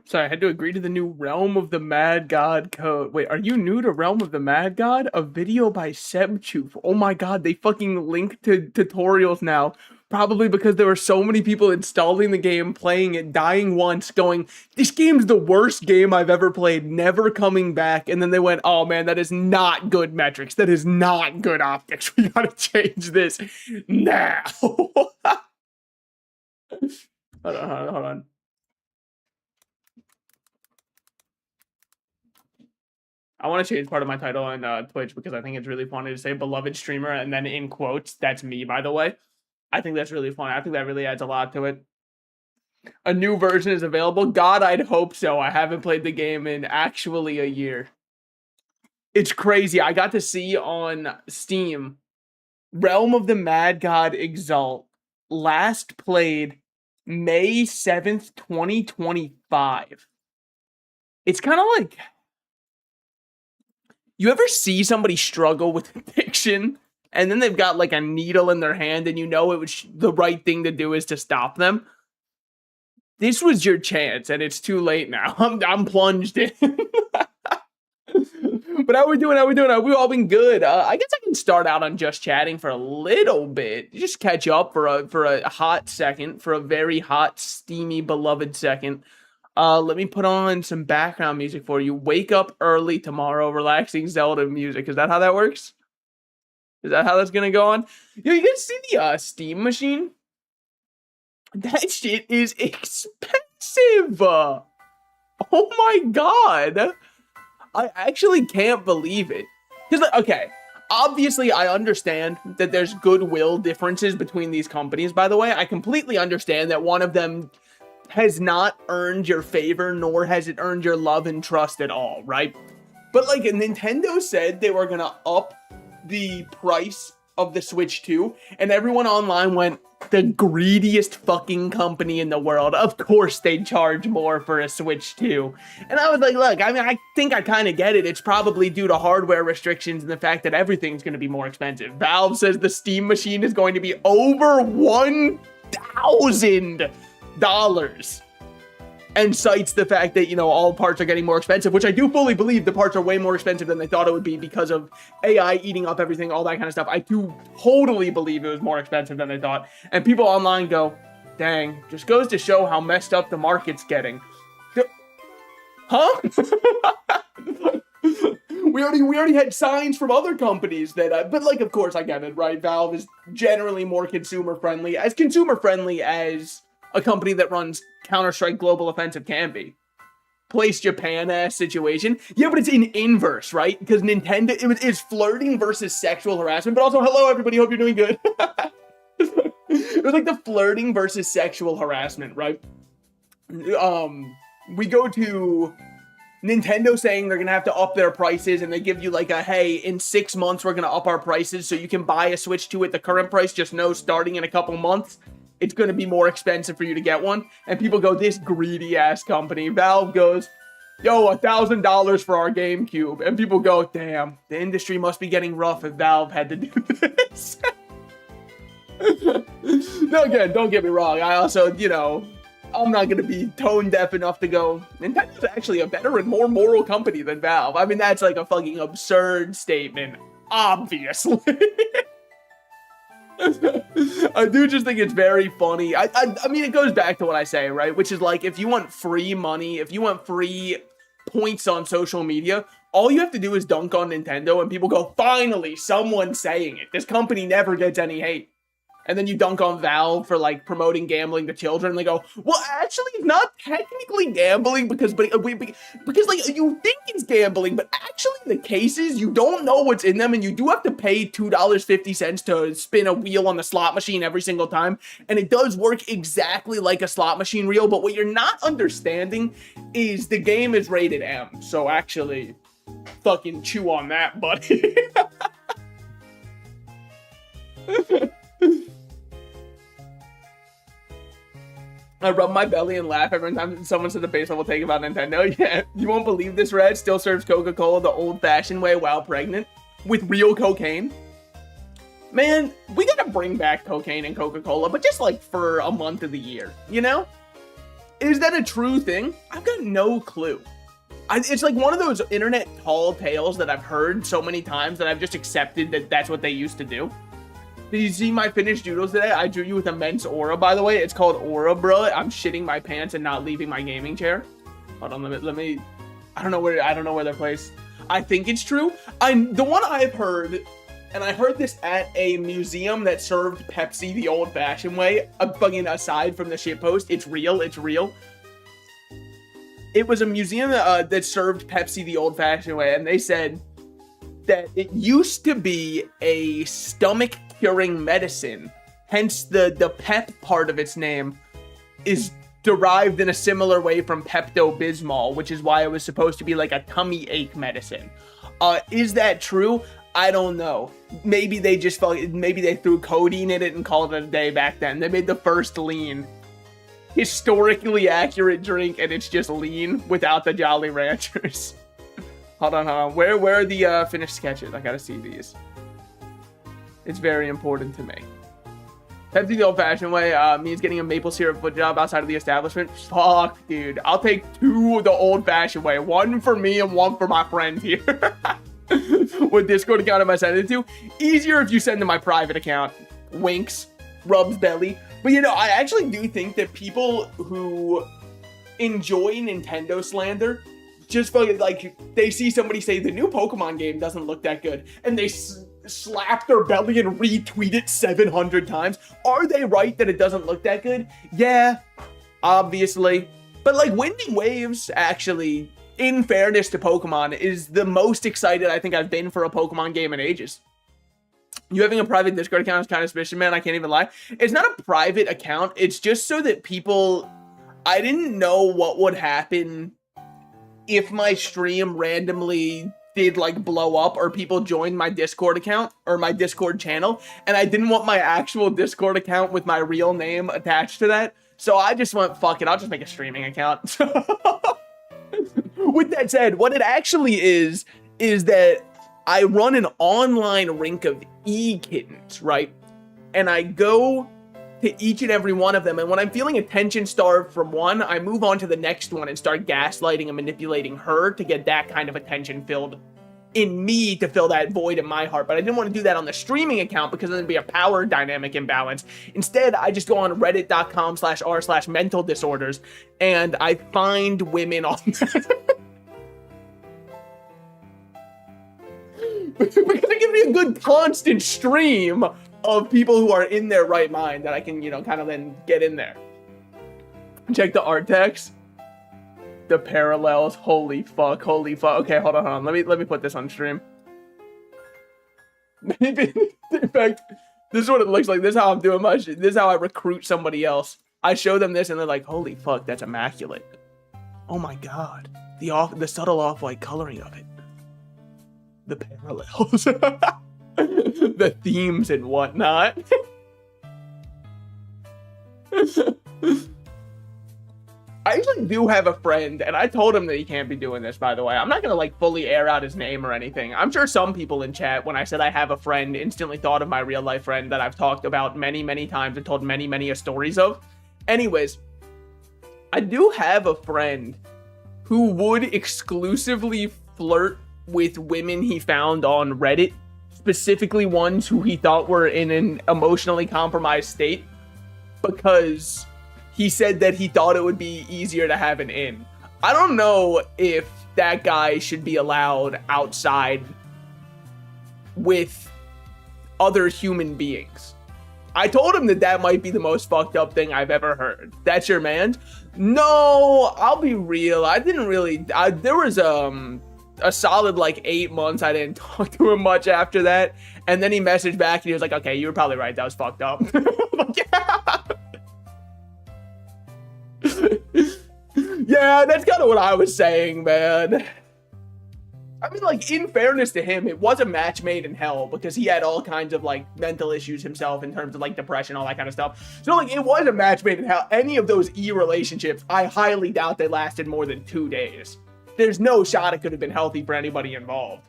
Sorry, I had to agree to the new Realm of the Mad God code. Wait, are you new to Realm of the Mad God? A video by Sebchoof. Oh my god, they fucking link to tutorials now. Probably because there were so many people installing the game, playing it, dying once, going, this game's the worst game I've ever played, never coming back. And then they went, oh man, that is not good metrics. That is not good optics. We gotta change this now. Hold on, hold on. I want to change part of my title on Twitch because I think it's really funny to say beloved streamer and then in quotes, that's me, by the way. I think that's really funny. I think that really adds a lot to it. A new version is available. God, I'd hope so. I haven't played the game in actually a year. It's crazy. I got to see on Steam Realm of the Mad God Exalt last played May 7th, 2025. It's kind of like, you ever see somebody struggle with addiction and then they've got like a needle in their hand and you know it was the right thing to do is to stop them? This was your chance and it's too late now. I'm plunged in. But how we doing? How we doing? We've all been good. I guess I can start out on just chatting for a little bit. Just catch up for a hot second, for a very hot, steamy, beloved second. Let me put on some background music for you. Wake up early tomorrow, relaxing Zelda music. Is that how that works? Is that how that's gonna go on? Yo, you guys see the Steam machine? That shit is expensive. Oh my god. I actually can't believe it. Because, okay, obviously I understand that there's goodwill differences between these companies, by the way. I completely understand that one of them has not earned your favor, nor has it earned your love and trust at all, right? But, like, Nintendo said they were gonna up the price of the Switch 2, and everyone online went, the greediest fucking company in the world. Of course they'd charge more for a Switch 2. And I was like, look, I mean, I think I kind of get it. It's probably due to hardware restrictions and the fact that everything's going to be more expensive. Valve says the Steam machine is going to be over $1,000. And cites the fact that, you know, all parts are getting more expensive, which I do fully believe the parts are way more expensive than they thought it would be because of AI eating up everything, all that kind of stuff. I do totally believe it was more expensive than they thought. And people online go, dang, just goes to show how messed up the market's getting. Huh? we already had signs from other companies that, but like, of course I get it, right? Valve is generally more consumer friendly as a company that runs Counter-Strike Global Offensive can be. Place Japan-ass situation. Yeah, but it's in inverse, right? Because Nintendo, it's flirting versus sexual harassment, but also, hello everybody, hope you're doing good. It was like the flirting versus sexual harassment, right? We go to Nintendo saying they're gonna have to up their prices, and they give you like a, hey, in 6 months we're gonna up our prices so you can buy a Switch 2 at the current price, just know starting in a couple months it's going to be more expensive for you to get one. And people go, this greedy ass company. Valve goes, yo, $1,000 for our GameCube. And people go, damn, the industry must be getting rough if Valve had to do this. No, again, don't get me wrong. I also, you know, I'm not going to be tone deaf enough to go, Nintendo's actually a better and more moral company than Valve. I mean, that's like a fucking absurd statement, obviously. I do just think it's very funny. I mean, it goes back to what I say, right? Which is like, if you want free money, if you want free points on social media, all you have to do is dunk on Nintendo and people go, finally, someone's saying it. This company never gets any hate. And then you dunk on Valve for like promoting gambling to children. And they go, well, actually, it's not technically gambling because like you think it's gambling, but actually the cases, you don't know what's in them, and you do have to pay $2.50 to spin a wheel on the slot machine every single time. And it does work exactly like a slot machine reel. But what you're not understanding is the game is rated M. So actually, fucking chew on that, buddy. I rub my belly and laugh every time someone says a base level take about Nintendo. Yeah, you won't believe this, Red still serves Coca-Cola the old-fashioned way while pregnant with real cocaine. Man, we gotta bring back cocaine and Coca-Cola, but just like for a month of the year, you know? Is that a true thing? I've got no clue. It's like one of those internet tall tales that I've heard so many times that I've just accepted that that's what they used to do. Did you see my finished doodles today? I drew you with immense aura, by the way. It's called Aura, bro. I'm shitting my pants and not leaving my gaming chair. Hold on, let me. I don't know where they're placed. I think it's true. The one I've heard, and I heard this at a museum that served Pepsi the old-fashioned way. Fucking aside from the shitpost, it's real. It's real. It was a museum that served Pepsi the old-fashioned way, and they said that it used to be a stomach curing medicine, hence the pep part of its name is derived in a similar way from Pepto-Bismol, which is why it was supposed to be like a tummy ache medicine. Is that true? I don't know. Maybe they just maybe they threw codeine in it and called it a day back then. They made the first lean, historically accurate drink, and it's just lean without the Jolly Ranchers. Hold on. Where are the finished sketches? I gotta see these. It's very important to me. Pepsi the old-fashioned way means getting a maple syrup foot job outside of the establishment. Fuck, dude. I'll take two the old-fashioned way. One for me and one for my friend here. What Discord account am I sending it to? Easier if you send to my private account. Winks. Rubs belly. But, you know, I actually do think that people who enjoy Nintendo slander just fucking, like, they see somebody say the new Pokemon game doesn't look that good, and they slap their belly and retweet it 700 times. Are they right that it doesn't look that good? Yeah, obviously. But, like, Winding Waves, actually, in fairness to Pokemon, is the most excited I think I've been for a Pokemon game in ages. You having a private Discord account is kind of suspicious, man. I can't even lie. It's not a private account. It's just so that people... I didn't know what would happen if my stream randomly did like blow up or people joined my Discord account or my Discord channel, and I didn't want my actual Discord account with my real name attached to that. So I just went, fuck it, I'll just make a streaming account. With that said, what it actually is that I run an online rink of e-kittens, right? And I go to each and every one of them, and when I'm feeling attention starved from one, I move on to the next one and start gaslighting and manipulating her to get that kind of attention filled in me, to fill that void in my heart. But I didn't want to do that on the streaming account because then there'd be a power dynamic imbalance. Instead, I just go on reddit.com/r/mental disorders and I find women on because it gives me a good constant stream of people who are in their right mind that I can, you know, kind of then get in there. Check the art text. The parallels. Holy fuck. Okay, hold on. Let me put this on stream. In fact, this is what it looks like. This is how I'm doing my shit. This is how I recruit somebody else. I show them this and they're like, holy fuck, that's immaculate. Oh my god. The subtle off-white coloring of it. The parallels. The themes and whatnot. I actually do have a friend, and I told him that he can't be doing this, by the way. I'm not gonna, like, fully air out his name or anything. I'm sure some people in chat, when I said I have a friend, instantly thought of my real-life friend that I've talked about many, many times and told many, many stories of. Anyways, I do have a friend who would exclusively flirt with women he found on Reddit, specifically ones who he thought were in an emotionally compromised state, because he said that he thought it would be easier to have an in. I don't know if that guy should be allowed outside with other human beings. I told him that that might be the most fucked up thing I've ever heard. That's your man? No, I'll be real. I didn't really... there was a solid like 8 months I didn't talk to him much after that, and then he messaged back and he was like, okay, you were probably right, that was fucked up. Like, yeah. Yeah, that's kind of what I was saying, man. I mean, like, in fairness to him, it was a match made in hell because he had all kinds of, like, mental issues himself in terms of, like, depression, all that kind of stuff. So, like, it was a match made in hell. Any of those e-relationships, I highly doubt they lasted more than 2 days. There's no shot it could have been healthy for anybody involved.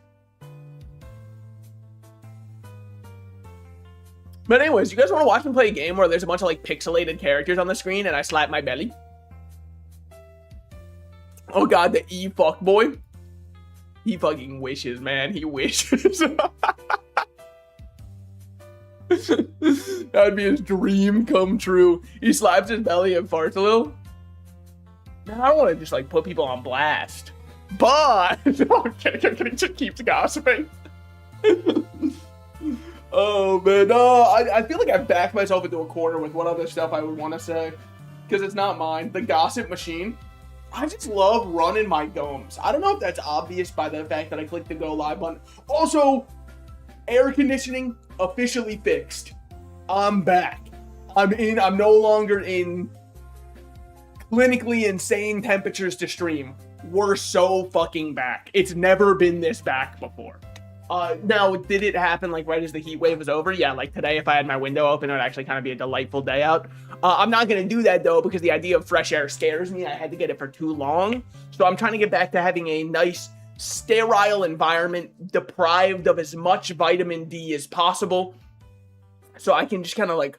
But anyways, you guys want to watch me play a game where there's a bunch of, like, pixelated characters on the screen and I slap my belly? Oh god, the E fuck boy. He fucking wishes, man. He wishes. That'd be his dream come true. He slaps his belly and farts a little. Man, I don't want to just like put people on blast. But no, I'm kidding. Just keeps gossiping. Oh man, no, I feel like I've backed myself into a corner with what other stuff I would want to say. Because it's not mine. The gossip machine. I just love running my domes. I don't know if that's obvious by the fact that I clicked the go live button. Also, air conditioning officially fixed. I'm back. I'm no longer in clinically insane temperatures to stream. We're so fucking back. It's never been this back before. Now, did it happen like right as the heat wave was over? Yeah, like today, if I had my window open, it would actually kind of be a delightful day out. I'm not going to do that though, because the idea of fresh air scares me. I had to get it for too long. So I'm trying to get back to having a nice, sterile environment, deprived of as much vitamin D as possible. So I can just kind of like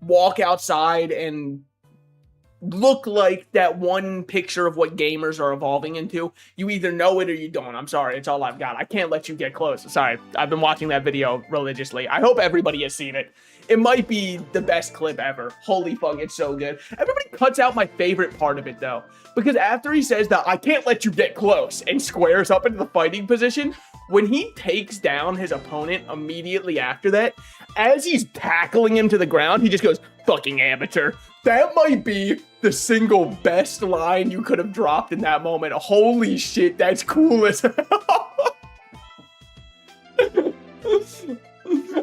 walk outside and look like that one picture of what gamers are evolving into. You either know it or you don't. I'm sorry, it's all I've got. I can't let you get close. Sorry, I've been watching that video religiously. I hope everybody has seen it. It might be the best clip ever. Holy fuck, it's so good. Everybody cuts out my favorite part of it though, because after he says that I can't let you get close and squares up into the fighting position, when he takes down his opponent immediately after that, as he's tackling him to the ground, he just goes, fucking amateur. That might be the single best line you could have dropped in that moment. Holy shit, that's cool as hell.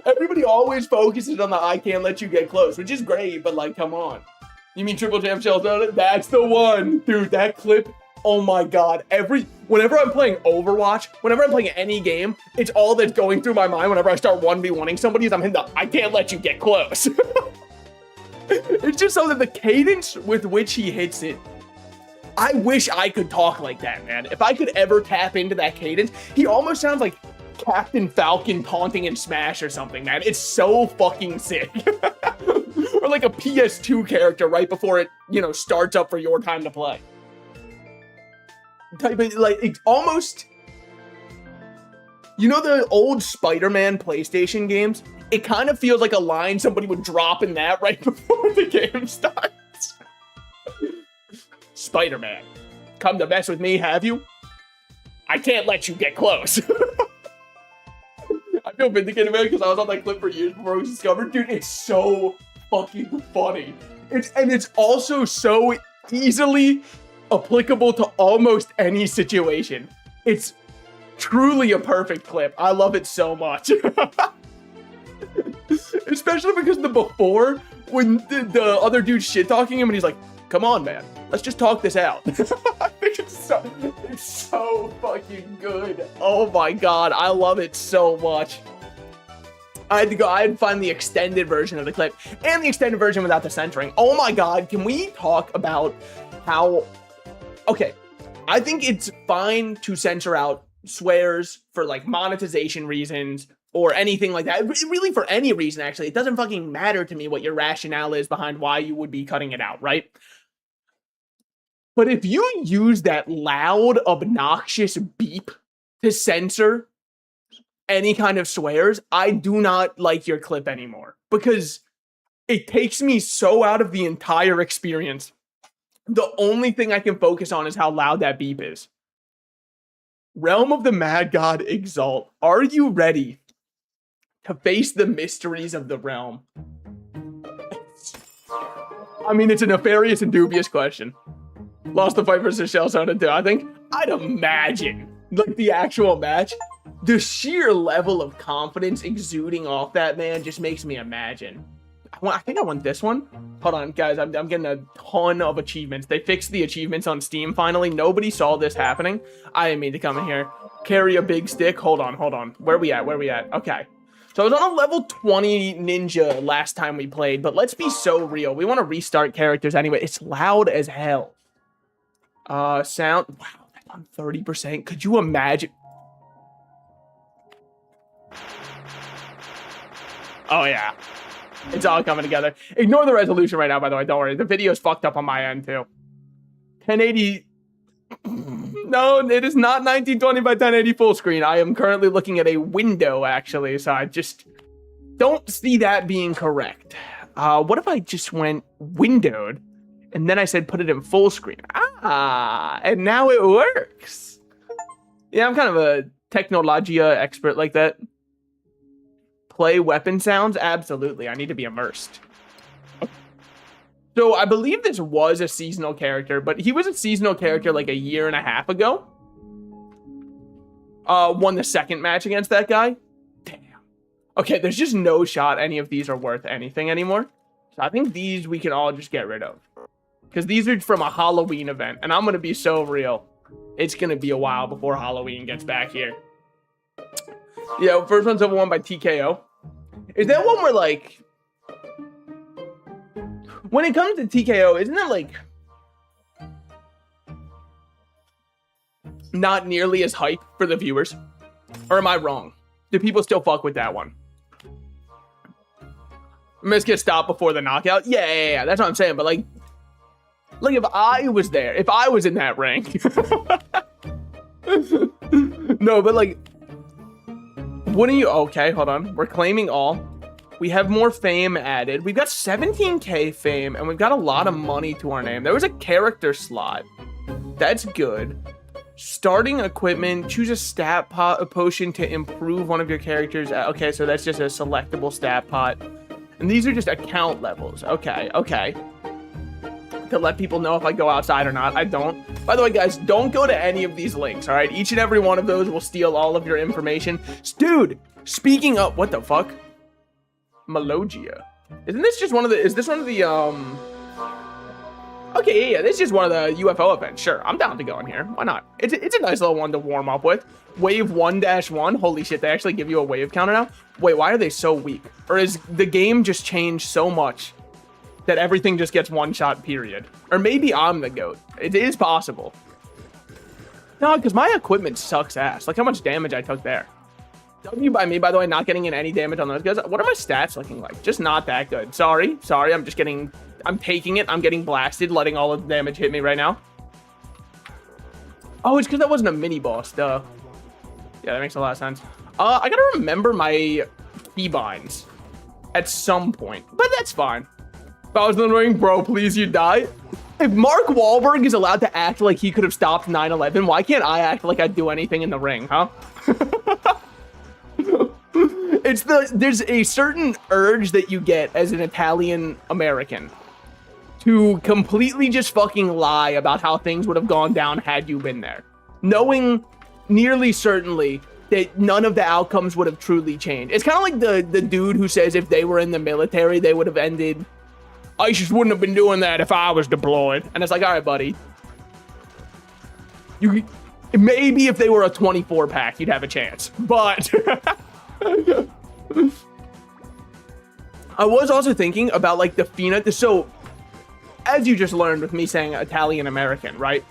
Everybody always focuses on the I can't let you get close, which is great, but like, come on. You mean Triple Champ Shells on it? That's the one. Dude, that clip, oh my god. Whenever I'm playing Overwatch, whenever I'm playing any game, it's all that's going through my mind whenever I start 1v1ing somebody is I'm hitting the I can't let you get close. It's just so that the cadence with which he hits it, I wish I could talk like that, man. If I could ever tap into that cadence, he almost sounds like Captain Falcon taunting in Smash or something, man. It's so fucking sick. Or like a PS2 character right before it, starts up for your time to play. But like, it's almost, the old Spider-Man PlayStation games? It kind of feels like a line somebody would drop in that right before the game starts. Spider-Man, come to mess with me, have you? I can't let you get close. I feel vindicated, man, because I was on that clip for years before it was discovered. Dude, it's so fucking funny. It's also so easily applicable to almost any situation. It's truly a perfect clip. I love it so much. Especially because the before, when the other dude's shit-talking him and he's like, come on, man, let's just talk this out. I think it's so fucking good. Oh my god, I love it so much. I had to find the extended version of the clip and the extended version without the censoring. Oh my god, can we talk about how... Okay, I think it's fine to censor out swears for like monetization reasons or anything like that. Really for any reason, actually. It doesn't fucking matter to me what your rationale is behind why you would be cutting it out, right? But if you use that loud, obnoxious beep to censor any kind of swears, I do not like your clip anymore. Because it takes me so out of the entire experience. The only thing I can focus on is how loud that beep is. Realm of the Mad God Exalt, are you ready to face the mysteries of the realm? I mean, it's a nefarious and dubious question. Lost the fight versus Shell Sound 2. I'd imagine, like the actual match, the sheer level of confidence exuding off that man just makes me imagine. I think I want this one. Hold on, guys. I'm getting a ton of achievements. They fixed the achievements on Steam finally. Nobody saw this happening. I didn't mean to come in here. Carry a big stick. Hold on. Where we at? Okay. So I was on a level 20 ninja last time we played, but let's be so real. We want to restart characters anyway. It's loud as hell. Sound. Wow, that's on 30%. Could you imagine? Oh, yeah. It's all coming together. Ignore the resolution right now, by the way. Don't worry. The video's fucked up on my end, too. 1080... No, it is not 1920 by 1080 full screen. I am currently looking at a window, actually, so I just don't see that being correct. What if I just went windowed, and then I said put it in full screen? And now it works. Yeah, I'm kind of a technologia expert like that. Play weapon sounds? Absolutely, I need to be immersed. So I believe this was a seasonal character, but he was a seasonal character like a year and a half ago. Won the second match against that guy. Damn. Okay, there's just no shot any of these are worth anything anymore. So I think these we can all just get rid of. Because these are from a Halloween event, and I'm going to be so real. It's going to be a while before Halloween gets back here. Yeah, first one's over one by TKO. Is that one where, like... When it comes to TKO, isn't it, like... not nearly as hype for the viewers? Or am I wrong? Do people still fuck with that one? Miss gets stopped before the knockout? Yeah, that's what I'm saying. But, like if I was there, if I was in that rank... No, but, like... Wouldn't you... Okay, hold on. We're claiming all. We have more fame added. We've got 17k fame, and we've got a lot of money to our name. There was a character slot. That's good. Starting equipment. Choose a stat pot, a potion to improve one of your characters. Okay, so that's just a selectable stat pot. And these are just account levels. Okay. To let people know if I go outside or not. I don't. By the way, guys, don't go to any of these links, all right? Each and every one of those will steal all of your information. Dude, speaking of... What the fuck? Melogia. Isn't this just one of the... Is this one of the, Okay, yeah, this is just one of the UFO events. Sure, I'm down to go in here. Why not? It's a nice little one to warm up with. Wave 1-1. Holy shit, they actually give you a wave counter now? Wait, why are they so weak? Or is the game just changed so much that everything just gets one shot, period? Or maybe I'm the GOAT. It is possible. No, because my equipment sucks ass. Like how much damage I took there. W by me, by the way, not getting in any damage on those guys. What are my stats looking like? Just not that good. Sorry, I'm just getting... I'm taking it. I'm getting blasted, letting all of the damage hit me right now. Oh, it's because that wasn't a mini boss, duh. Yeah, that makes a lot of sense. I gotta remember my keybinds at some point, but that's fine. If I was in the ring, bro, please, you die. If Mark Wahlberg is allowed to act like he could have stopped 9/11, why can't I act like I'd do anything in the ring, huh? There's a certain urge that you get as an Italian American to completely just fucking lie about how things would have gone down had you been there, knowing nearly certainly that none of the outcomes would have truly changed. It's kind of like the dude who says if they were in the military, they would have ended. I just wouldn't have been doing that if I was deployed. And it's like, all right, buddy. Maybe if they were a 24 pack, you'd have a chance. But I was also thinking about like the Fina. So as you just learned with me saying Italian American, right?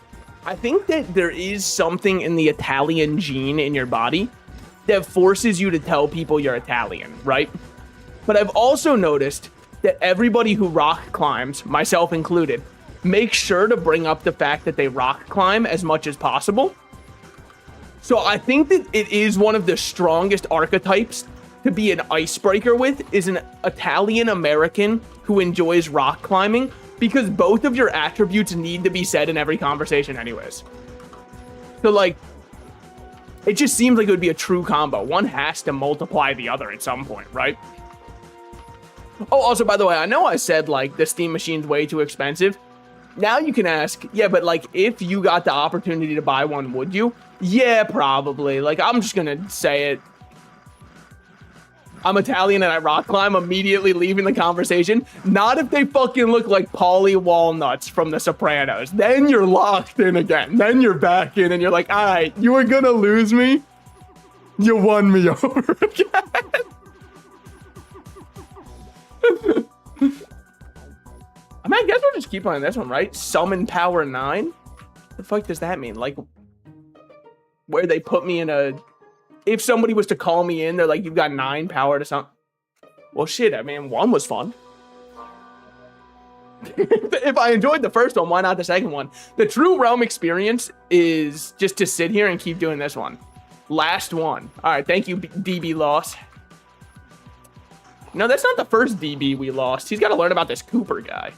I think that there is something in the Italian gene in your body that forces you to tell people you're Italian, right? But I've also noticed that everybody who rock climbs, myself included, make sure to bring up the fact that they rock climb as much as possible. So I think that it is one of the strongest archetypes to be an icebreaker with is an Italian American who enjoys rock climbing, because both of your attributes need to be said in every conversation anyways. So like, it just seems like it would be a true combo. One has to multiply the other at some point, right? Oh, also, by the way, I know I said like the Steam Machine's way too expensive. Now you can ask, yeah, but like if you got the opportunity to buy one, would you? Yeah, probably. Like, I'm just gonna say it. I'm Italian and I rock climb, immediately leaving the conversation. Not if they fucking look like Paulie Walnuts from The Sopranos. Then you're locked in again. Then you're back in and you're like, all right, you were gonna lose me. You won me over again. I mean, I guess we'll just keep playing this one, right? Summon power 9? What the fuck does that mean? Like, where they put me in a... If somebody was to call me in, they're like, you've got 9 power to something. Well, shit, I mean, 1 was fun. If I enjoyed the first one, why not the second one? The true Realm experience is just to sit here and keep doing this one. Last one. All right, thank you, DB loss. No, that's not the first DB we lost. He's got to learn about this Cooper guy.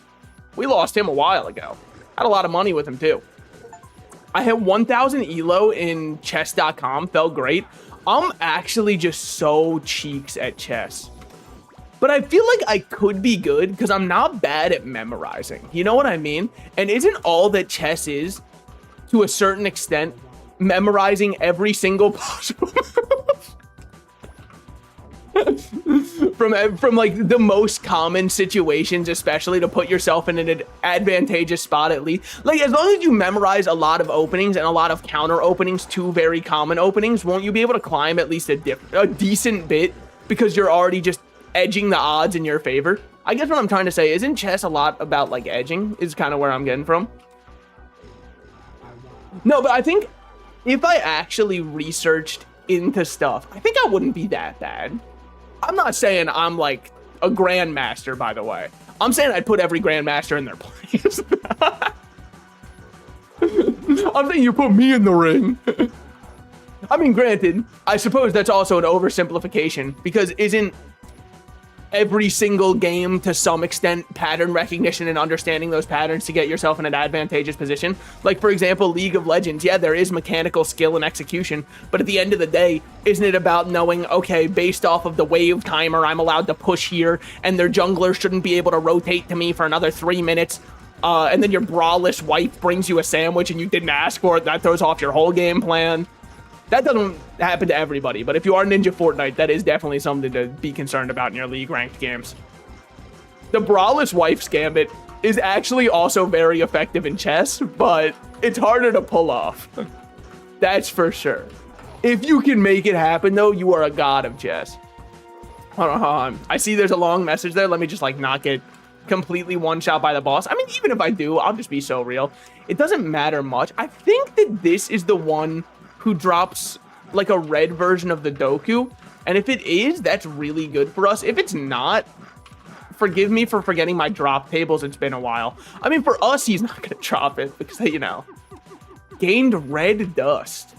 We lost him a while ago. Had a lot of money with him, too. I hit 1,000 ELO in chess.com. Felt great. I'm actually just so cheeks at chess. But I feel like I could be good because I'm not bad at memorizing. You know what I mean? And isn't all that chess is, to a certain extent, memorizing every single possible from like the most common situations, especially to put yourself in an advantageous spot at least. Like, as long as you memorize a lot of openings and a lot of counter openings to very common openings, won't you be able to climb at least a decent bit because you're already just edging the odds in your favor? I guess what I'm trying to say, isn't chess a lot about like edging is kind of where I'm getting from. No, but I think if I actually researched into stuff, I think I wouldn't be that bad. I'm not saying I'm like a grandmaster, by the way. I'm saying I'd put every grandmaster in their place. I'm saying you put me in the ring. I mean, granted, I suppose that's also an oversimplification, because isn't every single game to some extent pattern recognition and understanding those patterns to get yourself in an advantageous position? Like, for example, League of Legends, yeah, there is mechanical skill and execution, but at the end of the day, isn't it about knowing, okay, based off of the wave timer, I'm allowed to push here, and their jungler shouldn't be able to rotate to me for another 3 minutes, and then your braless wife brings you a sandwich and you didn't ask for it, that throws off your whole game plan. That doesn't happen to everybody, but if you are Ninja Fortnite, that is definitely something to be concerned about in your league ranked games. The braless wife's gambit is actually also very effective in chess, but it's harder to pull off. That's for sure. If you can make it happen, though, you are a god of chess. Hold on. I see there's a long message there. Let me just like not get completely one-shot by the boss. I mean, even if I do, I'll just be so real. It doesn't matter much. I think that this is the one who drops like a red version of the Doku, and if it is, that's really good for us. If it's not, forgive me for forgetting my drop tables. It's been a while. I mean, for us, he's not gonna drop it because, you know, gained red dust.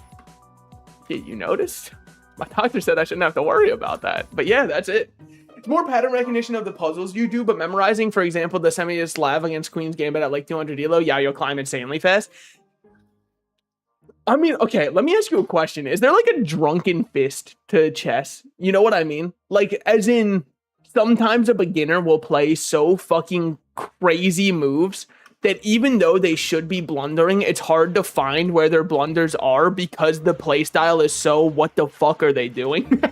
Yeah, you noticed? My doctor said I shouldn't have to worry about that, but yeah, that's it. It's more pattern recognition of the puzzles you do, but memorizing, for example, the Semi-Slav against Queen's Gambit at like 200 elo, yeah, you'll climb insanely fast. I mean, okay, let me ask you a question. Is there like a drunken fist to chess? You know what I mean? Like, as in, sometimes a beginner will play so fucking crazy moves that even though they should be blundering, it's hard to find where their blunders are because the playstyle is so, what the fuck are they doing?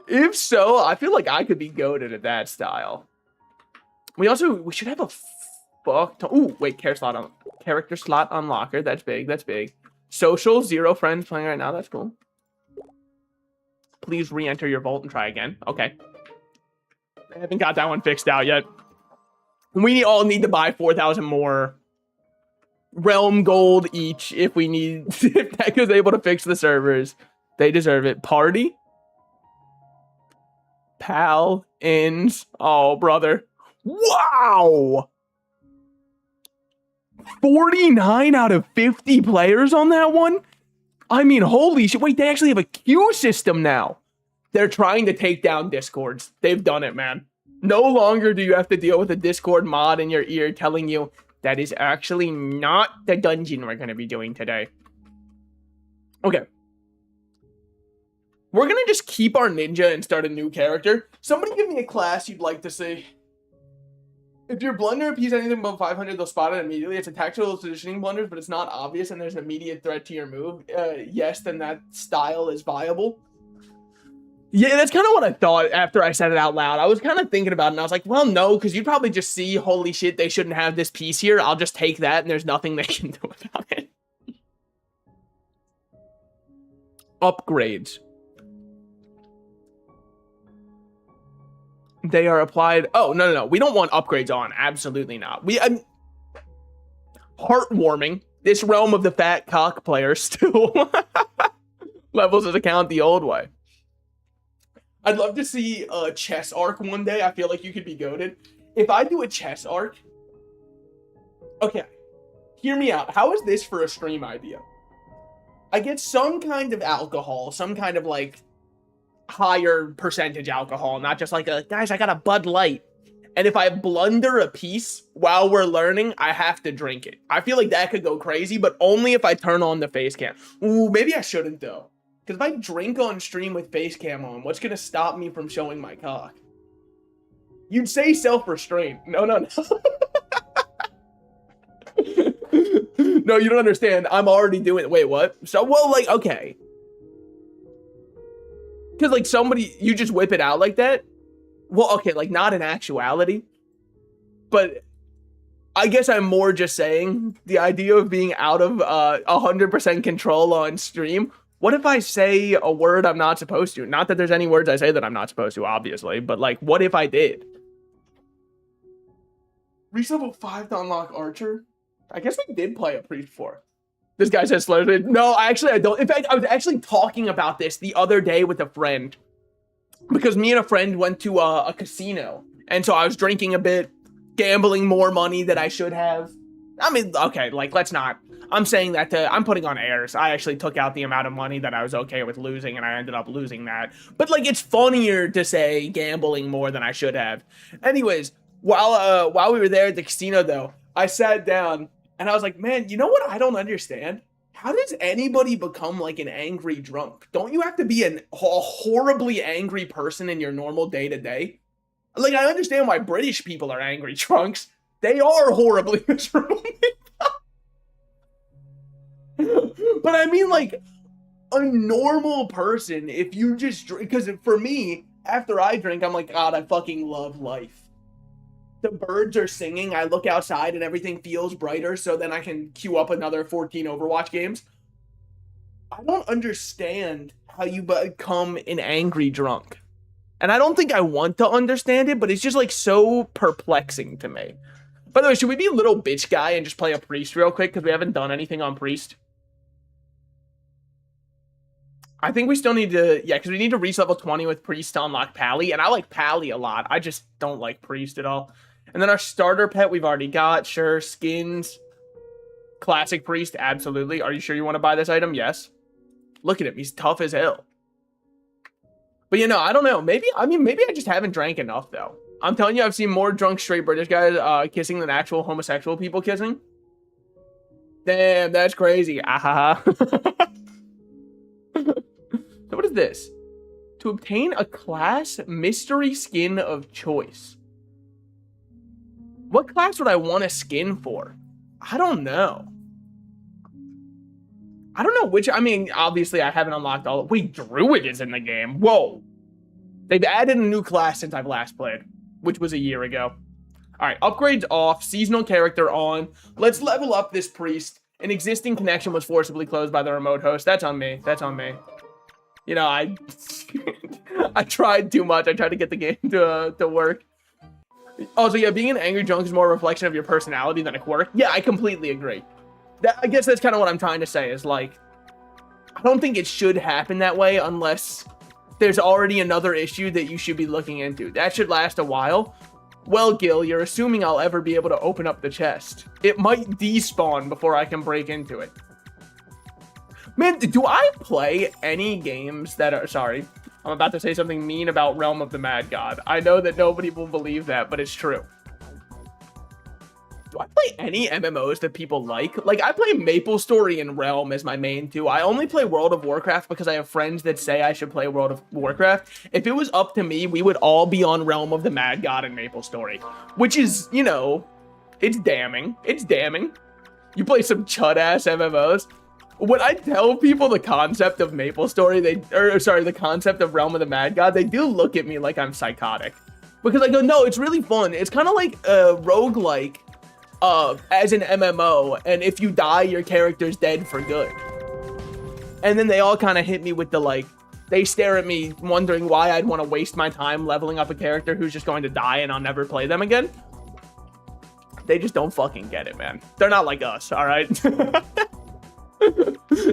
If so, I feel like I could be goated at that style. We should have a ooh, wait, character slot unlocker. That's big. That's big. Social, 0 friends playing right now. That's cool. Please re-enter your vault and try again. Okay. I haven't got that one fixed out yet. We all need to buy 4,000 more realm gold each if we need. If Tekka's able to fix the servers, they deserve it. Party. Pal ins. Oh, brother. Wow. 49 out of 50 players on that one? I mean, holy shit. Wait, they actually have a queue system now. They're trying to take down Discords. They've done it, man. No longer do you have to deal with a Discord mod in your ear telling you that is actually not the dungeon we're going to be doing today. Okay. We're going to just keep our ninja and start a new character. Somebody give me a class you'd like to see. If your blunder appears anything above 500, they'll spot it immediately. It's a tactical positioning blunders, but it's not obvious and there's an immediate threat to your move. Yes, then that style is viable. Yeah, that's kind of what I thought after I said it out loud. I was kind of thinking about it, and I was like, well, no, because you'd probably just see, holy shit, they shouldn't have this piece here. I'll just take that, and there's nothing they can do about it. Upgrades. They are applied. Oh, no. We don't want upgrades on. Absolutely not. Heartwarming. This realm of the fat cock player still levels his account the old way. I'd love to see a chess arc one day. I feel like you could be goated. If I do a chess arc, okay, hear me out. How is this for a stream idea? I get some kind of alcohol, some kind of like higher percentage alcohol, not just like a, guys, I got a Bud Light. And if I blunder a piece while we're learning, I have to drink it. I feel like that could go crazy, but only if I turn on the face cam. Ooh, maybe I shouldn't though. Because if I drink on stream with face cam on, what's going to stop me from showing my cock? You'd say self-restraint. No, no, no. No, you don't understand. I'm already doing it. Wait, what? So, well, like, okay. Because, like, somebody, you just whip it out like that? Well, okay, like, not in actuality. But I guess I'm more just saying the idea of being out of 100% control on stream. What if I say a word I'm not supposed to? Not that there's any words I say that I'm not supposed to, obviously. But, like, what if I did? Reach level 5 to unlock Archer? I guess we did play a priest before. This guy says slow. No, actually, I don't. In fact, I was actually talking about this the other day with a friend. Because me and a friend went to a casino. And so I was drinking a bit, gambling more money than I should have. I mean, okay, like, let's not. I'm saying that I'm putting on airs. I actually took out the amount of money that I was okay with losing, and I ended up losing that. But, like, it's funnier to say gambling more than I should have. Anyways, while we were there at the casino, though, I sat down, and I was like, man, you know what I don't understand? How does anybody become, like, an angry drunk? Don't you have to be a horribly angry person in your normal day-to-day? Like, I understand why British people are angry drunks. They are horribly miserable. But I mean, like, a normal person, if you just drink, because for me, after I drink, I'm like, God, I fucking love life. The birds are singing, I look outside and everything feels brighter, so then I can queue up another 14 Overwatch games. I don't understand how you become an angry drunk. And I don't think I want to understand it, but it's just, like, so perplexing to me. By the way, should we be a little bitch guy and just play a priest real quick, because we haven't done anything on priest? I think we still need to, yeah, because we need to reach level 20 with priest to unlock Pally, and I like Pally a lot. I just don't like priest at all. And then our starter pet we've already got. Sure, skins. Classic priest, absolutely. Are you sure you want to buy this item? Yes. Look at him. He's tough as hell. But, you know, I don't know. Maybe I just haven't drank enough, though. I'm telling you, I've seen more drunk straight British guys kissing than actual homosexual people kissing. Damn, that's crazy. Ah. So what is this? To obtain a class mystery skin of choice. What class would I want a skin for? I don't know. I don't know which, I mean, obviously I haven't unlocked all of, wait, Druid is in the game. Whoa. They've added a new class since I've last played, which was a year ago. All right, upgrades off, seasonal character on. Let's level up this priest. An existing connection was forcibly closed by the remote host. That's on me. That's on me. You know, I tried too much. I tried to get the game to work. Also, yeah, being an angry drunk is more a reflection of your personality than a quirk. Yeah, I completely agree. I guess that's kind of what I'm trying to say is, like, I don't think it should happen that way unless there's already another issue that you should be looking into. That should last a while. Well, Gil, you're assuming I'll ever be able to open up the chest. It might despawn before I can break into it. Man, do I play any games that are... Sorry, I'm about to say something mean about Realm of the Mad God. I know that nobody will believe that, but it's true. Do I play any MMOs that people like? Like, I play MapleStory and Realm as my main two. I only play World of Warcraft because I have friends that say I should play World of Warcraft. If it was up to me, we would all be on Realm of the Mad God and MapleStory. Which is, you know, it's damning. It's damning. You play some chud-ass MMOs. When I tell people the concept of MapleStory, the concept of Realm of the Mad God, they do look at me like I'm psychotic. Because I go, no, it's really fun. It's kind of like a roguelike. As an MMO, and if you die, your character's dead for good. And then they all kind of hit me with the, like, they stare at me wondering why I'd want to waste my time leveling up a character who's just going to die and I'll never play them again. They just don't fucking get it, man. They're not like us, all right?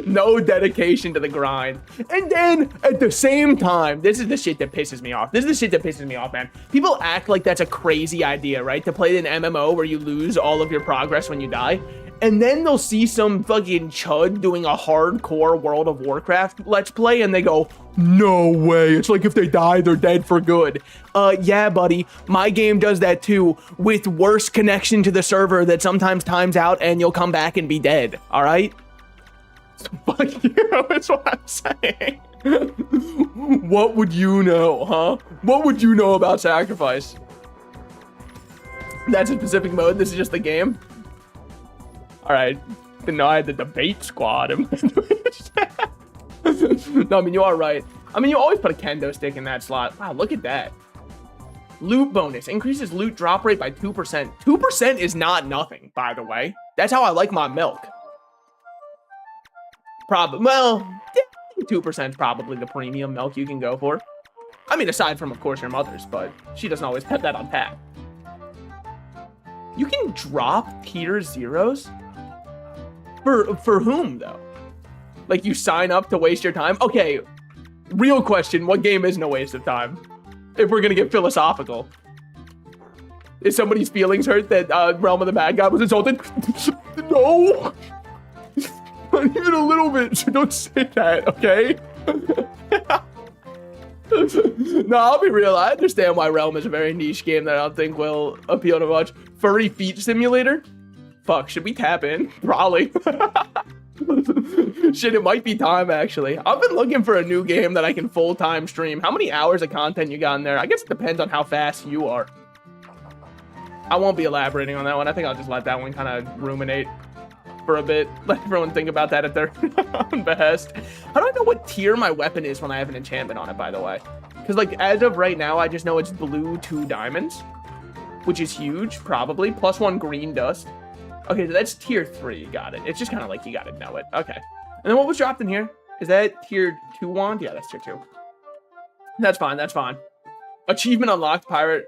No dedication to the grind. And then at the same time, this is the shit that pisses me off. This is the shit that pisses me off, man. People act like that's a crazy idea, right? To play an MMO where you lose all of your progress when you die. And then they'll see some fucking chud doing a hardcore World of Warcraft Let's Play and they go, no way. It's like if they die, they're dead for good. Yeah, buddy. My game does that too with worse connection to the server that sometimes times out and you'll come back and be dead. All right? Fuck you, is what I'm saying. What would you know, huh? What would you know about sacrifice? That's a specific mode. This is just the game. All right. Didn't know I had the debate squad. No, I mean, you are right. I mean, you always put a kendo stick in that slot. Wow, look at that. Loot bonus. Increases loot drop rate by 2%. 2% is not nothing, by the way. That's how I like my milk. Probably, well, 2% is probably the premium milk you can go for. I mean, aside from, of course, your mother's, but she doesn't always have that on tap. You can drop tier zeros? For whom, though? Like, you sign up to waste your time? Okay, real question, what game isn't a waste of time? If we're gonna get philosophical. Is somebody's feelings hurt that Realm of the Mad God was insulted? No! Not even a little bit, so don't say that, okay? No, I'll be real. I understand why Realm is a very niche game that I don't think will appeal to much. Furry feet simulator? Fuck, should we tap in? Probably. Shit, it might be time, actually. I've been looking for a new game that I can full-time stream. How many hours of content you got in there? I guess it depends on how fast you are. I won't be elaborating on that one. I think I'll just let that one kind of ruminate for a bit. Let everyone think about that at their own behest. How do I know what tier my weapon is when I have an enchantment on it, by the way? Because, like, as of right now, I just know it's blue 2 diamonds, which is huge, probably. +1 green dust. Okay, so that's tier 3. Got it. It's just kind of like you got to know it. Okay. And then what was dropped in here? Is that tier 2 wand? Yeah, that's tier 2. That's fine. That's fine. Achievement unlocked, pirate.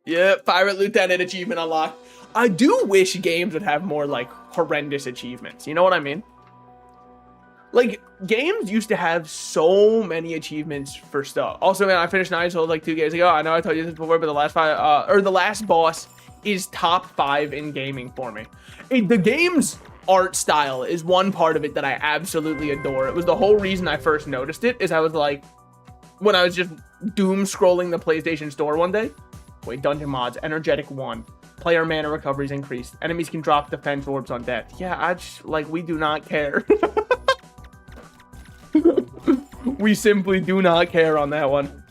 Yeah, pirate lieutenant achievement unlocked. I do wish games would have more, like, horrendous achievements. You know what I mean? Like, games used to have so many achievements for stuff. Also, man, I finished Nine Souls like 2 days ago. I know I told you this before, but the last boss is top 5 in gaming for me. The game's art style is one part of it that I absolutely adore. It was the whole reason I first noticed it, is I was like, when I was just doom scrolling the PlayStation Store one day. Wait, dungeon mods, energetic 1. Player mana recovery is increased. Enemies can drop defense orbs on death. Yeah, I just, like, we do not care. We simply do not care on that one.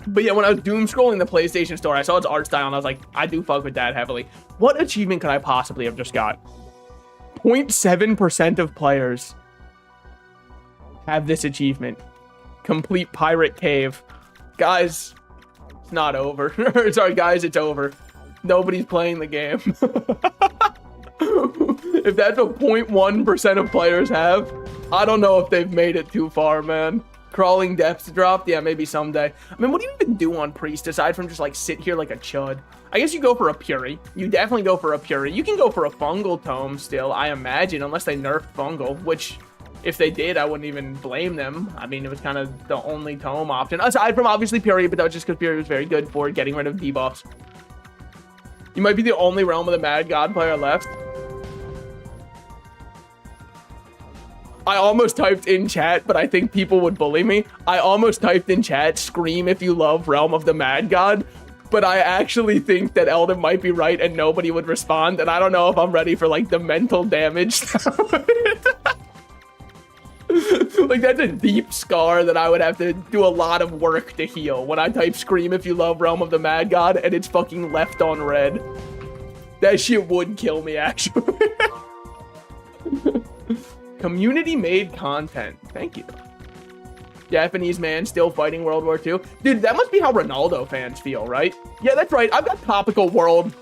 But yeah, when I was doom scrolling the PlayStation Store, I saw its art style and I was like, I do fuck with that heavily. What achievement could I possibly have just got? 0.7% of players have this achievement. Complete Pirate Cave. Guys, it's not over. Sorry, guys, it's over. Nobody's playing the game. If that's what 0.1% of players have, I don't know if they've made it too far, man. Crawling depths dropped? Yeah, maybe someday. I mean, what do you even do on Priest aside from just, like, sit here like a chud? I guess you go for a Puri. You definitely go for a Puri. You can go for a Fungal Tome still, I imagine, unless they nerfed Fungal, which, if they did, I wouldn't even blame them. I mean, it was kind of the only Tome option, aside from, obviously, Puri, but that was just because Puri was very good for getting rid of debuffs. You might be the only Realm of the Mad God player left. I almost typed in chat, but I think people would bully me. I almost typed in chat, scream if you love Realm of the Mad God, but I actually think that Eldon might be right and nobody would respond, and I don't know if I'm ready for, like, the mental damage. Like, that's a deep scar that I would have to do a lot of work to heal when I type scream if you love Realm of the Mad God and it's fucking left on red. That shit would kill me, actually. Community-made content. Thank you. Japanese man still fighting World War II. Dude, that must be how Ronaldo fans feel, right? Yeah, that's right. I've got topical world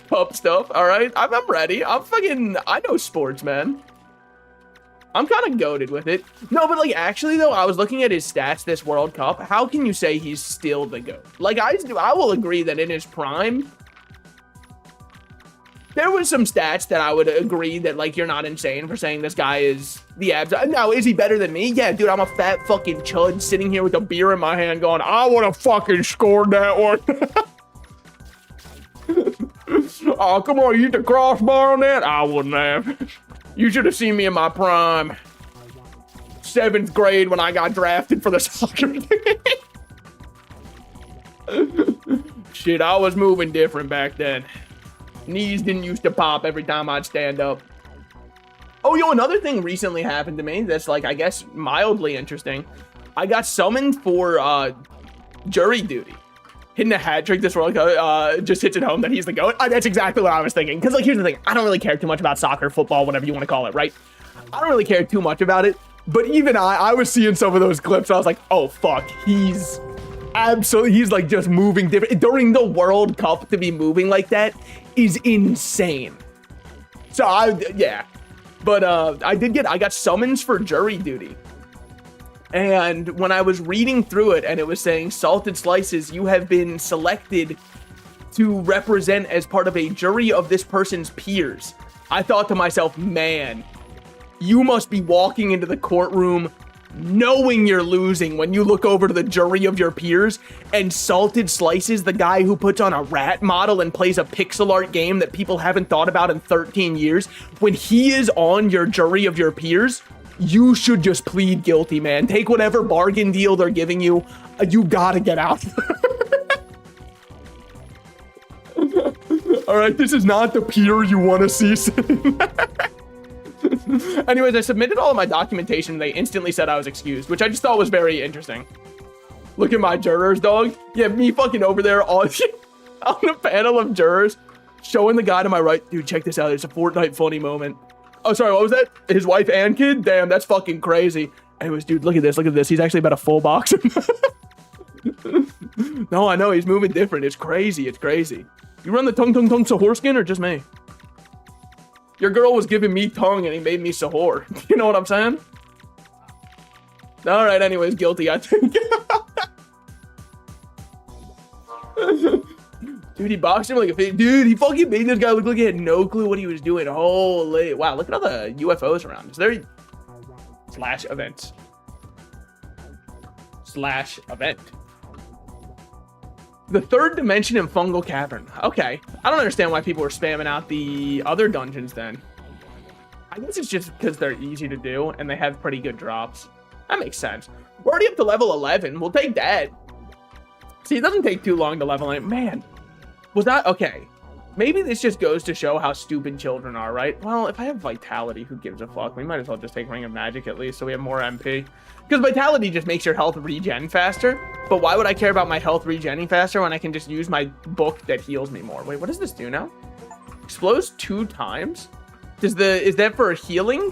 Cup stuff, all right? I'm ready. I know sports, man. I'm kind of goated with it. No, but, like, actually, though, I was looking at his stats this World Cup. How can you say he's still the GOAT? Like, I will agree that in his prime, there was some stats that I would agree that, like, you're not insane for saying this guy is the abs. Now, is he better than me? Yeah, dude, I'm a fat fucking chud sitting here with a beer in my hand going, I would have fucking scored that one. Oh, come on, you hit the crossbar on that? I wouldn't have. You should have seen me in my prime. 7th grade when I got drafted for the soccer team. Shit, I was moving different back then. Knees didn't used to pop every time I'd stand up. Oh, yo, another thing recently happened to me that's, like, I guess mildly interesting. I got summoned for jury duty. Hitting a hat trick this World Cup just hits it home that he's the GOAT. That's exactly what I was thinking. Because, like, here's the thing. I don't really care too much about soccer, football, whatever you want to call it, right? I don't really care too much about it. But even I was seeing some of those clips. And I was like, oh, fuck. He's like just moving different. During the World Cup to be moving like that is insane. So, yeah. But I got summons for jury duty. And when I was reading through it and it was saying, Salted Slices, you have been selected to represent as part of a jury of this person's peers. I thought to myself, man, you must be walking into the courtroom knowing you're losing when you look over to the jury of your peers and Salted Slices, the guy who puts on a rat model and plays a pixel art game that people haven't thought about in 13 years, when he is on your jury of your peers, you should just plead guilty, man. Take whatever bargain deal they're giving you. You gotta get out. All right, this is not the peer you want to see sitting. Anyways, I submitted all of my documentation. They instantly said I was excused, which I just thought was very interesting. Look at my jurors, dog. Yeah, me fucking over there on the panel of jurors, showing the guy to my right. Dude, check this out. It's a Fortnite funny moment. Oh, sorry, what was that? His wife and kid? Damn, that's fucking crazy. Anyways, dude, look at this. Look at this. He's actually about a full boxer. No, I know. He's moving different. It's crazy. It's crazy. You run the tongue Sahur skin or just me? Your girl was giving me tongue and he made me Sahur. You know what I'm saying? All right, anyways, guilty, I think. Dude, he boxed him like a fake. Dude, he fucking made this guy look like he had no clue what he was doing. Holy. Wow, look at all the UFOs around. Is there... Slash events. Slash event. The third dimension in Fungal Cavern. Okay. I don't understand why people were spamming out the other dungeons then. I guess it's just because they're easy to do and they have pretty good drops. That makes sense. We're already up to level 11. We'll take that. See, it doesn't take too long to level 8. Man. Was that... Okay. Maybe this just goes to show how stupid children are, right? Well, if I have Vitality, who gives a fuck? We might as well just take Ring of Magic at least so we have more MP. Because Vitality just makes your health regen faster. But why would I care about my health regenning faster when I can just use my book that heals me more? Wait, what does this do now? Explodes 2 times? Is that for healing?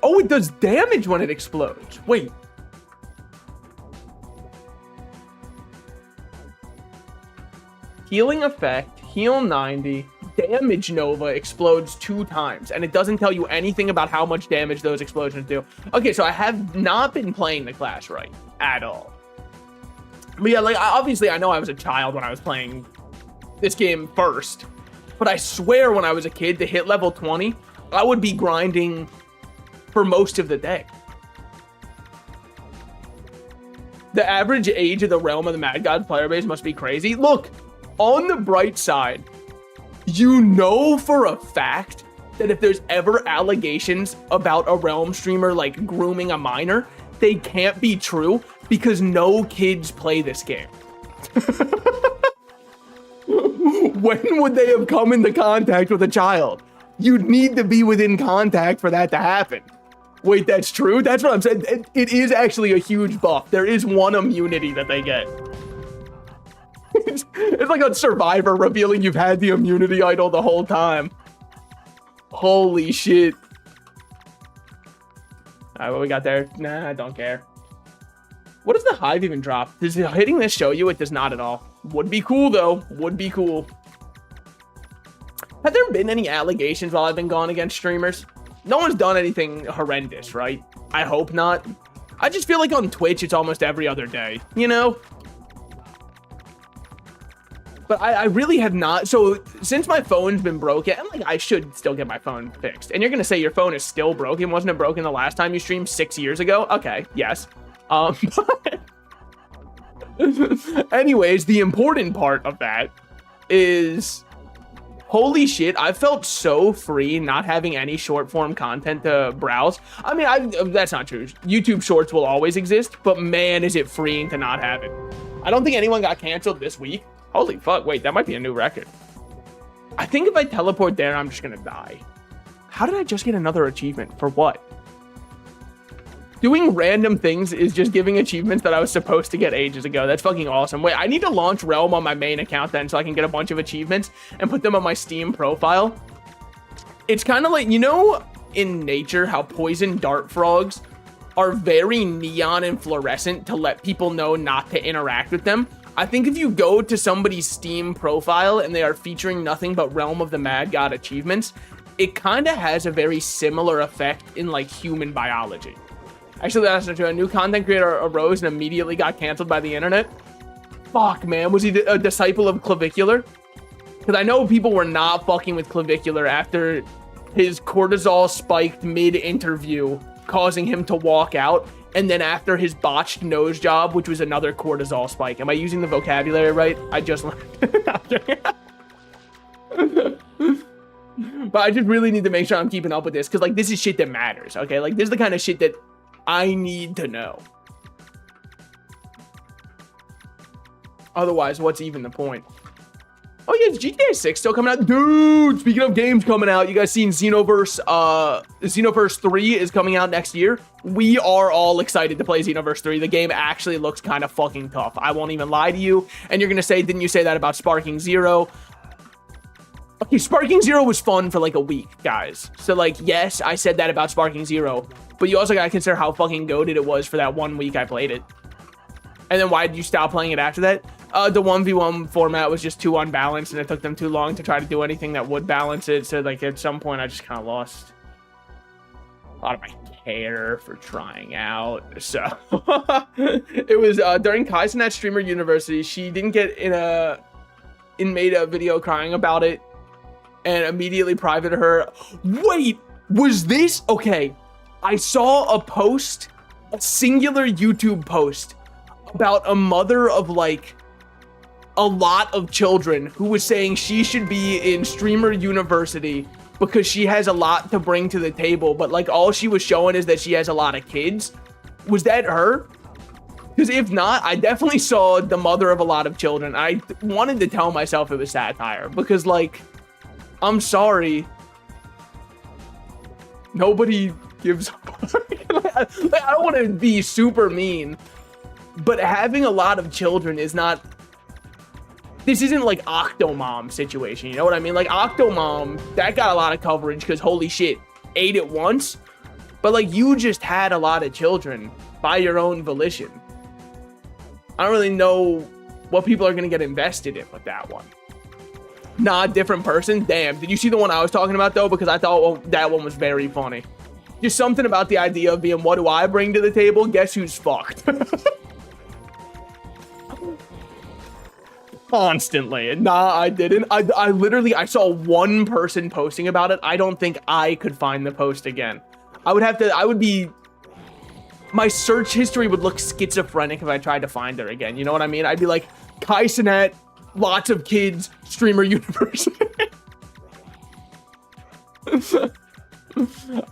Oh, it does damage when it explodes. Wait. Healing effect, heal 90, damage nova explodes 2 times, and it doesn't tell you anything about how much damage those explosions do. Okay, so I have not been playing the class right at all. But yeah, like, obviously I know I was a child when I was playing this game first, but I swear when I was a kid to hit level 20, I would be grinding for most of the day. The average age of the Realm of the Mad Gods player base must be crazy. Look, on the bright side, you know for a fact that if there's ever allegations about a Realm streamer like grooming a minor, they can't be true because no kids play this game. When would they have come into contact with a child? You'd need to be within contact for that to happen. Wait, that's true? That's what I'm saying. It is actually a huge buff. There is one immunity that they get. It's like a Survivor revealing you've had the immunity idol the whole time. Holy shit. Alright, what we got there? Nah, I don't care. What does the hive even drop? Does hitting this show you? It does not at all. Would be cool, though. Would be cool. Have there been any allegations while I've been gone against streamers? No one's done anything horrendous, right? I hope not. I just feel like on Twitch, it's almost every other day, you know? But I really have not. So since my phone's been broken, I'm like, I should still get my phone fixed. And you're gonna say your phone is still broken. Wasn't it broken the last time you streamed 6 years ago? Okay, yes. Anyways, the important part of that is, holy shit, I felt so free not having any short form content to browse. I mean, that's not true. YouTube Shorts will always exist, but man, is it freeing to not have it. I don't think anyone got canceled this week. Holy fuck, wait, that might be a new record. I think if I teleport there, I'm just gonna die. How did I just get another achievement? For what? Doing random things is just giving achievements that I was supposed to get ages ago. That's fucking awesome. Wait, I need to launch Realm on my main account then so I can get a bunch of achievements and put them on my Steam profile. It's kind of like, you know, in nature, how poison dart frogs are very neon and fluorescent to let people know not to interact with them. I think if you go to somebody's Steam profile and they are featuring nothing but Realm of the Mad God achievements, it kind of has a very similar effect in like human biology. Actually, that's not true. A new content creator arose and immediately got canceled by the internet. Fuck, man. Was he a disciple of Clavicular? Because I know people were not fucking with Clavicular after his cortisol spiked mid-interview, causing him to walk out. And then after his botched nose job, which was another cortisol spike. Am I using the vocabulary right? I just learned. But I just really need to make sure I'm keeping up with this. Because, like, this is shit that matters, okay? Like, this is the kind of shit that I need to know. Otherwise, what's even the point? Oh, yeah, is GTA 6 still coming out? Dude, speaking of games coming out, you guys seen Xenoverse? Xenoverse 3 is coming out next year. We are all excited to play Xenoverse 3. The game actually looks kind of fucking tough. I won't even lie to you. And you're going to say, didn't you say that about Sparking Zero? Okay, Sparking Zero was fun for like a week, guys. So, like, yes, I said that about Sparking Zero. But you also got to consider how fucking goated it was for that 1 week I played it. And then why did you stop playing it after that? The 1v1 format was just too unbalanced, and it took them too long to try to do anything that would balance it. So, like, at some point, I just kind of lost a lot of my care for trying out. So, it was during Kaizenat Streamer University. She didn't get made a video crying about it, and immediately privated her. Wait, was this? Okay, I saw a post, a singular YouTube post, about a mother of, like, a lot of children who was saying she should be in Streamer University because she has a lot to bring to the table, but, like, all she was showing is that she has a lot of kids. Was that her? Because if not, I definitely saw the mother of a lot of children. I wanted to tell myself it was satire because, like, I'm sorry, nobody gives a fuck. I don't want to be super mean, but having a lot of children is not, this isn't like Octomom situation, you know what I mean? Like, Octomom, that got a lot of coverage because, holy shit, 8 at once. But, like, you just had a lot of children by your own volition. I don't really know what people are going to get invested in with that one. Nah, different person? Damn, did you see the one I was talking about, though? Because I thought that one was very funny. Just something about the idea of being, what do I bring to the table? Guess who's fucked? Constantly. Nah, I didn't. I literally, I saw one person posting about it. I don't think I could find the post again. I would be, my search history would look schizophrenic if I tried to find her again. You know what I mean? I'd be like, Kaizenat, lots of kids, Streamer University.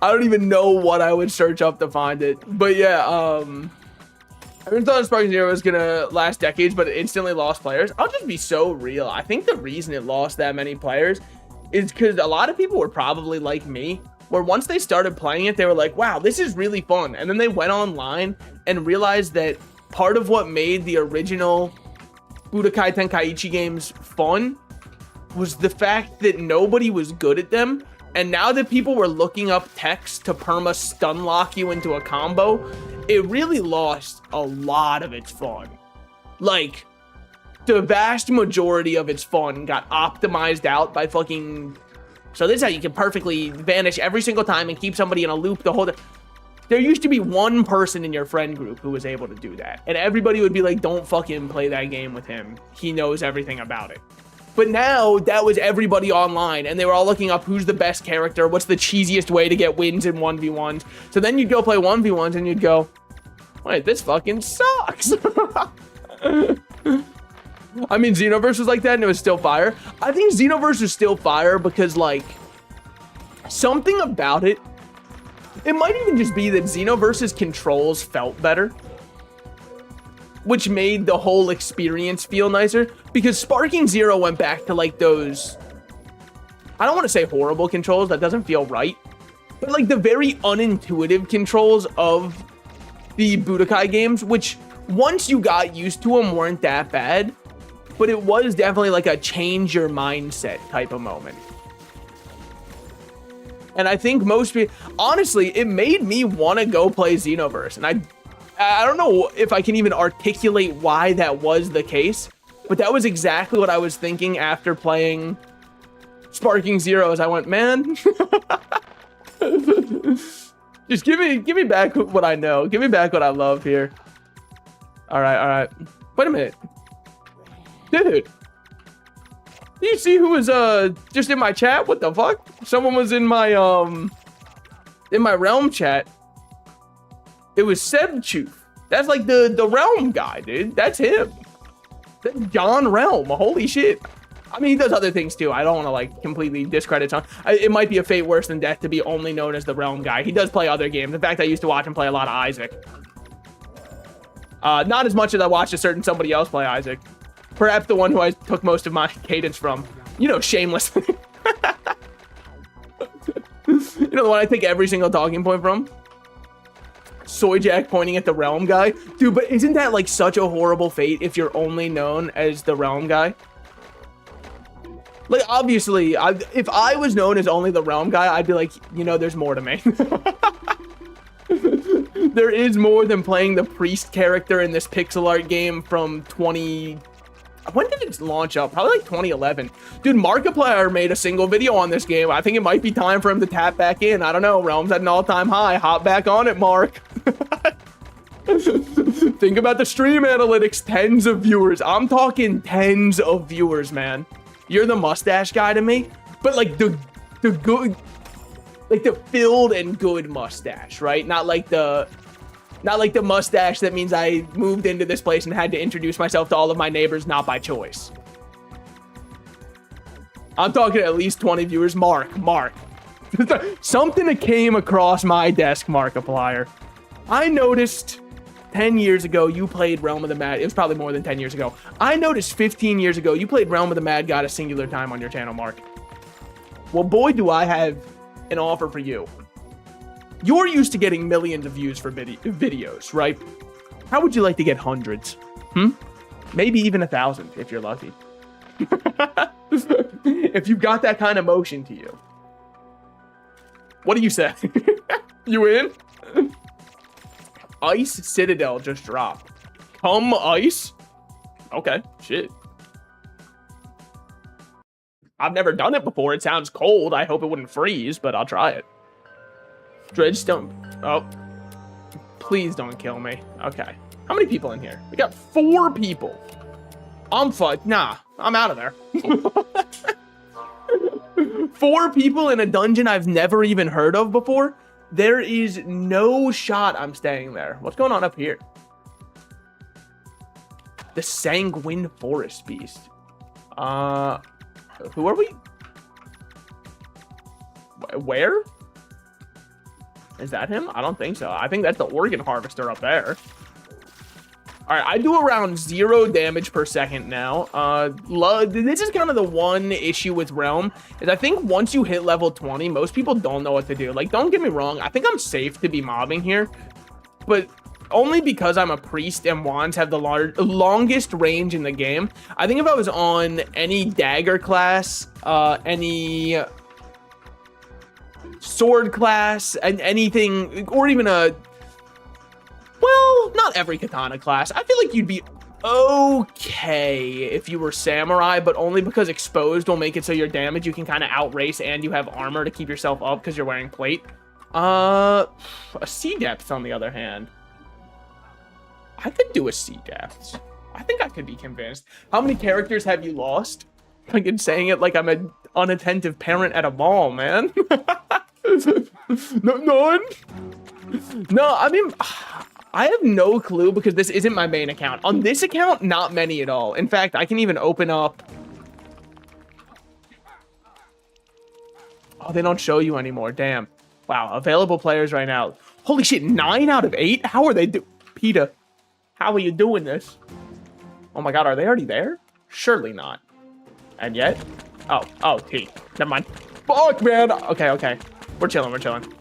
I don't even know what I would search up to find it. But yeah, I even thought Sparking Zero was gonna last decades, but it instantly lost players. I'll just be so real. I think the reason it lost that many players is because a lot of people were probably like me, where once they started playing it, they were like, wow, this is really fun. And then they went online and realized that part of what made the original Budokai Tenkaichi games fun was the fact that nobody was good at them. And now that people were looking up techs to perma stun lock you into a combo, it really lost a lot of its fun. Like, the vast majority of its fun got optimized out by fucking... So this is how you can perfectly vanish every single time and keep somebody in a loop the whole time. There used to be one person in your friend group who was able to do that. And everybody would be like, don't fucking play that game with him. He knows everything about it. But now that was everybody online, and they were all looking up who's the best character, what's the cheesiest way to get wins in 1v1s. So then you'd go play 1v1s and you'd go, wait, this fucking sucks. I mean, Xenoverse was like that and it was still fire. I think Xenoverse is still fire because, like, something about it, it might even just be that Xenoverse's controls felt better, which made the whole experience feel nicer, because Sparking Zero went back to, like, those, I don't want to say horrible controls, that doesn't feel right, but, like, the very unintuitive controls of the Budokai games, which once you got used to them weren't that bad, but it was definitely like a change your mindset type of moment. And I think most people, honestly, it made me want to go play Xenoverse. And I don't know if I can even articulate why that was the case, but that was exactly what I was thinking after playing Sparking Zero. As I went, man, just give me back what I know. Give me back what I love here. All right. Wait a minute. Dude, do you see who was just in my chat? What the fuck? Someone was in my Realm chat. It was Sebchoof. That's like the Realm guy, dude. That's him. That's John Realm. Holy shit. I mean, he does other things too. I don't want to like completely discredit him. It might be a fate worse than death to be only known as the Realm guy. He does play other games. In fact, I used to watch him play a lot of Isaac. Not as much as I watched a certain somebody else play Isaac. Perhaps the one who I took most of my cadence from. You know, Shameless. You know, the one I take every single talking point from? Soy Jack pointing at the Realm guy. Dude, but isn't that like such a horrible fate if you're only known as the Realm guy? Like, obviously, if I was known as only the Realm guy, I'd be like, you know, there's more to me. There is more than playing the priest character in this pixel art game from when did it launch up? Probably like 2011. Dude, Markiplier made a single video on this game. I think it might be time for him to tap back in. I don't know. Realm's at an all-time high. Hop back on it, Mark. Think about the stream analytics. Tens of viewers. I'm talking tens of viewers, man. You're the mustache guy to me. But like the good, like the filled and good mustache, right? Not like the mustache that means I moved into this place and had to introduce myself to all of my neighbors, not by choice. I'm talking at least 20 viewers. Mark. Something that came across my desk, Markiplier. I noticed 10 years ago you played Realm of the Mad. It was probably more than 10 years ago. I noticed 15 years ago you played Realm of the Mad God a singular time on your channel, Mark. Well, boy, do I have an offer for you. You're used to getting millions of views for videos, right? How would you like to get hundreds? Maybe even 1,000 if you're lucky. If you've got that kind of motion to you. What do you say? You in? Ice Citadel just dropped. Come ice? Okay, shit. I've never done it before. It sounds cold. I hope it wouldn't freeze, but I'll try it. Dredgestone. Oh. Please don't kill me. Okay. How many people in here? We got 4 people. I'm fucked. Nah, I'm out of there. 4 people in a dungeon I've never even heard of before? There is no shot I'm staying there. What's going on up here? The Sanguine Forest Beast. Who are we? Where? Is that him? I don't think so. I think that's the organ harvester up there. All right, I do around 0 damage per second now. This is kind of the one issue with Realm, is I think once you hit level 20, most people don't know what to do. Like, don't get me wrong, I think I'm safe to be mobbing here, but only because I'm a priest and wands have the longest range in the game. I think if I was on any dagger class, any sword class, and anything, or even a, well, not every katana class, I feel like you'd be okay if you were samurai, but only because exposed will make it so your damage you can kind of outrace and you have armor to keep yourself up because you're wearing plate. A sea depth, on the other hand, I could do a sea depth. I think I could be convinced. How many characters have you lost? Fucking saying it like I'm an unattentive parent at a mall, man. None. No, I mean, I have no clue because this isn't my main account. On this account, not many at all. In fact, I can even open up. Oh, they don't show you anymore. Damn. Wow, available players right now. Holy shit, 9 out of 8? How are they PETA, how are you doing this? Oh my god, are they already there? Surely not. And yet? Oh, T. Never mind. Fuck, man. Okay. We're chilling.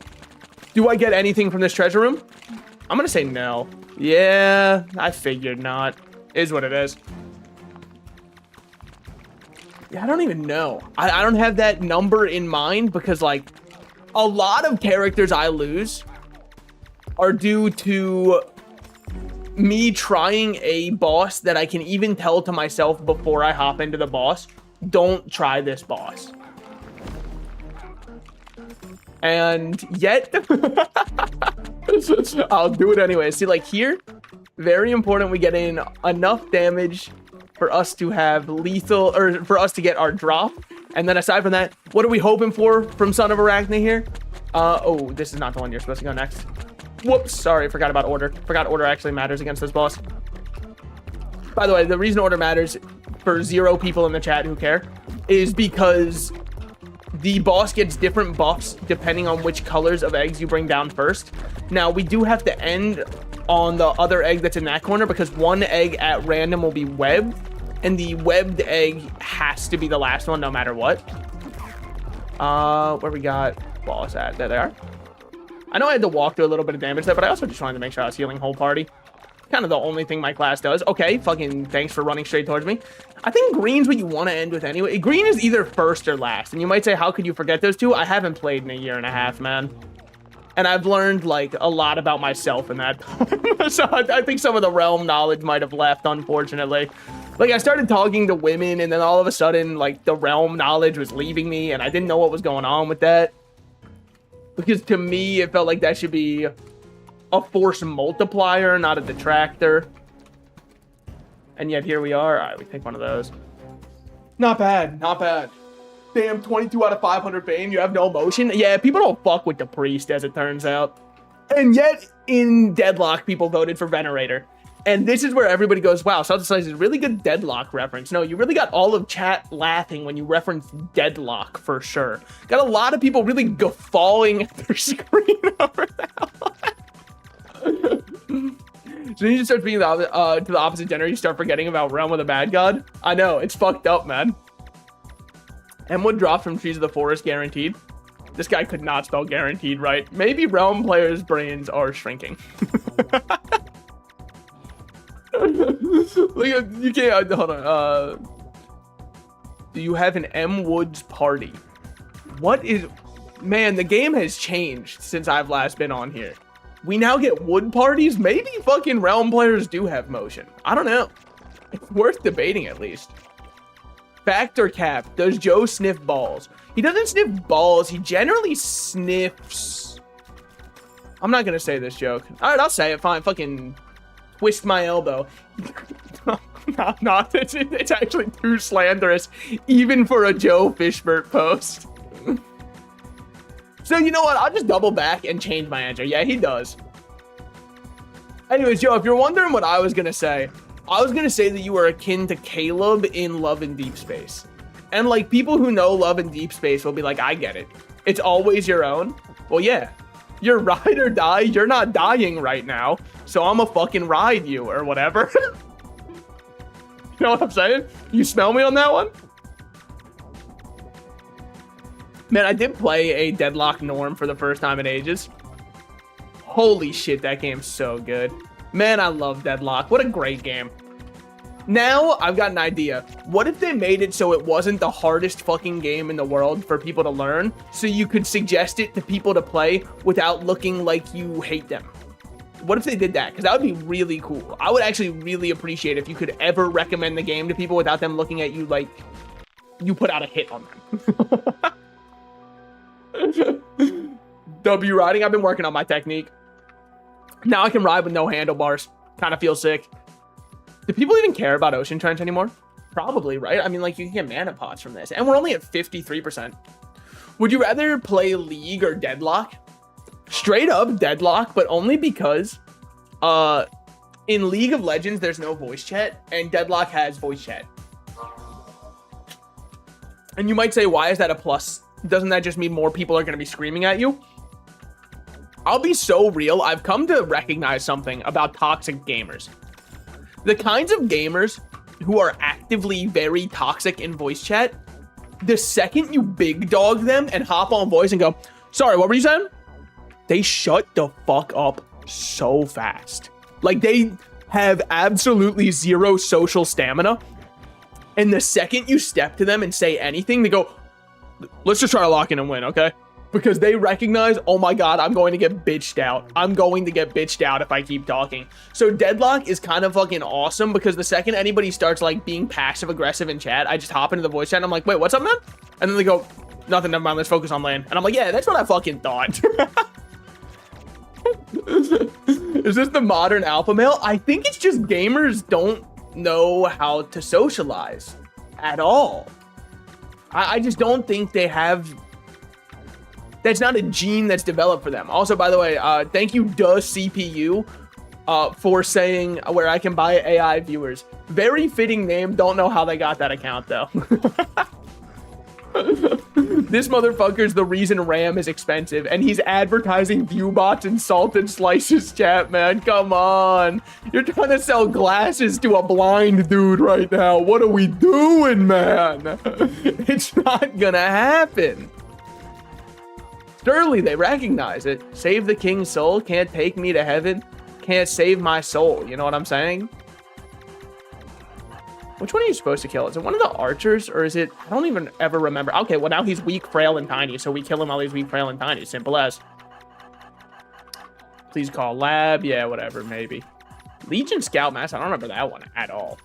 Do I get anything from this treasure room? I'm gonna say no. Yeah, I figured not. Is what it is. Yeah, I don't even know. I don't have that number in mind because, like, a lot of characters I lose are due to me trying a boss that I can even tell to myself before I hop into the boss, don't try this boss. And yet, I'll do it anyway. See, like here, very important we get in enough damage for us to have lethal, or for us to get our drop. And then aside from that, what are we hoping for from Son of Arachne here? Oh, this is not the one you're supposed to go next. Whoops, sorry, forgot about order. Forgot order actually matters against this boss. By the way, the reason order matters for 0 people in the chat who care is because the boss gets different buffs depending on which colors of eggs you bring down first. Now, we do have to end on the other egg that's in that corner because one egg at random will be webbed, and the webbed egg has to be the last one no matter what. Where we got boss at? There they are. I know I had to walk through a little bit of damage there, but I also just wanted to make sure I was healing whole party. Kind of the only thing my class does. Okay, fucking thanks for running straight towards me. I think green's what you want to end with anyway. Green is either first or last. And you might say, how could you forget those two? I haven't played in a year and a half, man. And I've learned, like, a lot about myself in that time. So I think some of the realm knowledge might have left, unfortunately. Like, I started talking to women, and then all of a sudden, like, the realm knowledge was leaving me, and I didn't know what was going on with that. Because to me, it felt like that should be a force multiplier, not a detractor. And yet here we are. All right, we take one of those. Not bad, not bad. Damn, 22 out of 500 fame. You have no emotion. Yeah, people don't fuck with the priest, as it turns out. And yet, in Deadlock, people voted for Venerator. And this is where everybody goes, wow, South Slice is a really good Deadlock reference. No, you really got all of chat laughing when you referenced Deadlock, for sure. Got a lot of people really guffawing at their screen over that one. So you just start being to the opposite gender, you start forgetting about Realm of the Bad God. I know, it's fucked up, man. Emerald drop from Trees of the Forest, guaranteed. This guy could not spell guaranteed right. Maybe Realm players' brains are shrinking. Look, you can't, hold on. Do you have an M Woods party? What is, man, the game has changed since I've last been on here. We now get wood parties. Maybe fucking Realm players do have motion. I don't know. It's worth debating at least. Fact or cap? Does Joe sniff balls? He doesn't sniff balls. He generally sniffs. I'm not gonna say this joke. All right, I'll say it. Fine. Fucking twist my elbow. No, it's actually too slanderous, even for a Joe Fishbert post. So you know what? I'll just double back and change my answer. Yeah, he does. Anyways, Joe, if you're wondering what I was gonna say that you were akin to Caleb in Love and Deep Space. And like people who know Love and Deep Space will be like, I get it. It's always your own. Well, yeah. You're ride or die. You're not dying right now. So I'm a fucking ride you or whatever. You know what I'm saying? You smell me on that one? Man, I did play a Deadlock Norm for the first time in ages. Holy shit, that game's so good. Man, I love Deadlock. What a great game. Now, I've got an idea. What if they made it so it wasn't the hardest fucking game in the world for people to learn, so you could suggest it to people to play without looking like you hate them? What if they did that? Because that would be really cool. I would actually really appreciate if you could ever recommend the game to people without them looking at you like you put out a hit on them. W riding. I've been working on my technique. Now I can ride with no handlebars. Kind of feel sick. Do people even care about Ocean Trench anymore? Probably, right? I mean, like, you can get mana pots from this. And we're only at 53%. Would you rather play League or Deadlock? Straight up Deadlock, but only because in League of Legends, there's no voice chat, and Deadlock has voice chat. And you might say, why is that a plus? Doesn't that just mean more people are going to be screaming at you? I'll be so real. I've come to recognize something about toxic gamers. The kinds of gamers who are actively very toxic in voice chat, the second you big dog them and hop on voice and go, sorry, what were you saying? They shut the fuck up so fast. Like, they have absolutely zero social stamina. And the second you step to them and say anything, they go, let's just try to lock in and win, okay? Because they recognize, oh my god, I'm going to get bitched out. I'm going to get bitched out if I keep talking. So Deadlock is kind of fucking awesome because the second anybody starts like being passive aggressive in chat, I just hop into the voice chat and I'm like, wait, what's up, man? And then they go, nothing, never mind, let's focus on lane. And I'm like, yeah, that's what I fucking thought. Is this the modern alpha male? I think it's just gamers don't know how to socialize at all. I just don't think they have. That's not a gene that's developed for them. Also, by the way, thank you, CPU, for saying where I can buy AI viewers. Very fitting name. Don't know how they got that account though. This motherfucker's the reason RAM is expensive, and he's advertising view bots and salted slices chat, man. Come on. You're trying to sell glasses to a blind dude right now. What are we doing, man? It's not gonna happen. Surely they recognize it. Save the king's soul. Can't take me to heaven. Can't save my soul. You know what I'm saying? Which one are you supposed to kill? Is it one of the archers, or is it... I don't even ever remember. Okay, well, now he's weak, frail, and tiny, so we kill him while he's weak, frail, and tiny. Simple as. Please call lab. Yeah, whatever, maybe. Legion Scoutmaster. I don't remember that one at all.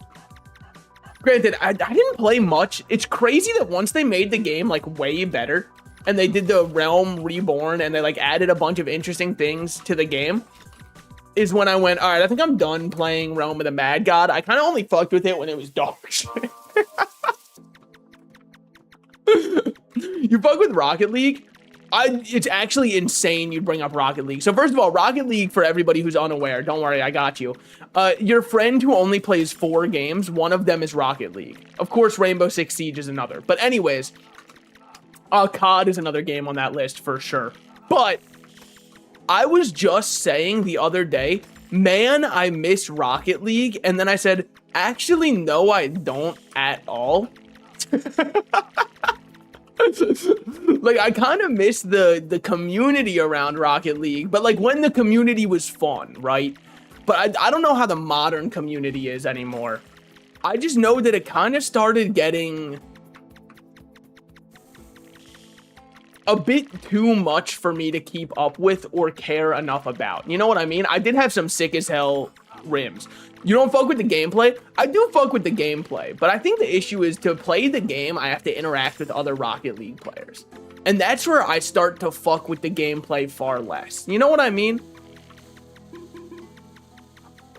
Granted, I didn't play much. It's crazy that once they made the game, like, way better, and they did the Realm Reborn, and they, like, added a bunch of interesting things to the game, is when I went, all right, I think I'm done playing Realm of the Mad God. I kind of only fucked with it when it was dog shit. You fuck with Rocket League? It's actually insane you bring up Rocket League. So first of all, Rocket League, for everybody who's unaware, don't worry, I got you. Your friend who only plays 4 games, one of them is Rocket League. Of course, Rainbow Six Siege is another. But anyways, COD is another game on that list for sure. But I was just saying the other day, man, I miss Rocket League. And then I said, actually, no, I don't at all. Like, I kind of miss the community around Rocket League, but like when the community was fun, right? But I don't know how the modern community is anymore. I just know that it kind of started getting a bit too much for me to keep up with or care enough about. You know what I mean? I did have some sick as hell rims. You don't fuck with the gameplay? I do fuck with the gameplay, but I think the issue is to play the game, I have to interact with other Rocket League players. And that's where I start to fuck with the gameplay far less. You know what I mean?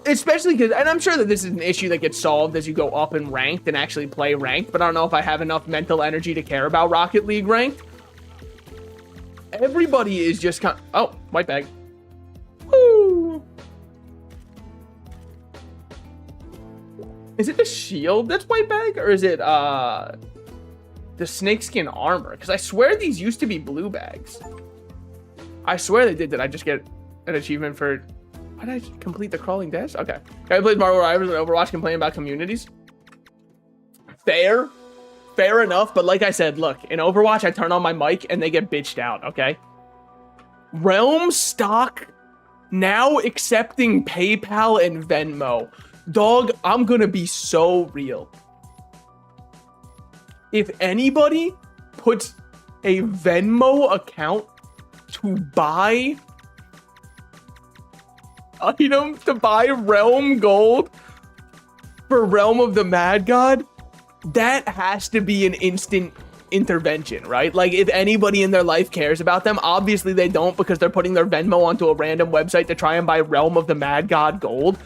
Especially because, and I'm sure that this is an issue that gets solved as you go up in ranked and actually play ranked, but I don't know if I have enough mental energy to care about Rocket League ranked. Everybody is just kind of, oh, white bag. Woo! Is it the shield that's white bag, or is it the snakeskin armor? Because I swear these used to be blue bags. I swear they did. Did I just get an achievement for... Why did I complete the crawling dash? Okay. I played Marvel Rivals and Overwatch, complaining about communities. Fair. Fair enough, but like I said, look, in Overwatch, I turn on my mic and they get bitched out, okay? Realm stock now accepting PayPal and Venmo. Dog, I'm gonna be so real. If anybody puts a Venmo account to buy items, to buy Realm Gold for Realm of the Mad God, that has to be an instant intervention, right? Like, if anybody in their life cares about them, obviously they don't, because they're putting their Venmo onto a random website to try and buy Realm of the Mad God gold.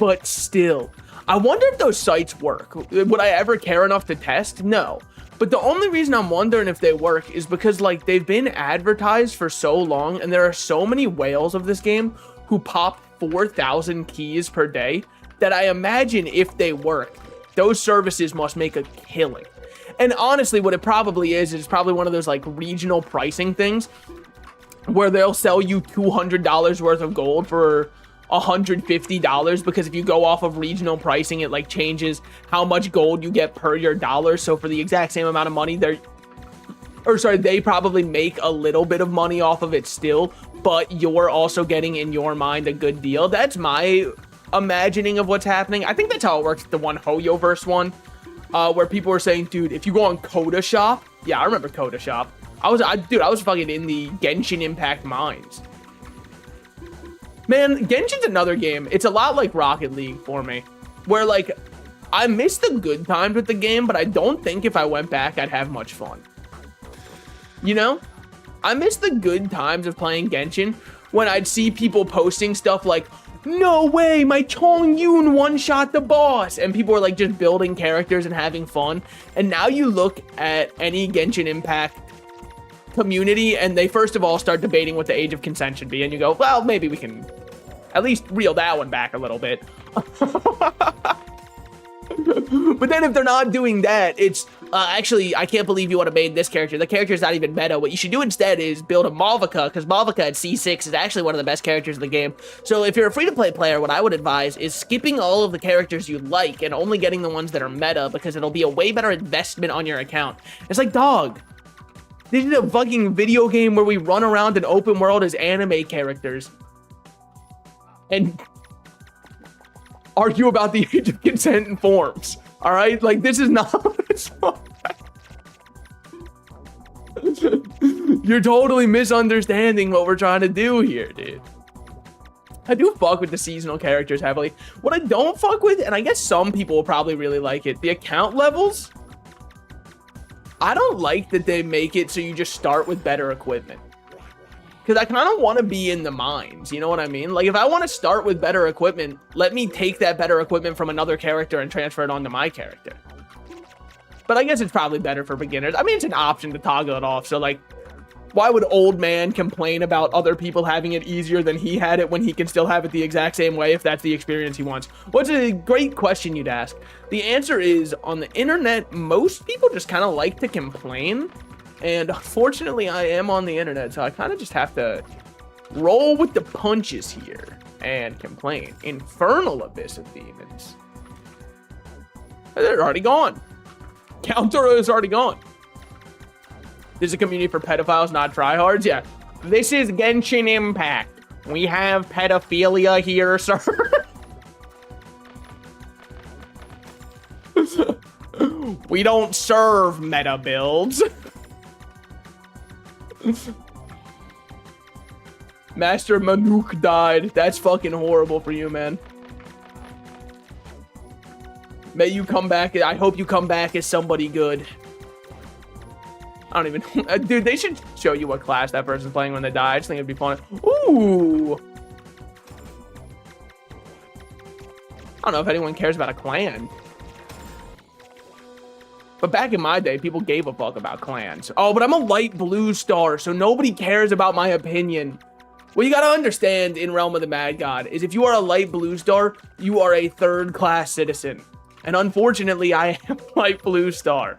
But still, I wonder if those sites work. Would I ever care enough to test? No. But the only reason I'm wondering if they work is because like they've been advertised for so long and there are so many whales of this game who pop 4,000 keys per day that I imagine if they work, those services must make a killing. And honestly, what it probably is probably one of those like regional pricing things where they'll sell you $200 worth of gold for $150, because if you go off of regional pricing, it like changes how much gold you get per your dollar. So for the exact same amount of money, they probably make a little bit of money off of it still, but you're also getting in your mind a good deal. That's my imagining of what's happening. I think that's how it works. The one Hoyoverse one, where people were saying, dude, if you go on Coda Shop, yeah, I remember Coda Shop. I was fucking in the Genshin Impact mines. Man, Genshin's another game. It's a lot like Rocket League for me, where like I miss the good times with the game, but I don't think if I went back, I'd have much fun. You know, I miss the good times of playing Genshin when I'd see people posting stuff like, no way, my Chong Yun one-shot the boss, and people were like just building characters and having fun. And now you look at any Genshin Impact community and they first of all start debating what the age of consent should be, and you go, well, maybe we can at least reel that one back a little bit. But then if they're not doing that, it's actually, I can't believe you would have made this character. The character's not even meta. What you should do instead is build a Malvika, because Malvika at C6 is actually one of the best characters in the game. So if you're a free-to-play player, what I would advise is skipping all of the characters you like and only getting the ones that are meta, because it'll be a way better investment on your account. It's like, dog, this is a fucking video game where we run around an open world as anime characters and argue about the age of consent in forums. All right, like this is not what it's for. You're totally misunderstanding what we're trying to do here, dude. I do fuck with the seasonal characters heavily. What I don't fuck with, and I guess some people will probably really like it, the account levels. I don't like that they make it so you just start with better equipment. Because I kind of want to be in the mines, you know what I mean? Like, if I want to start with better equipment, let me take that better equipment from another character and transfer it onto my character. But I guess it's probably better for beginners. I mean, it's an option to toggle it off, so like, why would old man complain about other people having it easier than he had it when he can still have it the exact same way if that's the experience he wants? What's a great question you'd ask. The answer is, on the internet, most people just kind of like to complain. And unfortunately, I am on the internet, so I kind of just have to roll with the punches here and complain. Infernal Abyss of Demons. They're already gone. Counter is already gone. There's a community for pedophiles, not tryhards. Yeah. This is Genshin Impact. We have pedophilia here, sir. We don't serve meta builds. Master Manuk died. That's fucking horrible for you, man. May you come back. I hope you come back as somebody good. I don't even know. Dude, they should show you what class that person's playing when they die. I just think it'd be fun. Ooh. I don't know if anyone cares about a clan. But back in my day, people gave a fuck about clans. Oh, but I'm a light blue star, so nobody cares about my opinion. What you gotta understand in Realm of the Mad God is if you are a light blue star, you are a third-class citizen. And unfortunately, I am light blue star.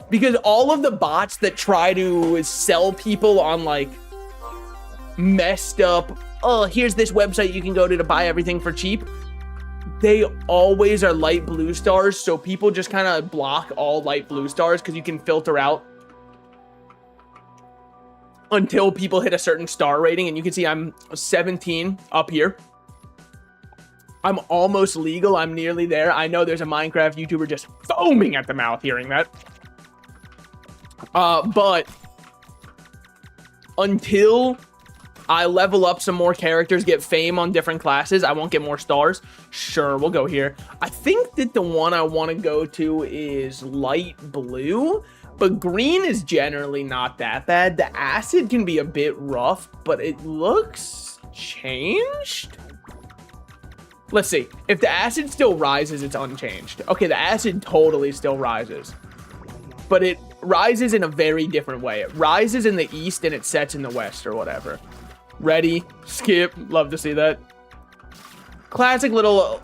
Because all of the bots that try to sell people on, like, messed up, oh, here's this website you can go to buy everything for cheap, they always are light blue stars, so people just kind of block all light blue stars because you can filter out until people hit a certain star rating. And you can see I'm 17 up here. I'm almost legal. I'm nearly there. I know there's a Minecraft YouTuber just foaming at the mouth hearing that. But until I level up some more characters, get fame on different classes, I won't get more stars. Sure, we'll go here. I think that the one I want to go to is light blue, but green is generally not that bad. The acid can be a bit rough, but it looks changed. Let's see. If the acid still rises, it's unchanged. Okay, the acid totally still rises. But it rises in a very different way. It rises in the east and it sets in the west or whatever. Ready, skip, love to see that. Classic little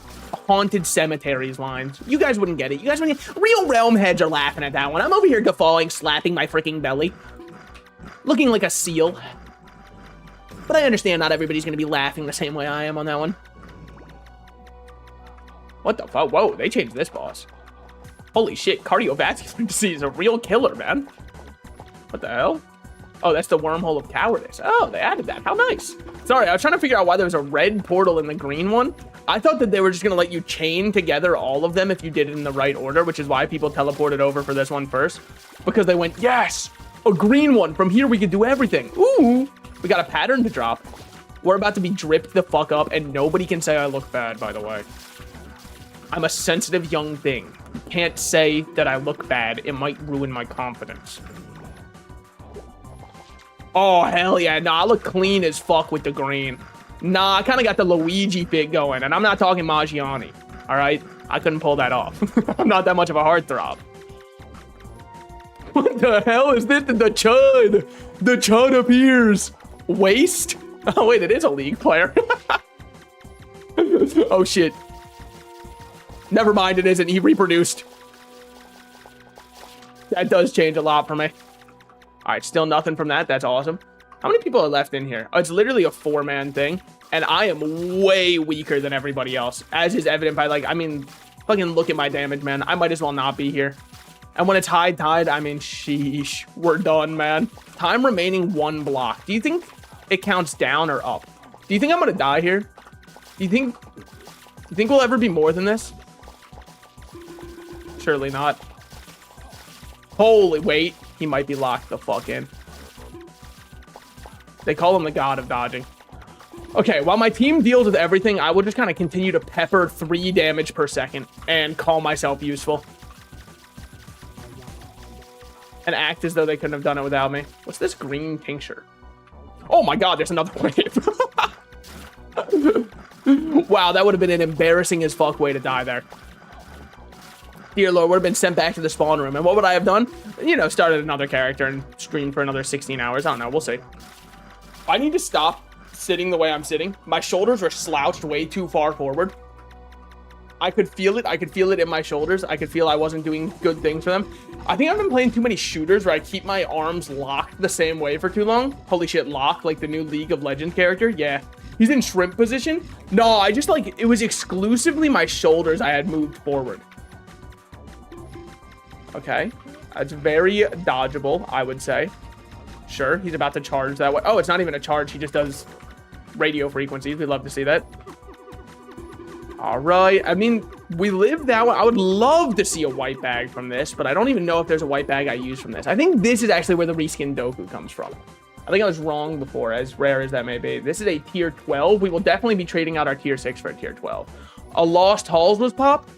haunted cemeteries lines. You guys wouldn't get it. You guys wouldn't get it. Real realm heads are laughing at that one. I'm over here guffawing, slapping my freaking belly. Looking like a seal. But I understand not everybody's going to be laughing the same way I am on that one. What the fuck? Whoa, they changed this boss. Holy shit, cardiovascular disease is a real killer, man. What the hell? Oh, that's the wormhole of cowardice. Oh, they added that. How nice. Sorry, I was trying to figure out why there was a red portal in the green one. I thought that they were just going to let you chain together all of them if you did it in the right order, which is why people teleported over for this one first. Because they went, yes, a green one. From here, we can do everything. Ooh, we got a pattern to drop. We're about to be dripped the fuck up, and nobody can say I look bad, by the way. I'm a sensitive young thing. You can't say that I look bad. It might ruin my confidence. Oh, hell yeah. Nah, I look clean as fuck with the green. Nah, I kind of got the Luigi fit going, and I'm not talking Maggiani, all right? I couldn't pull that off. I'm not that much of a heartthrob. What the hell is this? The Chud. The Chud appears. Waste? Oh, wait, it is a League player. Oh, shit. Never mind, it isn't. He reproduced. That does change a lot for me. All right, still nothing from that. That's awesome. How many people are left in here? Oh, it's literally a 4-man thing. And I am way weaker than everybody else, as is evident by, like, I mean, fucking look at my damage, man. I might as well not be here. And when it's high tide, I mean, sheesh. We're done, man. Time remaining 1 block. Do you think it counts down or up? Do you think I'm going to die here? Do you think we'll ever be more than this? Surely not. Holy, wait. He might be locked the fuck in. They call him the god of dodging. Okay, while my team deals with everything, I will just kind of continue to pepper 3 damage per second and call myself useful. And act as though they couldn't have done it without me. What's this green tincture? Oh my god, there's another wave. Wow, that would have been an embarrassing as fuck way to die there. Dear Lord, would have been sent back to the spawn room. And what would I have done? You know, started another character and streamed for another 16 hours. I don't know. We'll see. I need to stop sitting the way I'm sitting. My shoulders are slouched way too far forward. I could feel it. I could feel it in my shoulders. I could feel I wasn't doing good things for them. I think I've been playing too many shooters where I keep my arms locked the same way for too long. Holy shit, locked like the new League of Legends character. Yeah. He's in shrimp position. No, I just like, it was exclusively my shoulders I had moved forward. Okay, that's very dodgeable, I would say. Sure, he's about to charge that way. Oh, it's not even a charge. He just does radio frequencies. We'd love to see that. All right. I mean, we live that way. I would love to see a white bag from this, but I don't even know if there's a white bag I use from this. I think this is actually where the reskin Doku comes from. I think I was wrong before, as rare as that may be. This is a tier 12. We will definitely be trading out our tier 6 for a tier 12. A Lost Halls was popped?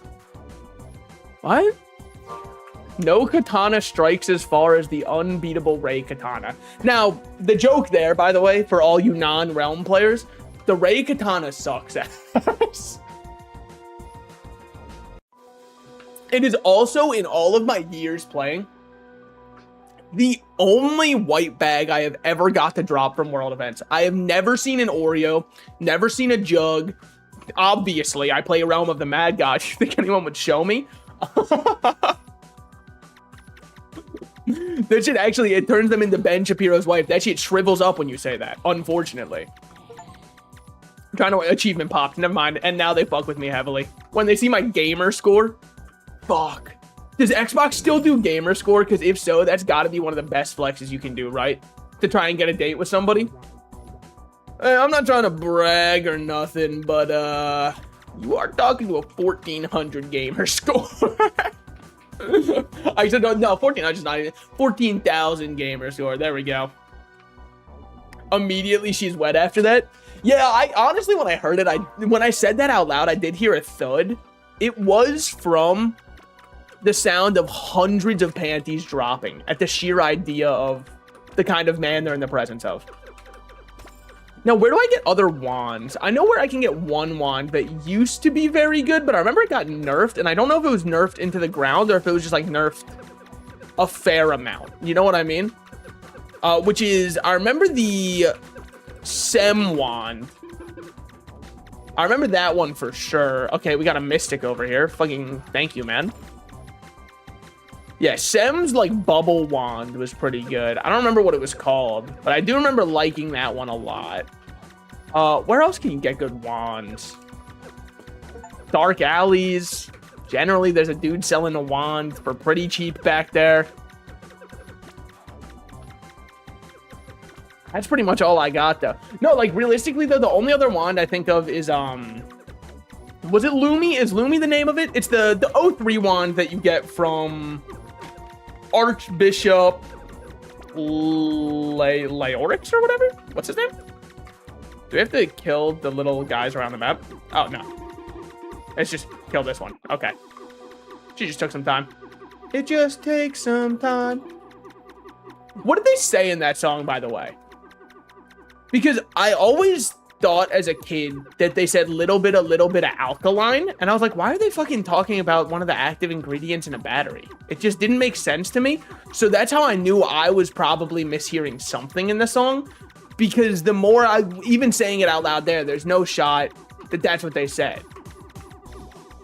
What? No katana strikes as far as the unbeatable Ray katana. Now, the joke there, by the way, for all you non-realm players, the Ray katana sucks ass. It is also, in all of my years playing, the only white bag I have ever got to drop from world events. I have never seen an Oreo, never seen a jug. Obviously, I play a Realm of the Mad God. You think anyone would show me? That shit actually, it turns them into Ben Shapiro's wife. That shit shrivels up when you say that, unfortunately. I'm trying to achievement popped, never mind. And now they fuck with me heavily. When they see my gamer score, fuck. Does Xbox still do gamer score? Because if so, that's got to be one of the best flexes you can do, right? To try and get a date with somebody. I'm not trying to brag or nothing, but you are talking to a 1400 gamer score. I said, no, 14, I just not even, 14,000 gamer score. There we go. Immediately, she's wet after that. Yeah, I honestly, when I heard it, when I said that out loud, I did hear a thud. It was from the sound of hundreds of panties dropping at the sheer idea of the kind of man they're in the presence of. Now, where do I get other wands? I know where I can get one wand that used to be very good, but I remember it got nerfed, and I don't know if it was nerfed into the ground or if it was just like nerfed a fair amount. You know what I mean? Which is, I remember the Sem wand. I remember that one for sure. Okay, we got a Mystic over here. Fucking thank you, man. Yeah, Sem's like bubble wand was pretty good. I don't remember what it was called, but I do remember liking that one a lot. Where else can you get good wands? Dark alleys. Generally, there's a dude selling a wand for pretty cheap back there. That's pretty much all I got, though. No, like, realistically, though, the only other wand I think of is, was it Lumi? Is Lumi the name of it? It's the O3 wand that you get from Archbishop Leorix or whatever? What's his name? Do we have to kill the little guys around the map? Oh, no. Let's just kill this one. Okay. She just took some time. It just takes some time. What did they say in that song, by the way? Because I always thought as a kid that they said a little bit of alkaline. And I was like, why are they fucking talking about one of the active ingredients in a battery? It just didn't make sense to me. So that's how I knew I was probably mishearing something in the song. Because the more even saying it out loud there's no shot that that's what they said.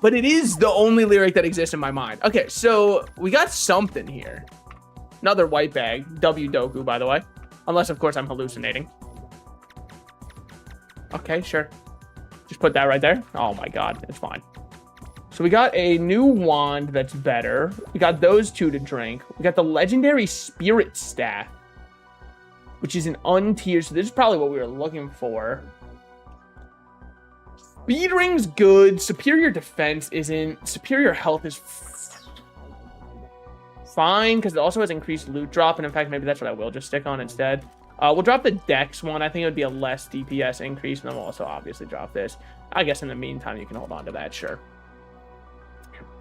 But it is the only lyric that exists in my mind. Okay, so we got something here. Another white bag. W Doku, by the way. Unless, of course, I'm hallucinating. Okay, sure. Just put that right there. Oh my god, it's fine. So we got a new wand that's better. We got those two to drink. We got the legendary spirit staff, which is an untiered. So this is probably what we were looking for. Speed ring's good. Superior defense isn't. Superior health is fine because it also has increased loot drop. And in fact, maybe that's what I will just stick on instead. We'll drop the Dex one. I think it would be a less DPS increase. And then we'll also obviously drop this. I guess in the meantime, you can hold on to that. Sure.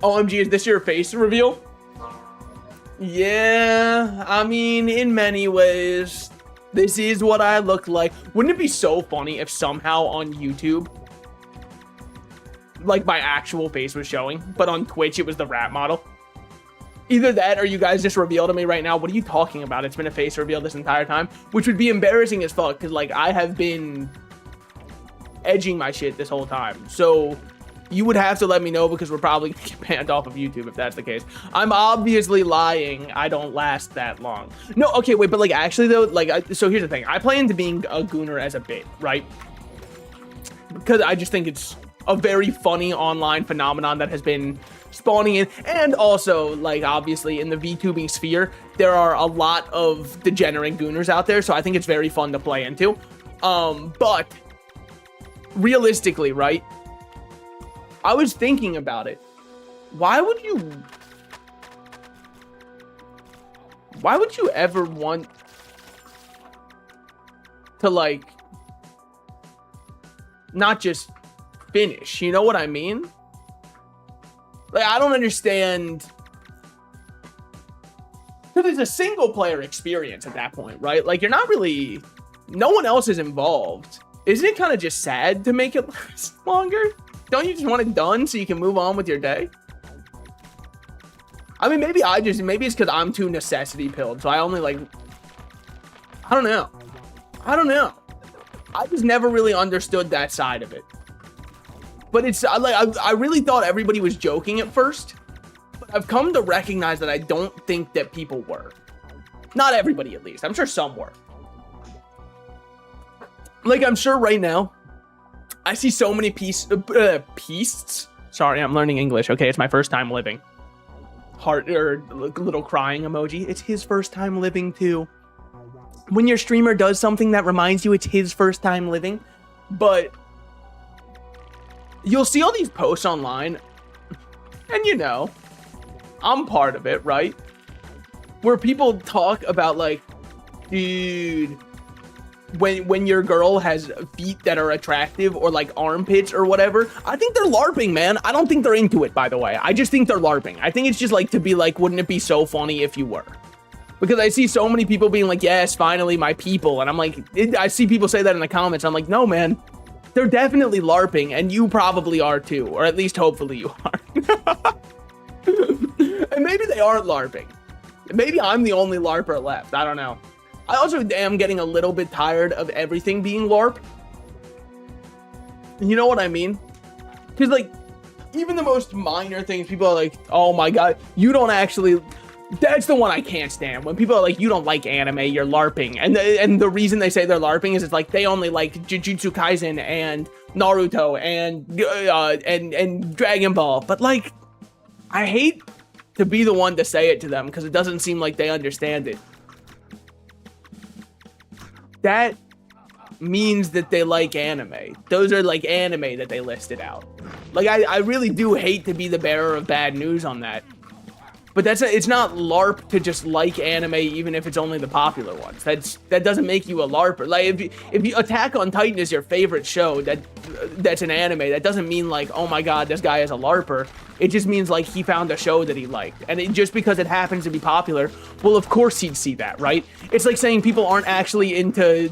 OMG, is this your face reveal? Yeah, I mean, in many ways, this is what I look like. Wouldn't it be so funny if somehow on YouTube, like my actual face was showing, but on Twitch, it was the rap model? Either that or you guys just reveal to me right now, what are you talking about? It's been a face reveal this entire time, which would be embarrassing as fuck, because like I have been edging my shit this whole time. So you would have to let me know because we're probably gonna get banned off of YouTube if that's the case. I'm obviously lying. I don't last that long. No, okay, wait, but like actually though, like, so here's the thing. I play into being a gooner as a bit, right? Because I just think it's a very funny online phenomenon that has been spawning in. And also, like, obviously in the VTubing sphere, there are a lot of degenerate gooners out there. So I think it's very fun to play into. But realistically, right? I was thinking about it. Why would you ever want to, like, not just finish? You know what I mean? Like, I don't understand. Because it's a single player experience at that point, right? Like, you're not really, no one else is involved. Isn't it kind of just sad to make it last longer? Don't you just want it done so you can move on with your day? I mean, maybe it's because I'm too necessity pilled. So I only like, I don't know. I just never really understood that side of it. But it's like, I really thought everybody was joking at first. But I've come to recognize that I don't think that people were. Not everybody, at least. I'm sure some were. Like, I'm sure right now, I see so many pieces. Sorry, I'm learning English. Okay, it's my first time living. Heart or little crying emoji. It's his first time living too. When your streamer does something that reminds you it's his first time living, but you'll see all these posts online, and you know, I'm part of it, right? Where people talk about like, dude, when your girl has feet that are attractive or like armpits or whatever, I think they're LARPing, man. I don't think they're into it, by the way. I just think they're LARPing. I think it's just like to be like, wouldn't it be so funny if you were? Because I see so many people being like, yes, finally my people. And I'm like, I see people say that in the comments. I'm like, no, man, they're definitely LARPing and you probably are too, or at least hopefully you are. And maybe they aren't LARPing. Maybe I'm the only LARPer left. I don't know. I also am getting a little bit tired of everything being LARP. You know what I mean? Because, like, even the most minor things, people are like, oh my god, you don't actually... That's the one I can't stand. When people are like, you don't like anime, you're LARPing. And the reason they say they're LARPing is it's like, they only like Jujutsu Kaisen and Naruto and Dragon Ball. But, like, I hate to be the one to say it to them because it doesn't seem like they understand it. That means that they like anime. Those are like anime that they listed out. Like, I really do hate to be the bearer of bad news on that. But it's not LARP to just like anime, even if it's only the popular ones. That doesn't make you a LARPer. Like, if you Attack on Titan is your favorite show, that's an anime, that doesn't mean like, oh my god, this guy is a LARPer. It just means like he found a show that he liked. And just because it happens to be popular, well, of course he'd see that, right? It's like saying people aren't actually into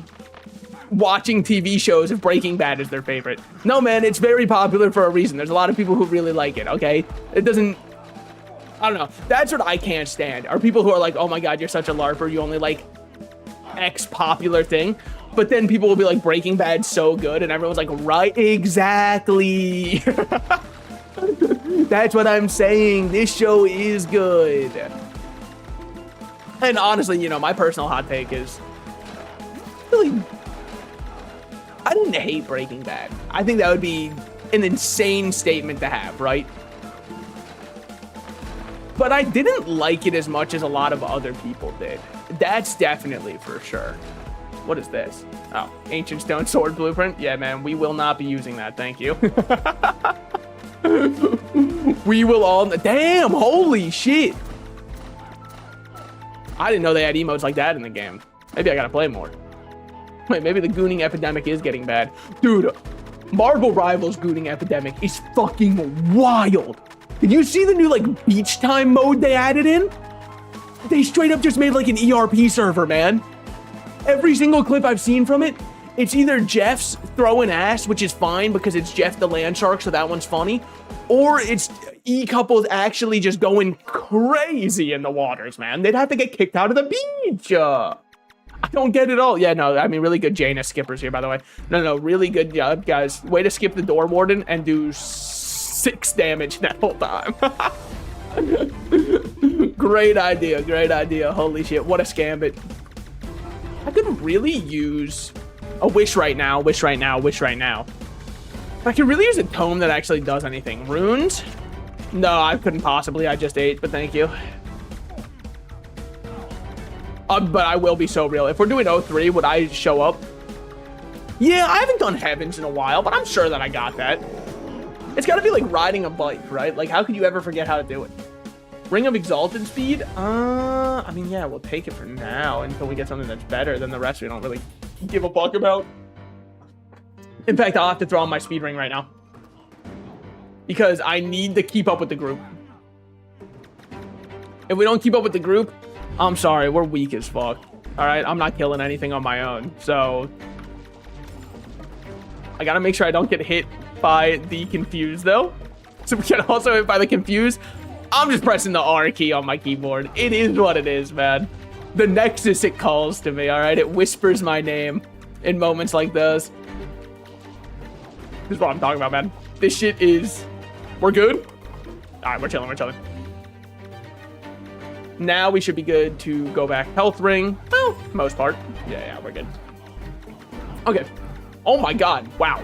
watching TV shows if Breaking Bad is their favorite. No, man, it's very popular for a reason. There's a lot of people who really like it, okay? It doesn't... I don't know. That's what I can't stand. Are people who are like, oh my god, you're such a LARPer, you only like X popular thing. But then people will be like, Breaking Bad's so good, and everyone's like, right, exactly. That's what I'm saying. This show is good. And honestly, you know, my personal hot take is really, I didn't hate Breaking Bad. I think that would be an insane statement to have, right? But I didn't like it as much as a lot of other people did. That's definitely for sure. What is this? Oh, Ancient Stone Sword Blueprint? Yeah, man, we will not be using that, thank you. We will all... Damn, holy shit! I didn't know they had emotes like that in the game. Maybe I gotta play more. Wait, maybe the gooning epidemic is getting bad. Dude, Marvel Rivals gooning epidemic is fucking wild. Did you see the new, like, beach time mode they added in? They straight up just made, like, an ERP server, man. Every single clip I've seen from it, it's either Jeff's throwing ass, which is fine because it's Jeff the Land Shark, so that one's funny, or it's E-couples actually just going crazy in the waters, man. They'd have to get kicked out of the beach. I don't get it all. Yeah, no, I mean, really good Janus skippers here, by the way. No, really good job, guys. Way to skip the Door Warden and do 6 damage that whole time. Great idea. Holy shit, what a scambit. I could really use a wish right now. I could really use a tome that actually does anything. Runes? No, I couldn't possibly. I just ate, but thank you. But I will be so real. If we're doing 03, would I show up? Yeah, I haven't done Heavens in a while, but I'm sure that I got that. It's gotta be like riding a bike, right? Like, how could you ever forget how to do it? Ring of Exalted Speed? I mean, yeah, we'll take it for now until we get something that's better than the rest we don't really give a fuck about. In fact, I'll have to throw on my speed ring right now. Because I need to keep up with the group. If we don't keep up with the group, I'm sorry, we're weak as fuck. Alright, I'm not killing anything on my own, so... I gotta make sure I don't get hit by the Confuse, though. So we get also hit by the Confuse. I'm just pressing the R key on my keyboard. It is what it is, man. The Nexus, it calls to me, alright? It whispers my name in moments like those. This is what I'm talking about, man. This shit is... We're good? Alright, we're chilling. Now we should be good to go back health ring. Well, for the most part. Yeah, we're good. Okay. Oh my god, wow.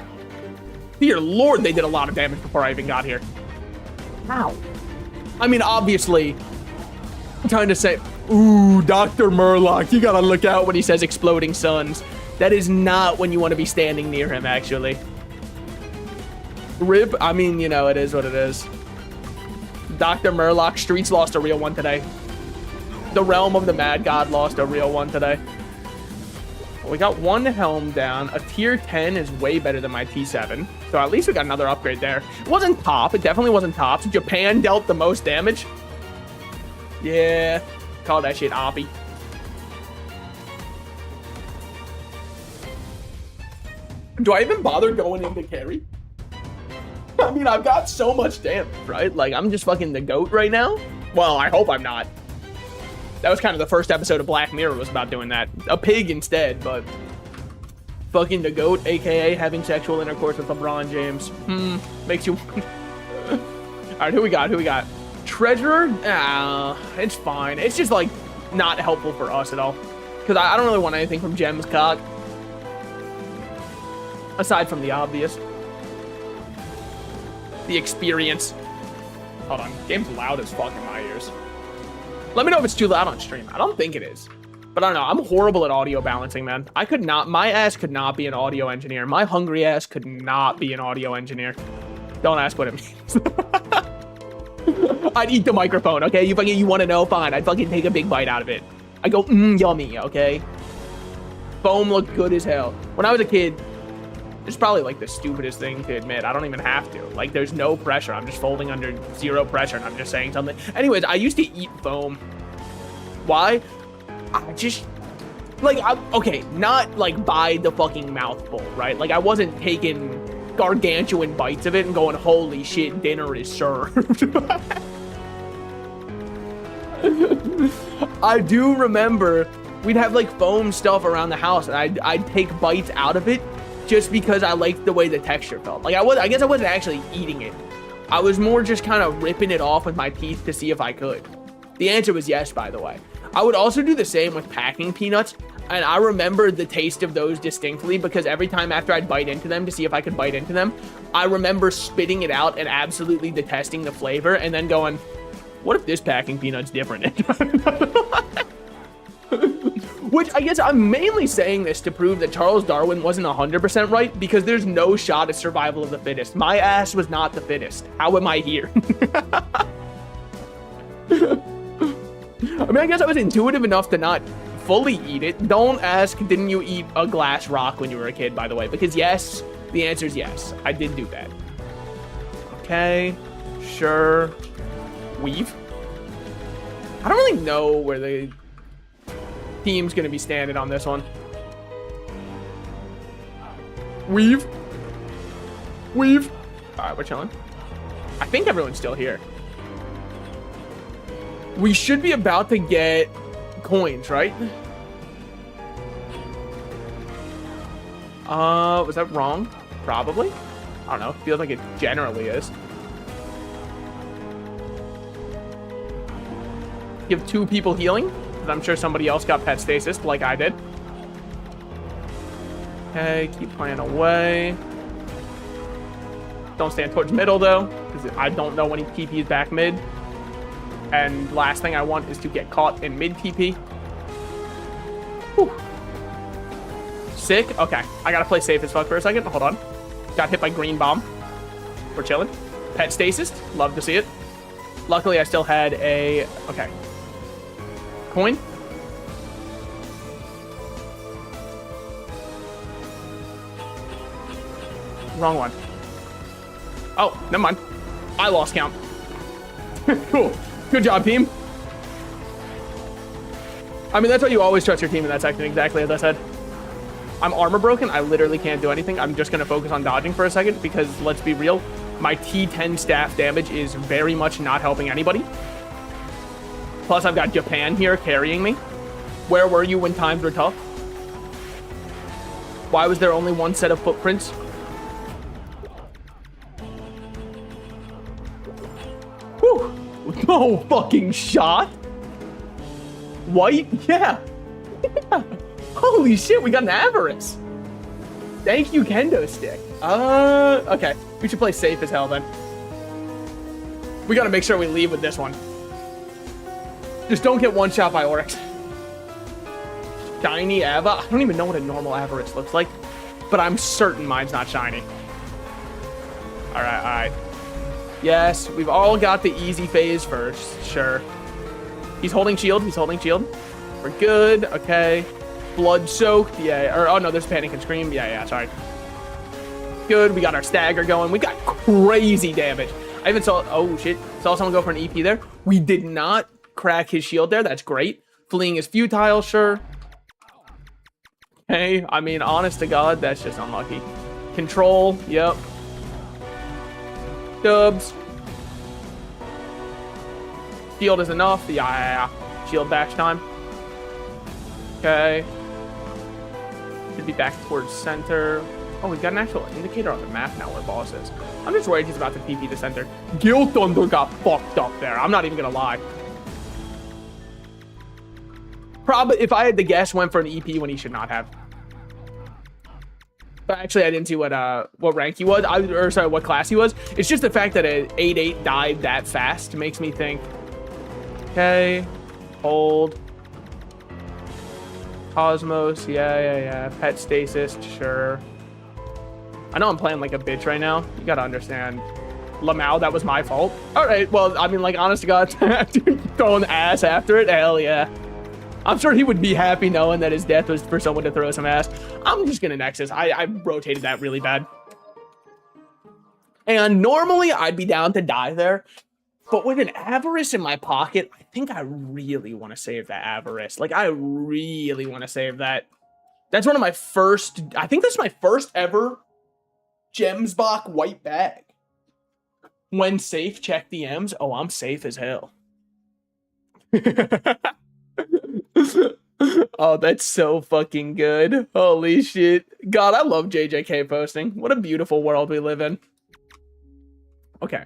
Dear lord, they did a lot of damage before I even got here. Ow. I mean, obviously, I'm trying to say, ooh, Dr. Murloc, you gotta look out when he says exploding suns. That is not when you want to be standing near him, actually. RIP, I mean, you know, it is what it is. Dr. Murloc, Streets lost a real one today. The Realm of the Mad God lost a real one today. We got one helm down. A tier 10 is way better than my T7. So at least we got another upgrade there. It wasn't top. It definitely wasn't top. So Japan dealt the most damage. Yeah. Call that shit Oppie. Do I even bother going into carry? I mean, I've got so much damage, right? Like, I'm just fucking the GOAT right now. Well, I hope I'm not. That was kind of the first episode of Black Mirror was about doing that. A pig instead, but fucking the GOAT, aka having sexual intercourse with LeBron James. Makes you... Alright, who we got? Who we got? Treasurer? It's fine. It's just, like, not helpful for us at all. Because I don't really want anything from Gem's cock. Aside from the obvious. The experience. Hold on. Game's loud as fuck in my ears. Let me know if it's too loud on stream. I don't think it is. But I don't know. I'm horrible at audio balancing, man. I could not... My ass could not be an audio engineer. My hungry ass could not be an audio engineer. Don't ask what it means. I'd eat the microphone, okay? You want to know? Fine. I'd fucking take a big bite out of it. I go, yummy, okay? Foam looked good as hell. When I was a kid, it's probably like the stupidest thing to admit. I don't even have to. Like, there's no pressure. I'm just folding under zero pressure, and I'm just saying something. Anyways, I used to eat foam. Why? I just... Like, okay, not like by the fucking mouthful, right? Like, I wasn't taking gargantuan bites of it and going, holy shit, dinner is served. I do remember we'd have like foam stuff around the house, and I'd take bites out of it just because I liked the way the texture felt. Like, I guess I wasn't actually eating it. I was more just kind of ripping it off with my teeth to see if I could. The answer was yes, by the way. I would also do the same with packing peanuts, and I remember the taste of those distinctly because every time after I'd bite into them to see if I could bite into them, I remember spitting it out and absolutely detesting the flavor and then going, what if this packing peanut's different? Which I guess I'm mainly saying this to prove that Charles Darwin wasn't 100% right because there's no shot at survival of the fittest. My ass was not the fittest. How am I here? I mean, I guess I was intuitive enough to not fully eat it. Don't ask, didn't you eat a glass rock when you were a kid, by the way? Because yes, the answer is yes. I did do that. Okay, sure. Weave. I don't really know where the team's going to be standing on this one. Weave. Weave. All right, we're chilling. I think everyone's still here. We should be about to get coins, right? Was that wrong? Probably. I don't know. Feels like it generally is. Give 2 people healing, because I'm sure somebody else got pet stasis like I did. Okay, keep playing away. Don't stand towards middle, though, because I don't know when he TP's back mid. And last thing I want is to get caught in mid TP. Whew. Sick. Okay, I gotta play safe as fuck for a second. Hold on. Got hit by green bomb. We're chilling. Pet stasis. Love to see it. Luckily, I still had a... Okay. Coin. Wrong one. Oh, never mind. I lost count. Cool. Good job, team. I mean, that's why you always trust your team in that section, exactly as I said. I'm armor broken. I literally can't do anything. I'm just going to focus on dodging for a second because, let's be real, my T10 staff damage is very much not helping anybody. Plus, I've got Japan here carrying me. Where were you when times were tough? Why was there only one set of footprints? Whew. No fucking shot. White? Yeah. Yeah. Holy shit, we got an Avarice. Thank you, Kendo Stick. Okay. We should play safe as hell then. We gotta make sure we leave with this one. Just don't get one shot by Oryx. Shiny Ava? I don't even know what a normal Avarice looks like, but I'm certain mine's not shiny. Alright, alright. Yes, we've all got the easy phase first. Sure. He's holding shield. He's holding shield. We're good. Okay. Blood soaked. Yeah. Or, oh, no, there's Panic and Scream. Yeah, yeah, sorry. Good. We got our stagger going. We got crazy damage. I even saw... Oh, shit. Saw someone go for an EP there. We did not crack his shield there. That's great. Fleeing is futile, sure. Hey, I mean, honest to God, that's just unlucky. Control, yep. Dubs. Shield is enough. Yeah. Shield bash time. Okay. Should be back towards center. Oh, we've got an actual indicator on the map now where boss is. I'm just worried he's about to TP the center. Gil Thunder got fucked up there. I'm not even gonna lie. Probably, if I had to guess, went for an EP when he should not have. But actually, I didn't see what rank he was. Or sorry, what class he was. It's just the fact that an 8-8 died that fast makes me think. Okay, hold. Cosmos, yeah. Pet stasis, sure. I know I'm playing like a bitch right now. You gotta understand. Lamau, that was my fault. All right, well, I mean, like, honest to God, throwing ass after it, hell yeah. I'm sure he would be happy knowing that his death was for someone to throw some ass. I'm just gonna Nexus. I rotated that really bad. And normally I'd be down to die there. But with an Avarice in my pocket, I think I really want to save that Avarice. Like, I really want to save that. That's one of my first... I think this is my first ever Gemsbach white bag. When safe, check DMs. Oh, I'm safe as hell. Oh, that's so fucking good. Holy shit. God, I love JJK posting. What a beautiful world we live in. Okay.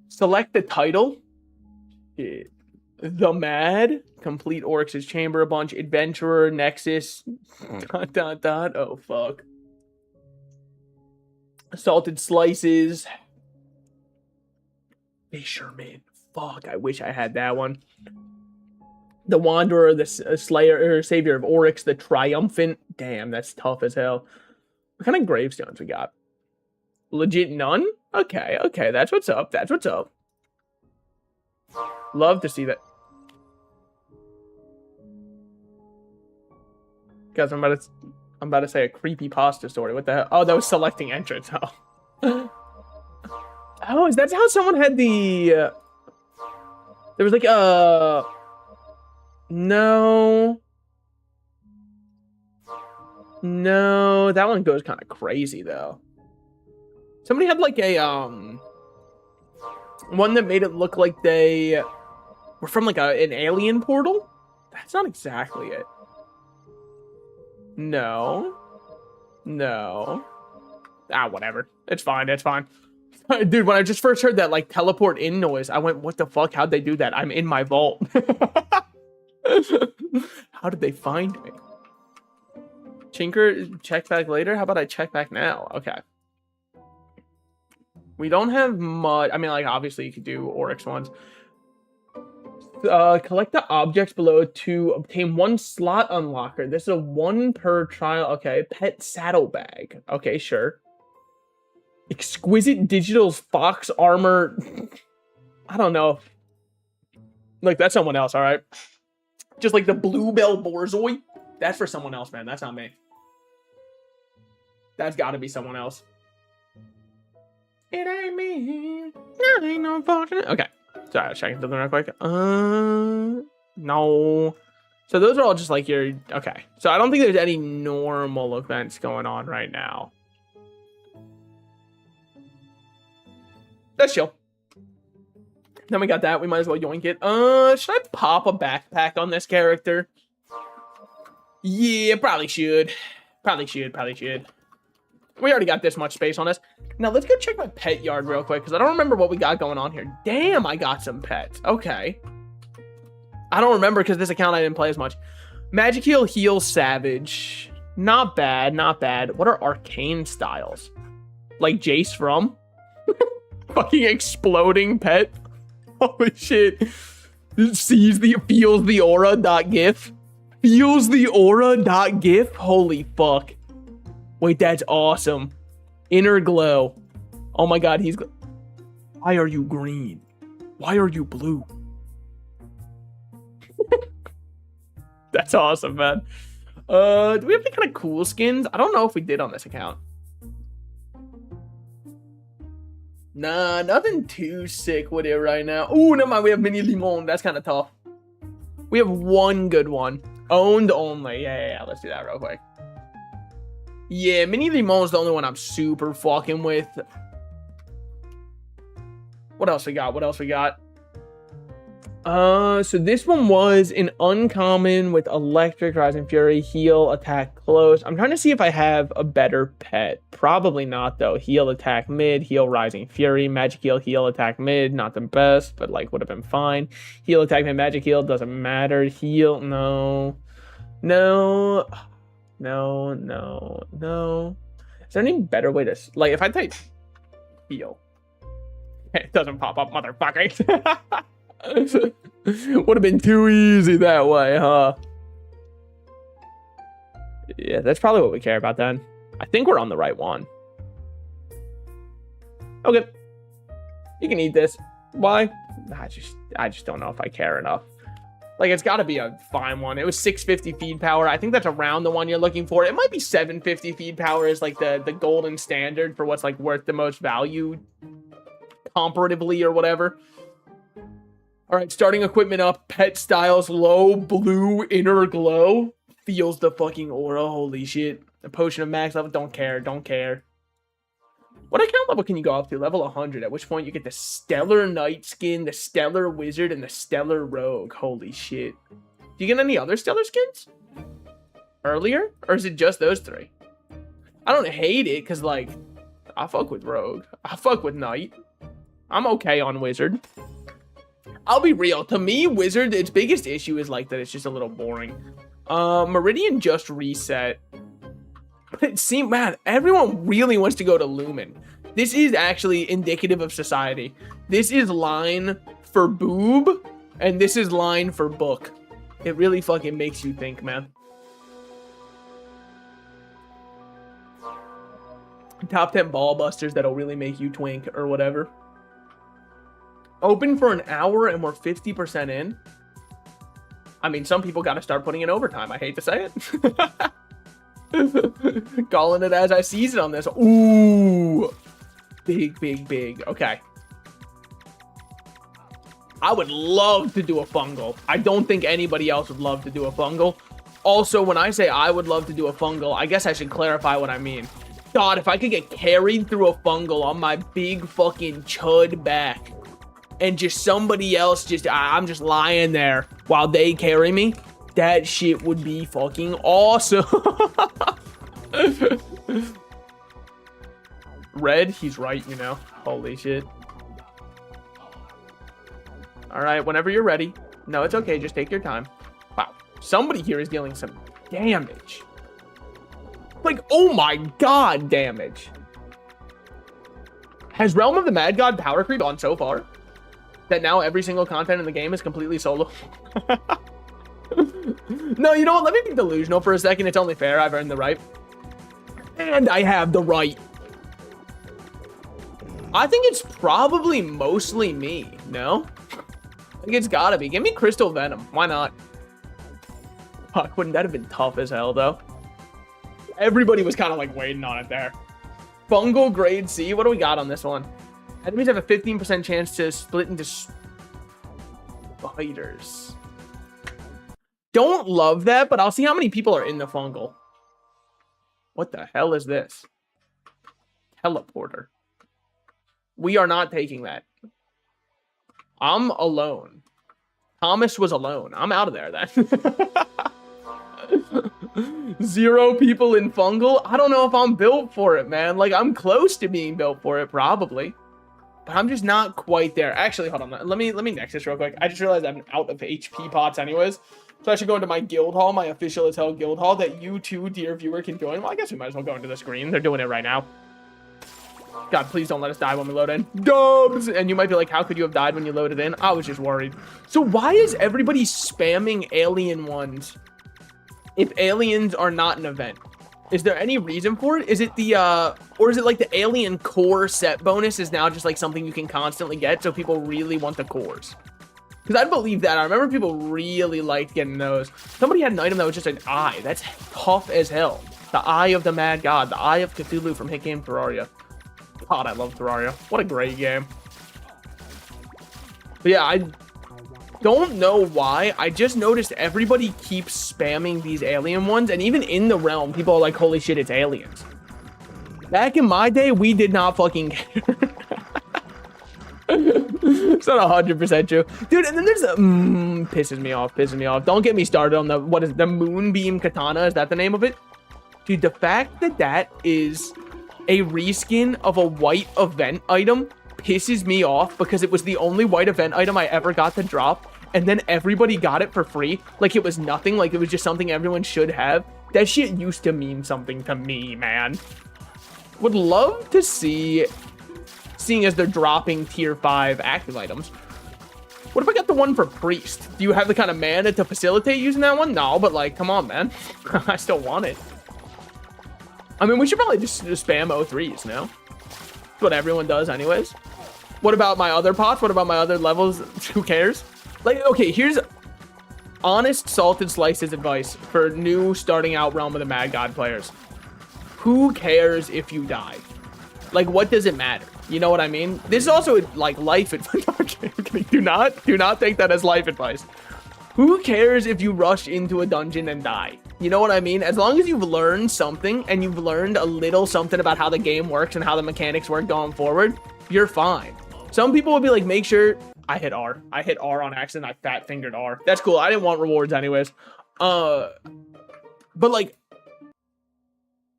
Select the title. Shit. The Mad. Complete Oryx's Chamber a bunch. Adventurer. Nexus. ... Oh, fuck. Salted Slices. Fisherman. Fuck, I wish I had that one. The Wanderer, the Slayer, or Savior of Oryx, the Triumphant. Damn, that's tough as hell. What kind of gravestones we got? Legit none? Okay, that's what's up. That's what's up. Love to see that. Guys, I'm about to say a creepy pasta story. What the hell? Oh, that was selecting entrance. Oh, oh, is that how someone had the? There was like no, that one goes kind of crazy though. Somebody had like a one that made it look like they were from like an alien portal. That's not exactly it. No. Ah, whatever. It's fine. Dude, when I just first heard that like teleport in noise, I went, what the fuck? How'd they do that? I'm in my vault. How did they find me? Chinker, check back later? How about I check back now? Okay. We don't have much. I mean, like, obviously you could do Oryx ones. Collect the objects below to obtain one slot unlocker. This is a 1 per trial. Okay. Pet saddlebag. Okay, sure. Exquisite Digital Fox Armor. I don't know. Like, that's someone else, all right? Just like the Bluebell Borzoi. That's for someone else, man. That's not me. That's got to be someone else. It ain't me. I ain't no fucking... Okay. Sorry, I was checking something real quick. No. So those are all just like your... Okay. So I don't think there's any normal events going on right now. That's chill. Then we got that. We might as well yoink it. Should I pop a backpack on this character? Yeah, probably should. Probably should. We already got this much space on us. Now, let's go check my pet yard real quick, because I don't remember what we got going on here. Damn, I got some pets. Okay. I don't remember, because this account I didn't play as much. Magic Heal Savage. Not bad. What are arcane styles? Like Jace from? Fucking exploding pet. Holy shit. Feels the aura.gif. Feels the aura.gif. Holy fuck. Wait, that's awesome. Inner glow. Oh my god, he's... Why are you green? Why are you blue? That's awesome, man. Do we have any kind of cool skins? I don't know if we did on this account. Nah, nothing too sick with it right now. Ooh, never mind, we have Mini Limon. That's kind of tough. We have one good one. Owned only. Yeah. Let's do that real quick. Yeah, Mini Limon is the only one I'm super fucking with. What else we got? What else we got? So this one was an uncommon with Electric, Rising Fury, Heal, Attack Close. I'm trying to see if I have a better pet. Probably not, though. Heal, Attack Mid, Heal, Rising Fury, Magic Heal, Heal, Attack Mid. Not the best, but, like, would have been fine. Heal, Attack Mid, Magic Heal, doesn't matter. Heal, no. No. No, no, no. Is there any better way to... Like, if I type Heal... It doesn't pop up, motherfucker. Would have been too easy that way, huh? Yeah, that's probably what we care about then. I think we're on the right one. Okay. You can eat this. Why? I just don't know if I care enough. Like, it's got to be a fine one. It was 650 feed power. I think that's around the one you're looking for. It might be 750 feed power is like the golden standard for what's like worth the most value comparatively or whatever. All right, starting equipment up. Pet Styles low blue inner glow. Feels the fucking aura. Holy shit. A potion of max level. Don't care. Don't care. What account level can you go up to? Level 100. At which point you get the Stellar Knight skin, the Stellar Wizard, and the Stellar Rogue. Holy shit. Do you get any other Stellar skins? Earlier? Or is it just those three? I don't hate it, because, like, I fuck with Rogue. I fuck with Knight. I'm okay on Wizard. I'll be real. To me, Wizard, its biggest issue is like that it's just a little boring. Meridian just reset. But it seemed, man, everyone really wants to go to Lumen. This is actually indicative of society. This is line for boob, and this is line for book. It really fucking makes you think, man. Top 10 ball busters that'll really make you twink or whatever. Open for an hour and we're 50% in. I mean, some people got to start putting in overtime. I hate to say it. Calling it as I sees it on this. Ooh. Big, big, big. Okay. I would love to do a fungal. I don't think anybody else would love to do a fungal. Also, when I say I would love to do a fungal, I guess I should clarify what I mean. God, if I could get carried through a fungal on my big fucking chud back, and just somebody else I'm just lying there while they carry me, that shit would be fucking awesome. Red, he's right, you know. Holy shit. All right, whenever you're ready. No, it's okay. Just take your time. Wow. Somebody here is dealing some damage. Like, oh my god, damage. Has Realm of the Mad God power creep on so far that now every single content in the game is completely solo? No, you know what? Let me be delusional for a second. It's only fair. I've earned the right. And I have the right. I think it's probably mostly me, no? I think it's gotta be. Give me Crystal Venom. Why not? Fuck, wouldn't that have been tough as hell, though? Everybody was kind of like waiting on it there. Fungal grade C. What do we got on this one? Enemies have a 15% chance to split into spiders. Don't love that, but I'll see how many people are in the fungal. What the hell is this? Teleporter. We are not taking that. I'm alone. Thomas was alone. I'm out of there then. 0 people in fungal. I don't know if I'm built for it, man. Like, I'm close to being built for it, probably. But I'm just not quite there. Actually, hold on. Let me next this real quick. I just realized I'm out of HP pots anyways. So I should go into my guild hall, my official as hell guild hall that you too, dear viewer, can join. Well, I guess we might as well go into the screen. They're doing it right now. God, please don't let us die when we load in. Dubs! And you might be like, how could you have died when you loaded in? I was just worried. So why is everybody spamming alien ones if aliens are not an event? Is there any reason for it? Is it the, or is it like the alien core set bonus is now just like something you can constantly get, so people really want the cores? Because I believe that. I remember people really liked getting those. Somebody had an item that was just an eye. That's tough as hell. The Eye of the Mad God. The Eye of Cthulhu from Hit Game Terraria. God, I love Terraria. What a great game. But yeah, Don't know why. I just noticed everybody keeps spamming these alien ones. And even in the realm, people are like, holy shit, it's aliens. Back in my day, we did not fucking care. It's not 100% true. Dude, and then there's a... pisses me off. Don't get me started on the... What is it, the Moonbeam Katana? Is that the name of it? Dude, the fact that that is a reskin of a white event item pisses me off because it was the only white event item I ever got to drop, and then everybody got it for free like it was nothing, like it was just something everyone should have. That shit used to mean something to me, man. Would love to see, seeing as they're dropping tier 5 active items, what if I got the one for Priest? Do you have the kind of mana to facilitate using that one? No, but like, come on, man. I still want it. I mean, we should probably just spam O3s, no? That's what everyone does anyways. What about my other pots? What about my other levels? Who cares? Like, okay, here's honest salted slices advice for new starting out Realm of the Mad God players. Who cares if you die? Like, what does it matter? You know what I mean? This is also like life advice. do not take that as life advice. Who cares if you rush into a dungeon and die? You know what I mean? As long as you've learned something and you've learned a little something about how the game works and how the mechanics work going forward, you're fine. Some people will be like, make sure... I hit R. I hit R on accident. I fat fingered R. That's cool. I didn't want rewards anyways. But like,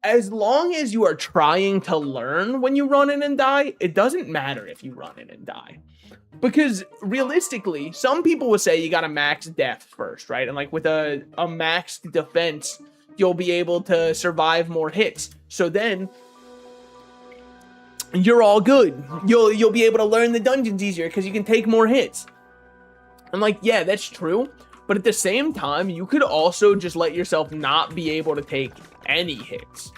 as long as you are trying to learn when you run in and die, it doesn't matter if you run in and die. Because realistically, some people will say you gotta max death first, right? And like with a maxed defense, you'll be able to survive more hits. So then you're all good. You'll be able to learn the dungeons easier because you can take more hits. I'm like, yeah, that's true. But at the same time, you could also just let yourself not be able to take any hits.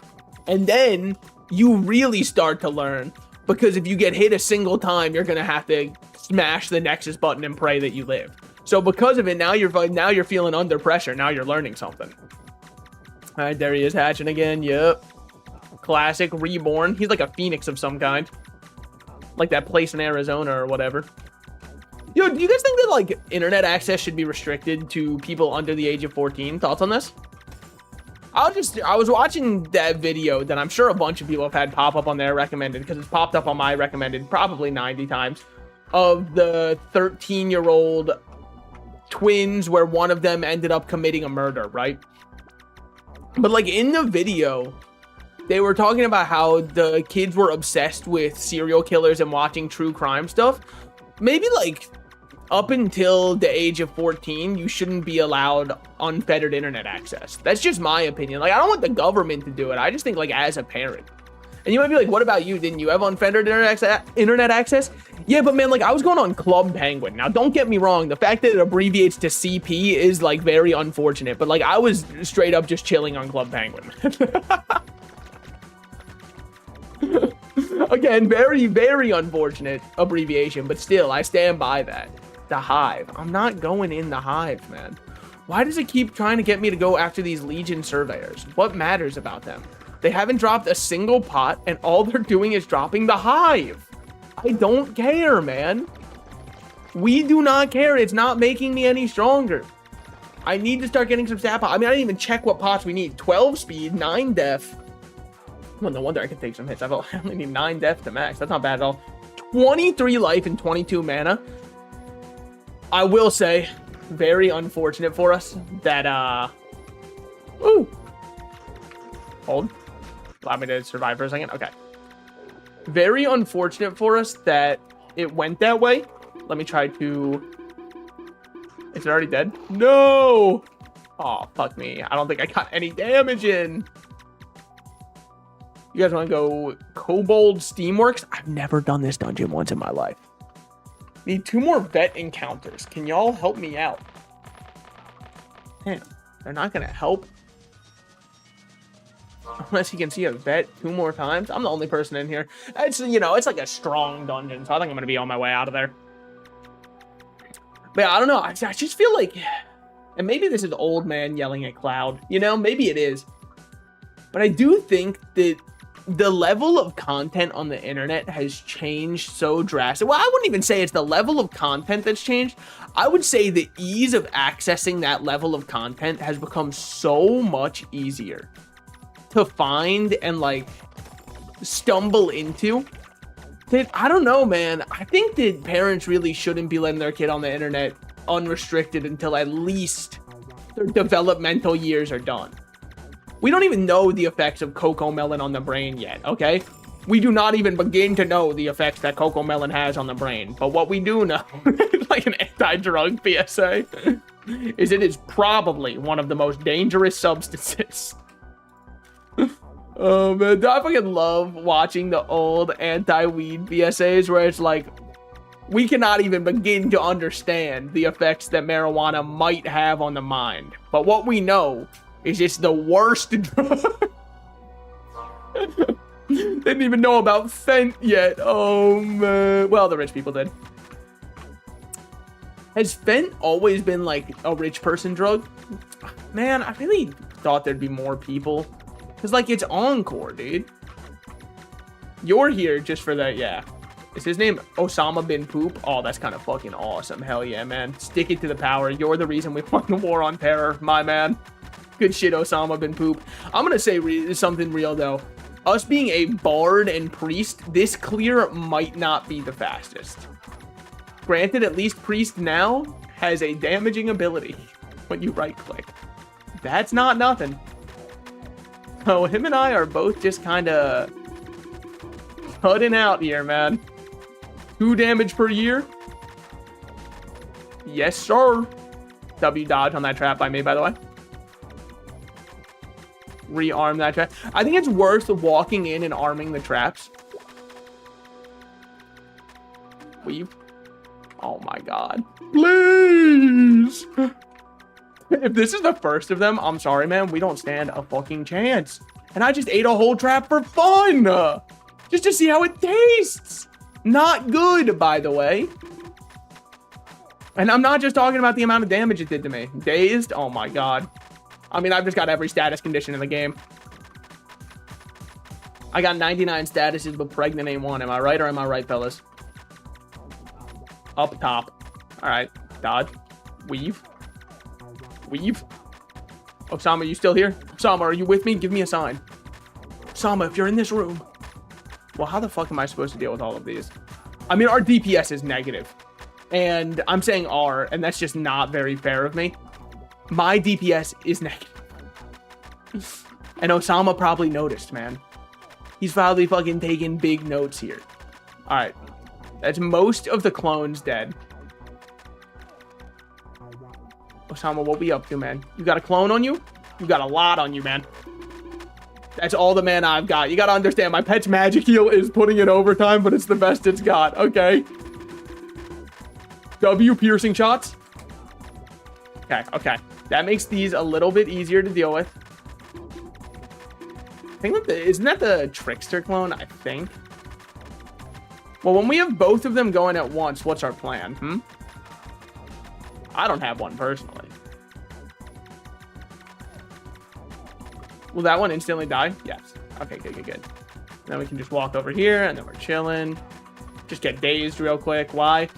And then you really start to learn. Because if you get hit a single time, you're going to have to smash the Nexus button and pray that you live. So because of it, now you're feeling under pressure. Now you're learning something. All right, there he is hatching again. Yep. Classic reborn. He's like a phoenix of some kind. Like that place in Arizona or whatever. Yo, do you guys think that like internet access should be restricted to people under the age of 14? Thoughts on this? I was watching that video that I'm sure a bunch of people have had pop up on their recommended, because it's popped up on my recommended probably 90 times, of the 13-year-old twins where one of them ended up committing a murder, right? But like in the video, they were talking about how the kids were obsessed with serial killers and watching true crime stuff. Maybe like up until the age of 14, you shouldn't be allowed unfettered internet access. That's just my opinion. Like, I don't want the government to do it. I just think like as a parent. And you might be like, what about you? Didn't you have unfettered internet access? Yeah, but man, like I was going on Club Penguin. Now, don't get me wrong. The fact that it abbreviates to CP is like very unfortunate. But like I was straight up just chilling on Club Penguin. Again, very, very unfortunate abbreviation, but still, I stand by that. The Hive. I'm not going in the Hive, man. Why does it keep trying to get me to go after these Legion surveyors? What matters about them? They haven't dropped a single pot, and all they're doing is dropping the Hive. I don't care, man. We do not care. It's not making me any stronger. I need to start getting some stat pots. I mean, I didn't even check what pots we need. 12 speed, 9 def. Well, no wonder I can take some hits. I only need 9 def to max. That's not bad at all. 23 life and 22 mana. I will say, very unfortunate for us that, ooh. Hold. Allow me to survive for a second. Okay. Very unfortunate for us that it went that way. Let me try to... Is it already dead? No! Oh, fuck me. I don't think I got any damage in. You guys want to go Kobold Steamworks? I've never done this dungeon once in my life. Need 2 more vet encounters. Can y'all help me out? Damn, they're not going to help. Unless you can see a vet 2 more times. I'm the only person in here. It's, you know, it's like a strong dungeon, so I think I'm going to be on my way out of there. But yeah, I don't know. I just feel like... And maybe this is old man yelling at Cloud. You know, maybe it is. But I do think that the level of content on the internet has changed so drastically. Well, I wouldn't even say it's the level of content that's changed. I would say the ease of accessing that level of content has become so much easier to find and like stumble into that, I don't know, man. I think that parents really shouldn't be letting their kid on the internet unrestricted until at least their developmental years are done. We don't even know the effects of CoComelon on the brain yet, okay? We do not even begin to know the effects that CoComelon has on the brain. But what we do know, like an anti-drug PSA, is it is probably one of the most dangerous substances. Oh, man. I fucking love watching the old anti-weed PSAs where it's like, we cannot even begin to understand the effects that marijuana might have on the mind. But what we know is it's the worst drug. They didn't even know about Fent yet. Oh, man. Well, the rich people did. Has Fent always been, like, a rich person drug? Man, I really thought there'd be more people. Because, like, it's Encore, dude. You're here just for that, yeah. Is his name Osama bin Poop? Oh, that's kind of fucking awesome. Hell yeah, man. Stick it to the power. You're the reason we won the war on terror, my man. Good shit, Osama bin Poop. I'm gonna say something real, though. Us being a bard and priest, this clear might not be the fastest. Granted, at least priest now has a damaging ability when you right-click. That's not nothing. So him and I are both just kind of cutting out here, man. 2 damage per year. Yes, sir. W dodge on that trap I made, by the way. Rearm that trap. I think it's worth walking in and arming the traps. Weave. Oh my god. Please. If this is the first of them, I'm sorry, man. We don't stand a fucking chance. And I just ate a whole trap for fun. Just to see how it tastes. Not good, by the way. And I'm not just talking about the amount of damage it did to me. Dazed? Oh my god. I mean, I've just got every status condition in the game. I got 99 statuses, but pregnant ain't one. Am I right or am I right, fellas? Up top. All right. Dodge. Weave. Weave. Osama, you still here? Osama, are you with me? Give me a sign. Osama, if you're in this room. Well, how the fuck am I supposed to deal with all of these? I mean, our DPS is negative. And I'm saying R, and that's just not very fair of me. My DPS is negative. And Osama probably noticed, man. He's probably fucking taking big notes here. All right. That's most of the clones dead. Osama, what we up to, man? You got a clone on you? You got a lot on you, man. That's all the mana I've got. You got to understand, my pet's magic heal is putting in overtime, but it's the best it's got. Okay. W piercing shots. Okay, okay. That makes these a little bit easier to deal with. I think that isn't that the Trickster clone? I think. Well, when we have both of them going at once, what's our plan? I don't have one personally. Will that one instantly die? Yes. Okay, good, good, good. Then we can just walk over here, and then we're chilling. Just get dazed real quick. Why?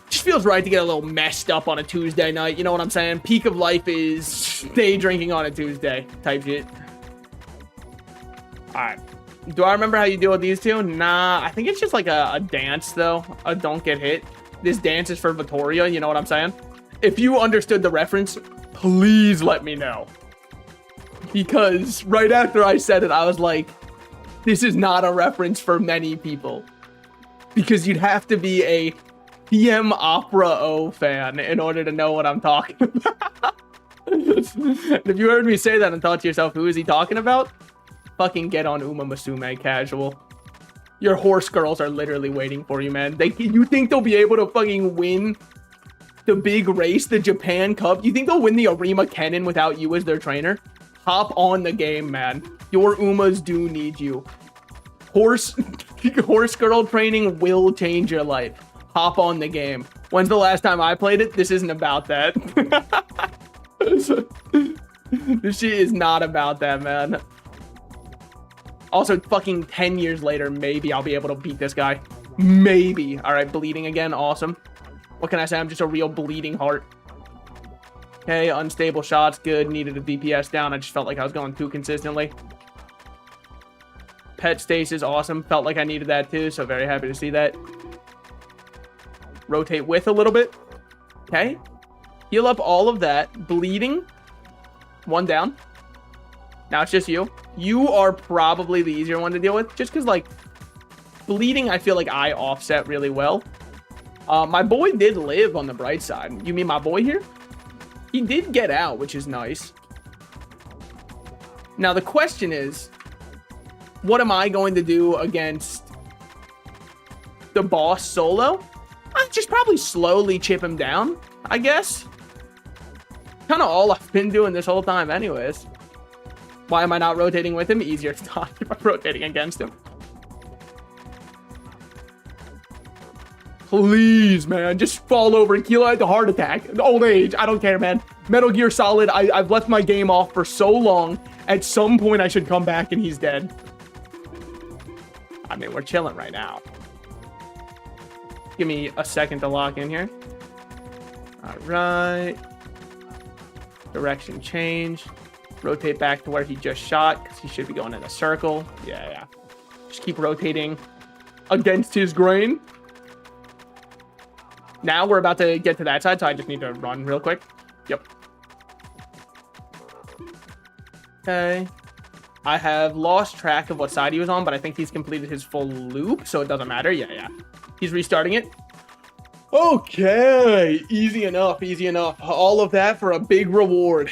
Just feels right to get a little messed up on a Tuesday night. You know what I'm saying? Peak of life is day drinking on a Tuesday type shit. All right. Do I remember how you deal with these two? Nah, I think it's just like a dance, though. A don't get hit. This dance is for Vittoria, you know what I'm saying? If you understood the reference, please let me know. Because right after I said it, I was like, this is not a reference for many people. Because you'd have to be a PM Opera O fan in order to know what I'm talking about. If you heard me say that and thought to yourself, who is he talking about? Fucking get on Uma Musume casual. Your horse girls are literally waiting for you, man. You think they'll be able to fucking win the big race, the Japan Cup? You think they'll win the Arima Kennen without you as their trainer? Hop on the game, man. Your Umas do need you. Horse girl training will change your life. Hop on the game. When's the last time I played it? This isn't about that. This shit is not about that, man. Also, fucking 10 years later, maybe I'll be able to beat this guy. Maybe. All right, bleeding again. Awesome. What can I say? I'm just a real bleeding heart. Okay, unstable shots. Good. Needed a DPS down. I just felt like I was going too consistently. Pet stasis. Awesome. Felt like I needed that too, so very happy to see that. Rotate with a little bit. Okay. Heal up all of that. Bleeding. One down. Now it's just you. You are probably the easier one to deal with, just because, like, bleeding, I feel like I offset really well. My boy did live on the bright side. You mean my boy here? He did get out, which is nice. Now, the question is, what am I going to do against the boss solo? I'll just probably slowly chip him down, I guess. Kind of all I've been doing this whole time anyways. Why am I not rotating with him? Easier to dodge if I'm rotating against him. Please, man, just fall over and kill at the heart attack. Old age, I don't care, man. Metal Gear Solid, I've left my game off for so long. At some point, I should come back and he's dead. I mean, we're chilling right now. Give me a second to lock in here. All right. Direction change. Rotate back to where he just shot, because he should be going in a circle. Yeah. Just keep rotating against his grain. Now we're about to get to that side, so I just need to run real quick. Yep. Okay. I have lost track of what side he was on, but I think he's completed his full loop, so it doesn't matter. Yeah. He's restarting it. Okay. Easy enough, easy enough. All of that for a big reward.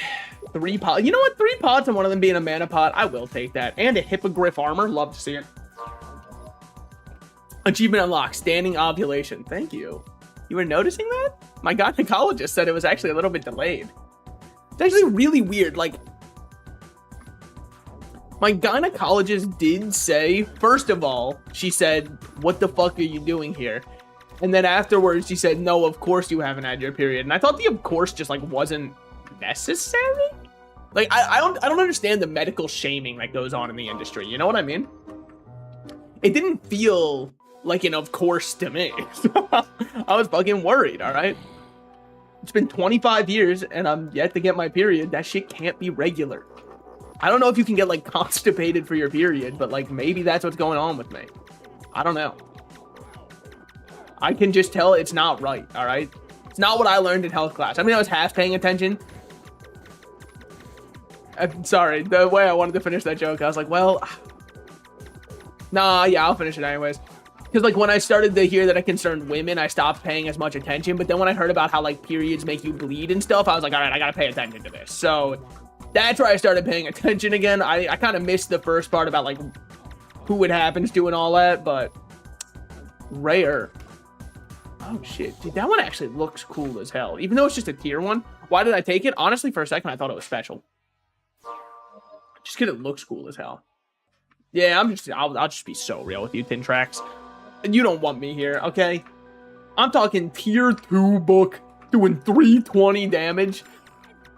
3 pods. You know what? 3 pods and one of them being a mana pod. I will take that. And a hippogriff armor. Love to see it. Achievement unlocked. Standing ovulation. Thank you. You were noticing that? My gynecologist said it was actually a little bit delayed. It's actually really weird. Like, my gynecologist did say, first of all, she said, what the fuck are you doing here? And then afterwards, she said, no, of course you haven't had your period. And I thought the of course just, like, wasn't necessary. Like, I don't understand the medical shaming that goes on in the industry. You know what I mean? It didn't feel like an of course to me. I was fucking worried, all right? It's been 25 years and I'm yet to get my period. That shit can't be regular. I don't know if you can get, like, constipated for your period, but, like, maybe that's what's going on with me. I don't know. I can just tell it's not right, all right? It's not what I learned in health class. I mean, I was half paying attention. I'm sorry, the way I wanted to finish that joke, I was like, well, nah, yeah, I'll finish it anyways. Because, like, when I started to hear that it concerned women, I stopped paying as much attention. But then when I heard about how, like, periods make you bleed and stuff, I was like, all right, I gotta pay attention to this. So that's where I started paying attention again. I kind of missed the first part about, like, who it happens to and all that, but rare. Oh, shit. Dude, that one actually looks cool as hell. Even though it's just a tier 1. Why did I take it? Honestly, for a second, I thought it was special. Just because it looks cool as hell. Yeah, I'll just be so real with you, Tin Tracks. You don't want me here, okay? I'm talking tier 2 book doing 320 damage.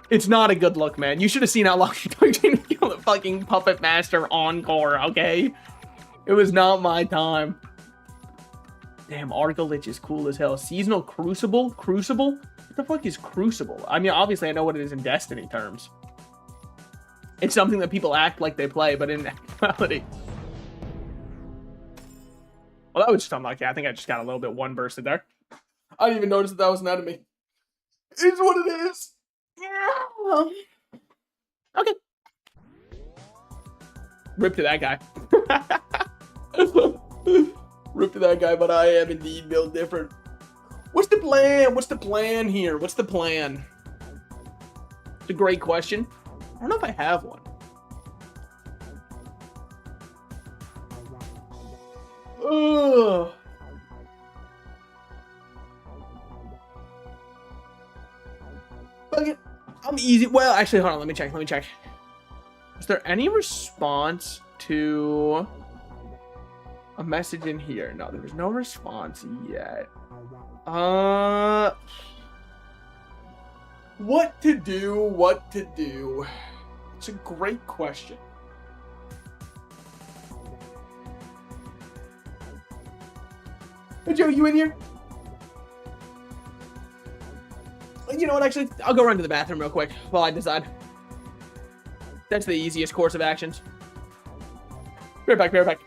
It's not a good look, man. You should have seen how long it took to kill the fucking Puppet Master Encore, okay? It was not my time. Damn, Argalich is cool as hell. Seasonal Crucible? Crucible? What the fuck is Crucible? I mean, obviously I know what it is in Destiny terms. It's something that people act like they play, but in actuality... Well, that was just unlucky. I think I just got a little bit one bursted there. I didn't even notice that was an enemy. It's what it is. Yeah. Okay. Rip to that guy. Rip to that guy, but I am indeed built different. What's the plan? What's the plan here? What's the plan? It's a great question. I don't know if I have one. Ugh. Okay, I'm easy. Well, actually, hold on. Let me check. Is there any response to a message in here? No, there's no response yet. What to do? It's a great question. Hey, Joe, you in here? You know what, actually, I'll go run to the bathroom real quick while I decide. That's the easiest course of actions. Be right back, be right back.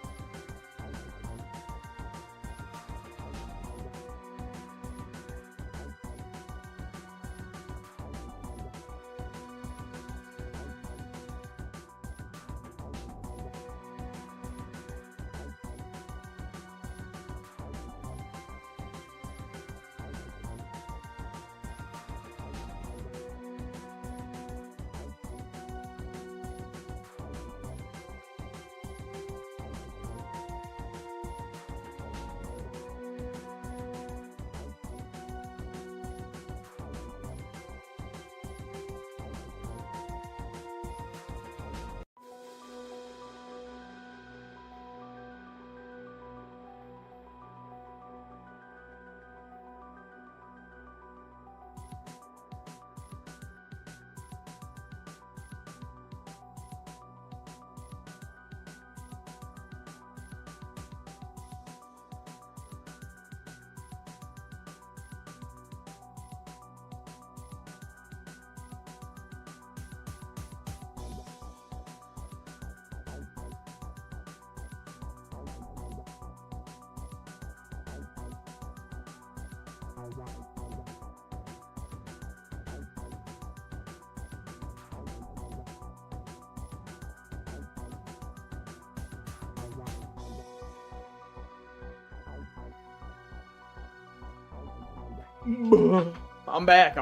I'm back.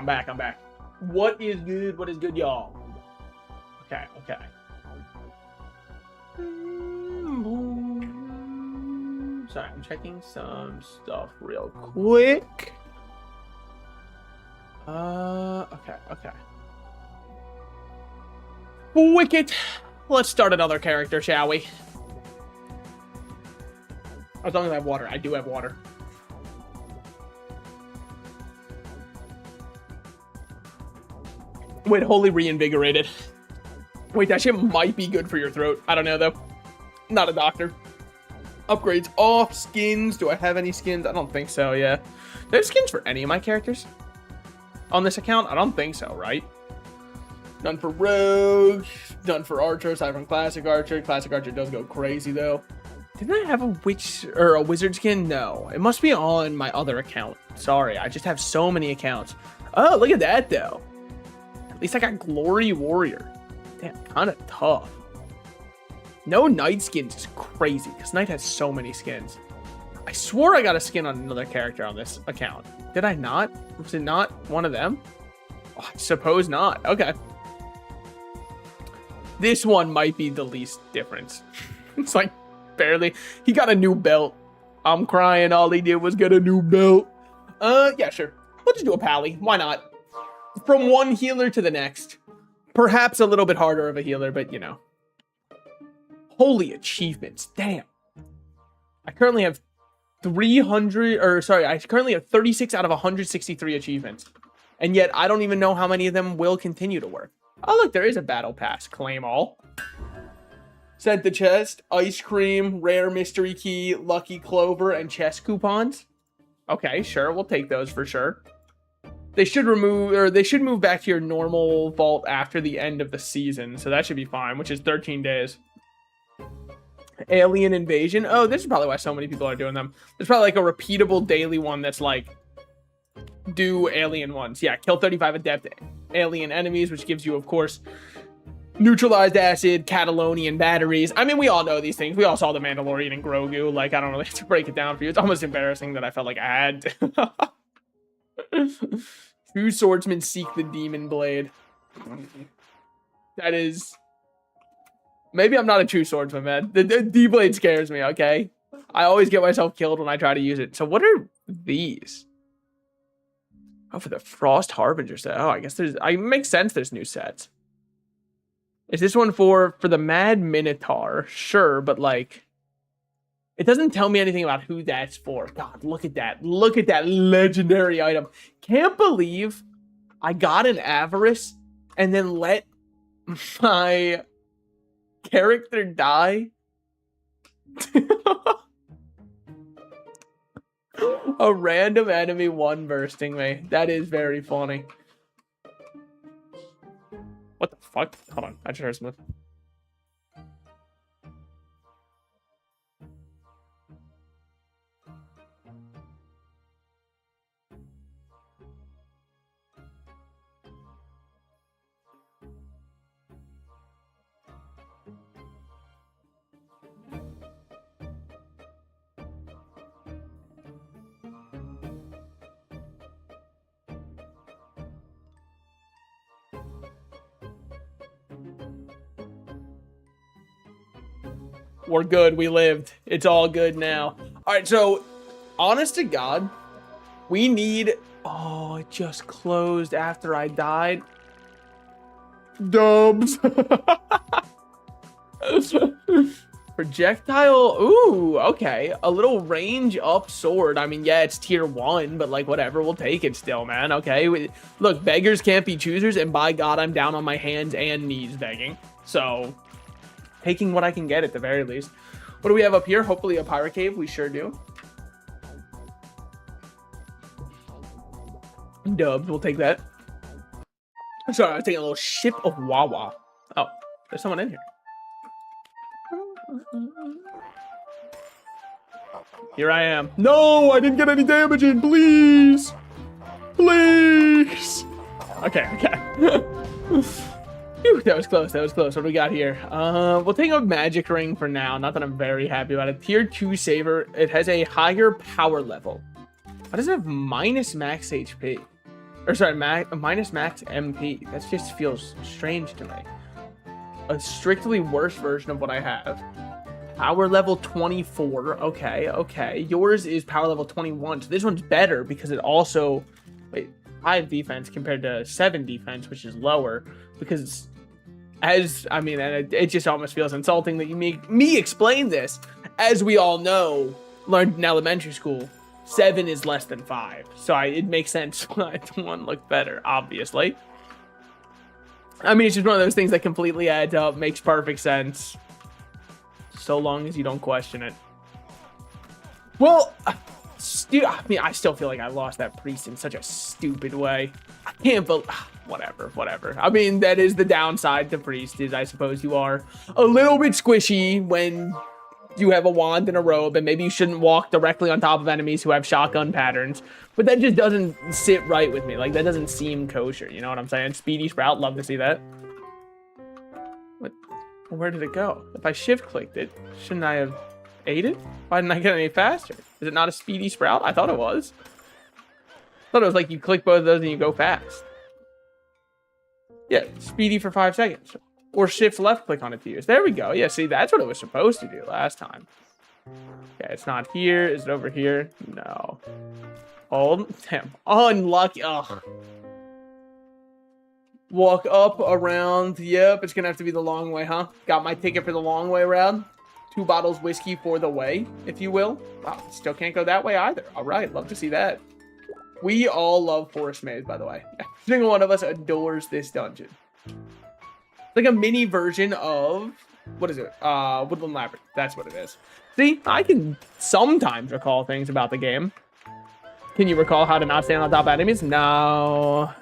What is good, y'all? Okay. Sorry, I'm checking some stuff real quick. Okay. Wicket. Let's start another character, shall we? As long as I have water. I do have water. Wait, Holy Reinvigorated. Wait, that shit might be good for your throat. I don't know, though. Not a doctor. Upgrades off. Skins. Do I have any skins? I don't think so, yeah. Do I have skins for any of my characters? On this account? I don't think so, right? None for Rogue. None for Archer, aside from Classic Archer. Classic Archer does go crazy, though. Didn't I have a witch or a wizard skin? No. It must be on my other account. Sorry, I just have so many accounts. Oh, look at that, though. At least I got Glory Warrior. Damn, kind of tough. No Knight skins is crazy, because Knight has so many skins. I swore I got a skin on another character on this account. Did I not? Was it not one of them? Oh, I suppose not. Okay. This one might be the least difference. It's like barely. He got a new belt. I'm crying. All he did was get a new belt. Yeah, sure. We'll just do a pally. Why not? From one healer to the next. Perhaps a little bit harder of a healer, but you know. Holy achievements. Damn. I currently have 36 out of 163 achievements. And yet, I don't even know how many of them will continue to work. Oh, look, there is a battle pass. Claim all. Sent the chest, ice cream, rare mystery key, lucky clover, and chest coupons. Okay, sure. We'll take those for sure. They should move back to your normal vault after the end of the season. So that should be fine, which is 13 days. Alien Invasion. Oh, this is probably why so many people are doing them. There's probably like a repeatable daily one that's like, do alien ones. Yeah, kill 35 adept alien enemies, which gives you, of course, neutralized acid, Catalonian batteries. I mean, we all know these things. We all saw the Mandalorian and Grogu. Like, I don't really have to break it down for you. It's almost embarrassing that I felt like I had to. True swordsmen seek the demon blade. That is... Maybe I'm not a true swordsman, man. The D-blade scares me, okay? I always get myself killed when I try to use it. So what are these? Oh, for the Frost Harbinger set. Oh, I guess there's... It makes sense there's new sets. Is this one for the Mad Minotaur? Sure, but like... It doesn't tell me anything about who that's for. God, look at that. Look at that legendary item. Can't believe I got an Avarice and then let my... character die. A random enemy one bursting me. That is very funny. What the fuck? Hold on. I just heard something. We're good. We lived. It's all good now. All right, so honest to God, we need... Oh, it just closed after I died. Dubs. Projectile. Ooh, okay. A little range up sword. I mean, yeah, it's tier 1, but like whatever. We'll take it still, man. Okay. Look, beggars can't be choosers, and by God, I'm down on my hands and knees begging. So... taking what I can get at the very least. What do we have up here? Hopefully a pirate cave. We sure do. Dubs. We'll take that. Sorry, I was taking a little ship of Wawa. Oh, there's someone in here. Here I am. No, I didn't get any damage in. Please. Please. Okay, okay. Whew, that was close. That was close. What do we got here? We'll take a magic ring for now. Not that I'm very happy about it. Tier 2 saver. It has a higher power level. Why does it have minus max HP? Or sorry, minus max MP. That just feels strange to me. A strictly worse version of what I have. Power level 24. Okay, okay. Yours is power level 21. So this one's better because it also... Wait, 5 defense compared to 7 defense, which is lower. Because... I mean, it just almost feels insulting that you make me explain this. As we all know, learned in elementary school, 7 is less than 5. So it makes sense why one looked better, obviously. I mean, it's just one of those things that completely adds up, makes perfect sense. So long as you don't question it. Well, I mean, I still feel like I lost that priest in such a stupid way. I can't believe... Whatever. I mean, that is the downside to priest, is I suppose you are a little bit squishy when you have a wand and a robe, and maybe you shouldn't walk directly on top of enemies who have shotgun patterns. But that just doesn't sit right with me. Like, that doesn't seem kosher. You know what I'm saying? Speedy Sprout, love to see that. What? Where did it go? If I shift-clicked it, shouldn't I have ate it? Why didn't I get any faster? Is it not a Speedy Sprout? I thought it was. I thought it was like you click both of those and you go fast. Yeah, speedy for 5 seconds. Or shift left click on it to use. There we go. Yeah, see, that's what it was supposed to do last time. Okay, it's not here. Is it over here? No. Hold. Damn. Unlucky. Ugh. Walk up, around. Yep, it's going to have to be the long way, huh? Got my ticket for the long way around. 2 bottles whiskey for the way, if you will. Wow, still can't go that way either. All right, love to see that. We all love Forest Maze, by the way. Every single one of us adores this dungeon. It's like a mini version of... What is it? Woodland Labyrinth. That's what it is. See, I can sometimes recall things about the game. Can you recall how to not stand on top of enemies? No.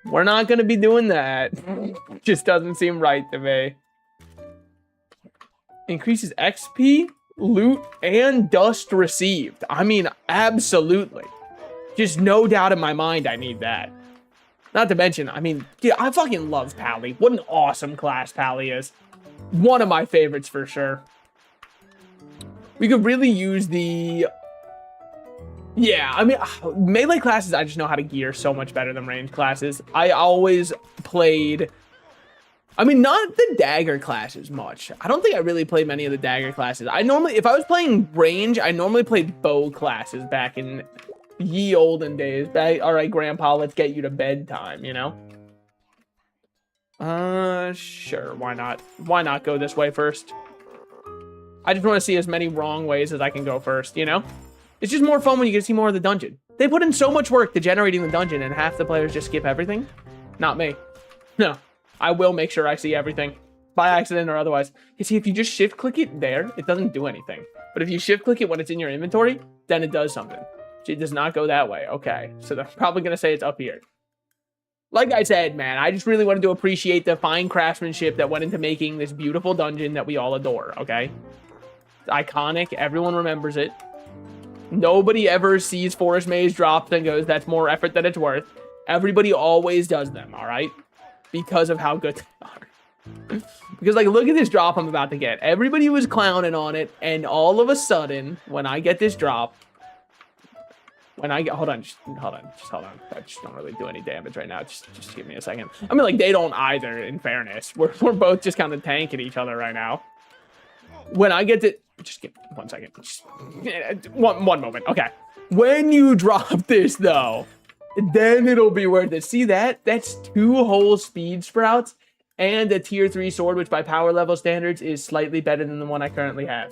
We're not going to be doing that. Just doesn't seem right to me. Increases XP, loot, and dust received. I mean, absolutely. Just no doubt in my mind I need that. Not to mention, I mean, yeah, I fucking love Pally. What an awesome class Pally is. One of my favorites for sure. We could really use the... Yeah, I mean, melee classes, I just know how to gear so much better than range classes. I always played... I mean, not the dagger classes much. I don't think I really played many of the dagger classes. I normally, if I was playing range, I normally played bow classes back in ye olden days. All right, Grandpa, let's get you to bedtime, you know? Sure, why not? Why not go this way first? I just want to see as many wrong ways as I can go first, you know? It's just more fun when you get to see more of the dungeon. They put in so much work to generating the dungeon, and half the players just skip everything. Not me. No. I will make sure I see everything, by accident or otherwise. You see, if you just shift click it there, it doesn't do anything. But if you shift click it when it's in your inventory, then it does something. It does not go that way. Okay, so they're probably going to say it's up here. Like I said, man, I just really wanted to appreciate the fine craftsmanship that went into making this beautiful dungeon that we all adore, okay? It's iconic. Everyone remembers it. Nobody ever sees Forest Maze dropped and goes, that's more effort than it's worth. Everybody always does them, all right? Because of how good they are. Because, like, look at this drop I'm about to get. Everybody was clowning on it, and all of a sudden, when I get this drop, hold on. I just don't really do any damage right now. Just give me a second. I mean, like, they don't either, in fairness. We're both just kind of tanking each other right now. When I get to, just give 1 second. Just, one moment. Okay. When you drop this, though, then it'll be worth it. See that? That's 2 whole speed sprouts and a tier 3 sword, which by power level standards is slightly better than the one I currently have,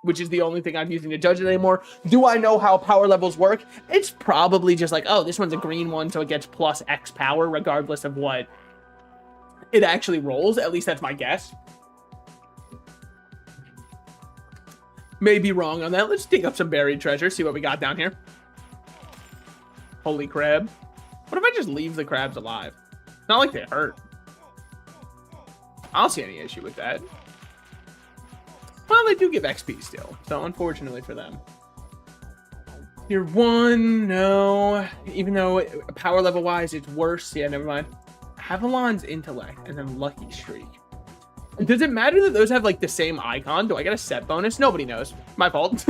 which is the only thing I'm using to judge it anymore. Do I know how power levels work? It's probably just like, oh, this one's a green one, so it gets plus X power regardless of what it actually rolls. At least that's my guess. May be wrong on that. Let's dig up some buried treasure, see what we got down here. Holy crab. What if I just leave the crabs alive? It's not like they hurt. I don't see any issue with that. Well, they do give XP still, so unfortunately for them. Tier 1, no. Even though power level wise it's worse. Yeah, never mind. Avalon's intellect and then lucky streak. Does it matter that those have like the same icon? Do I get a set bonus? Nobody knows. My fault.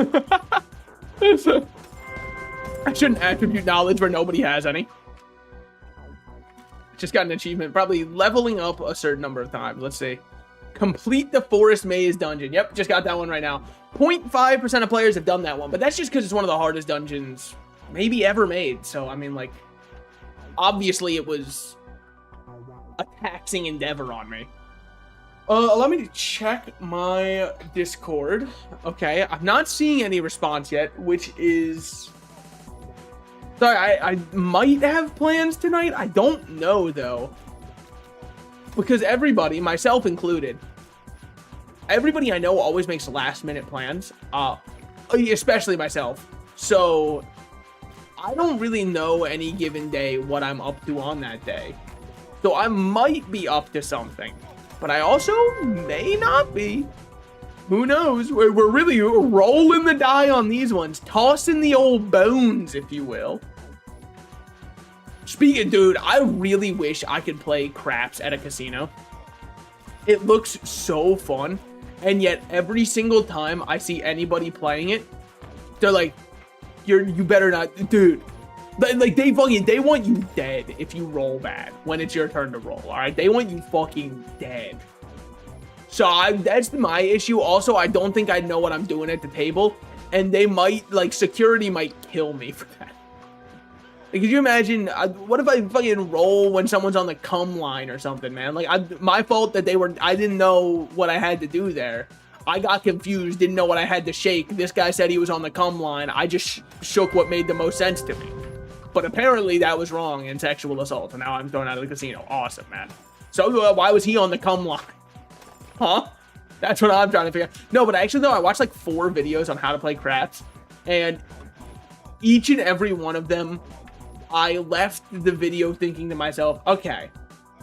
I shouldn't attribute knowledge where nobody has any. Just got an achievement. Probably leveling up a certain number of times. Let's see. Complete the Forest Maze dungeon. Yep, just got that one right now. 0.5% of players have done that one, but that's just because it's one of the hardest dungeons maybe ever made. So, I mean, like, obviously it was a taxing endeavor on me. Allow me to check my Discord. Okay, I'm not seeing any response yet, which is... Sorry, I might have plans tonight. I don't know, though. Because everybody, myself included, everybody I know always makes last-minute plans, especially myself. So, I don't really know any given day what I'm up to on that day. So, I might be up to something. But I also may not be. Who knows? We're really rolling the die on these ones. Tossing the old bones, if you will. Speaking, dude, I really wish I could play craps at a casino. It looks so fun. And yet, every single time I see anybody playing it, they're like, you better not, dude. Like, they want you dead if you roll bad when it's your turn to roll, all right? They want you fucking dead. So that's my issue. Also, I don't think I know what I'm doing at the table, and they might, like, security might kill me for that. Like, could you imagine, what if I fucking roll when someone's on the cum line or something, man? Like, my fault that I didn't know what I had to do there. I got confused, didn't know what I had to shake. This guy said he was on the cum line. I just shook what made the most sense to me. But apparently that was wrong in sexual assault, and now I'm thrown out of the casino. Awesome, man. So why was he on the cum line? Huh? That's what I'm trying to figure out. No, but actually, though, I watched like 4 videos on how to play craps, and each and every one of them, I left the video thinking to myself, okay,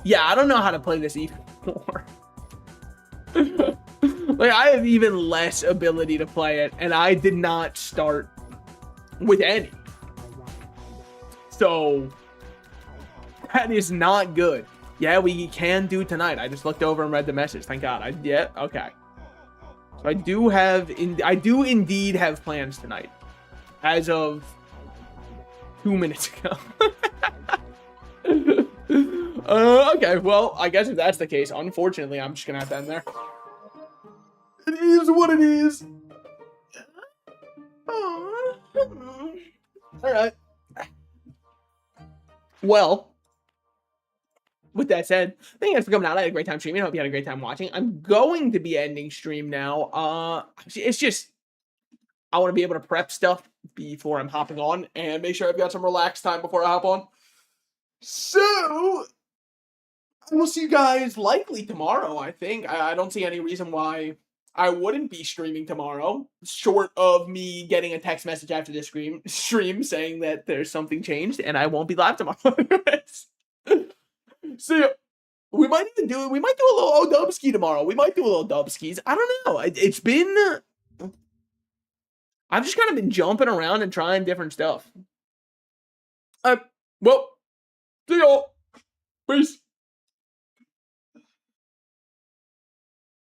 yeah, I don't know how to play this even more. Like, I have even less ability to play it, and I did not start with any. So, that is not good. Yeah, we can do tonight. I just looked over and read the message. Thank God. Yeah, okay. So I do indeed have plans tonight. As of 2 minutes ago. Okay, well, I guess if that's the case, unfortunately, I'm just gonna have to end there. It is what it is. Alright. Well, with that said, thank you guys for coming out. I had a great time streaming. I hope you had a great time watching. I'm going to be ending stream now. It's just, I want to be able to prep stuff before I'm hopping on and make sure I've got some relaxed time before I hop on. So, I will see you guys likely tomorrow, I think. I don't see any reason why I wouldn't be streaming tomorrow, short of me getting a text message after the stream saying that there's something changed and I won't be live tomorrow. So we might even do we might do a little Dubski tomorrow. We might do a little Dubskis. I don't know. It's been I've just kind of been jumping around and trying different stuff. Well, see y'all. Peace.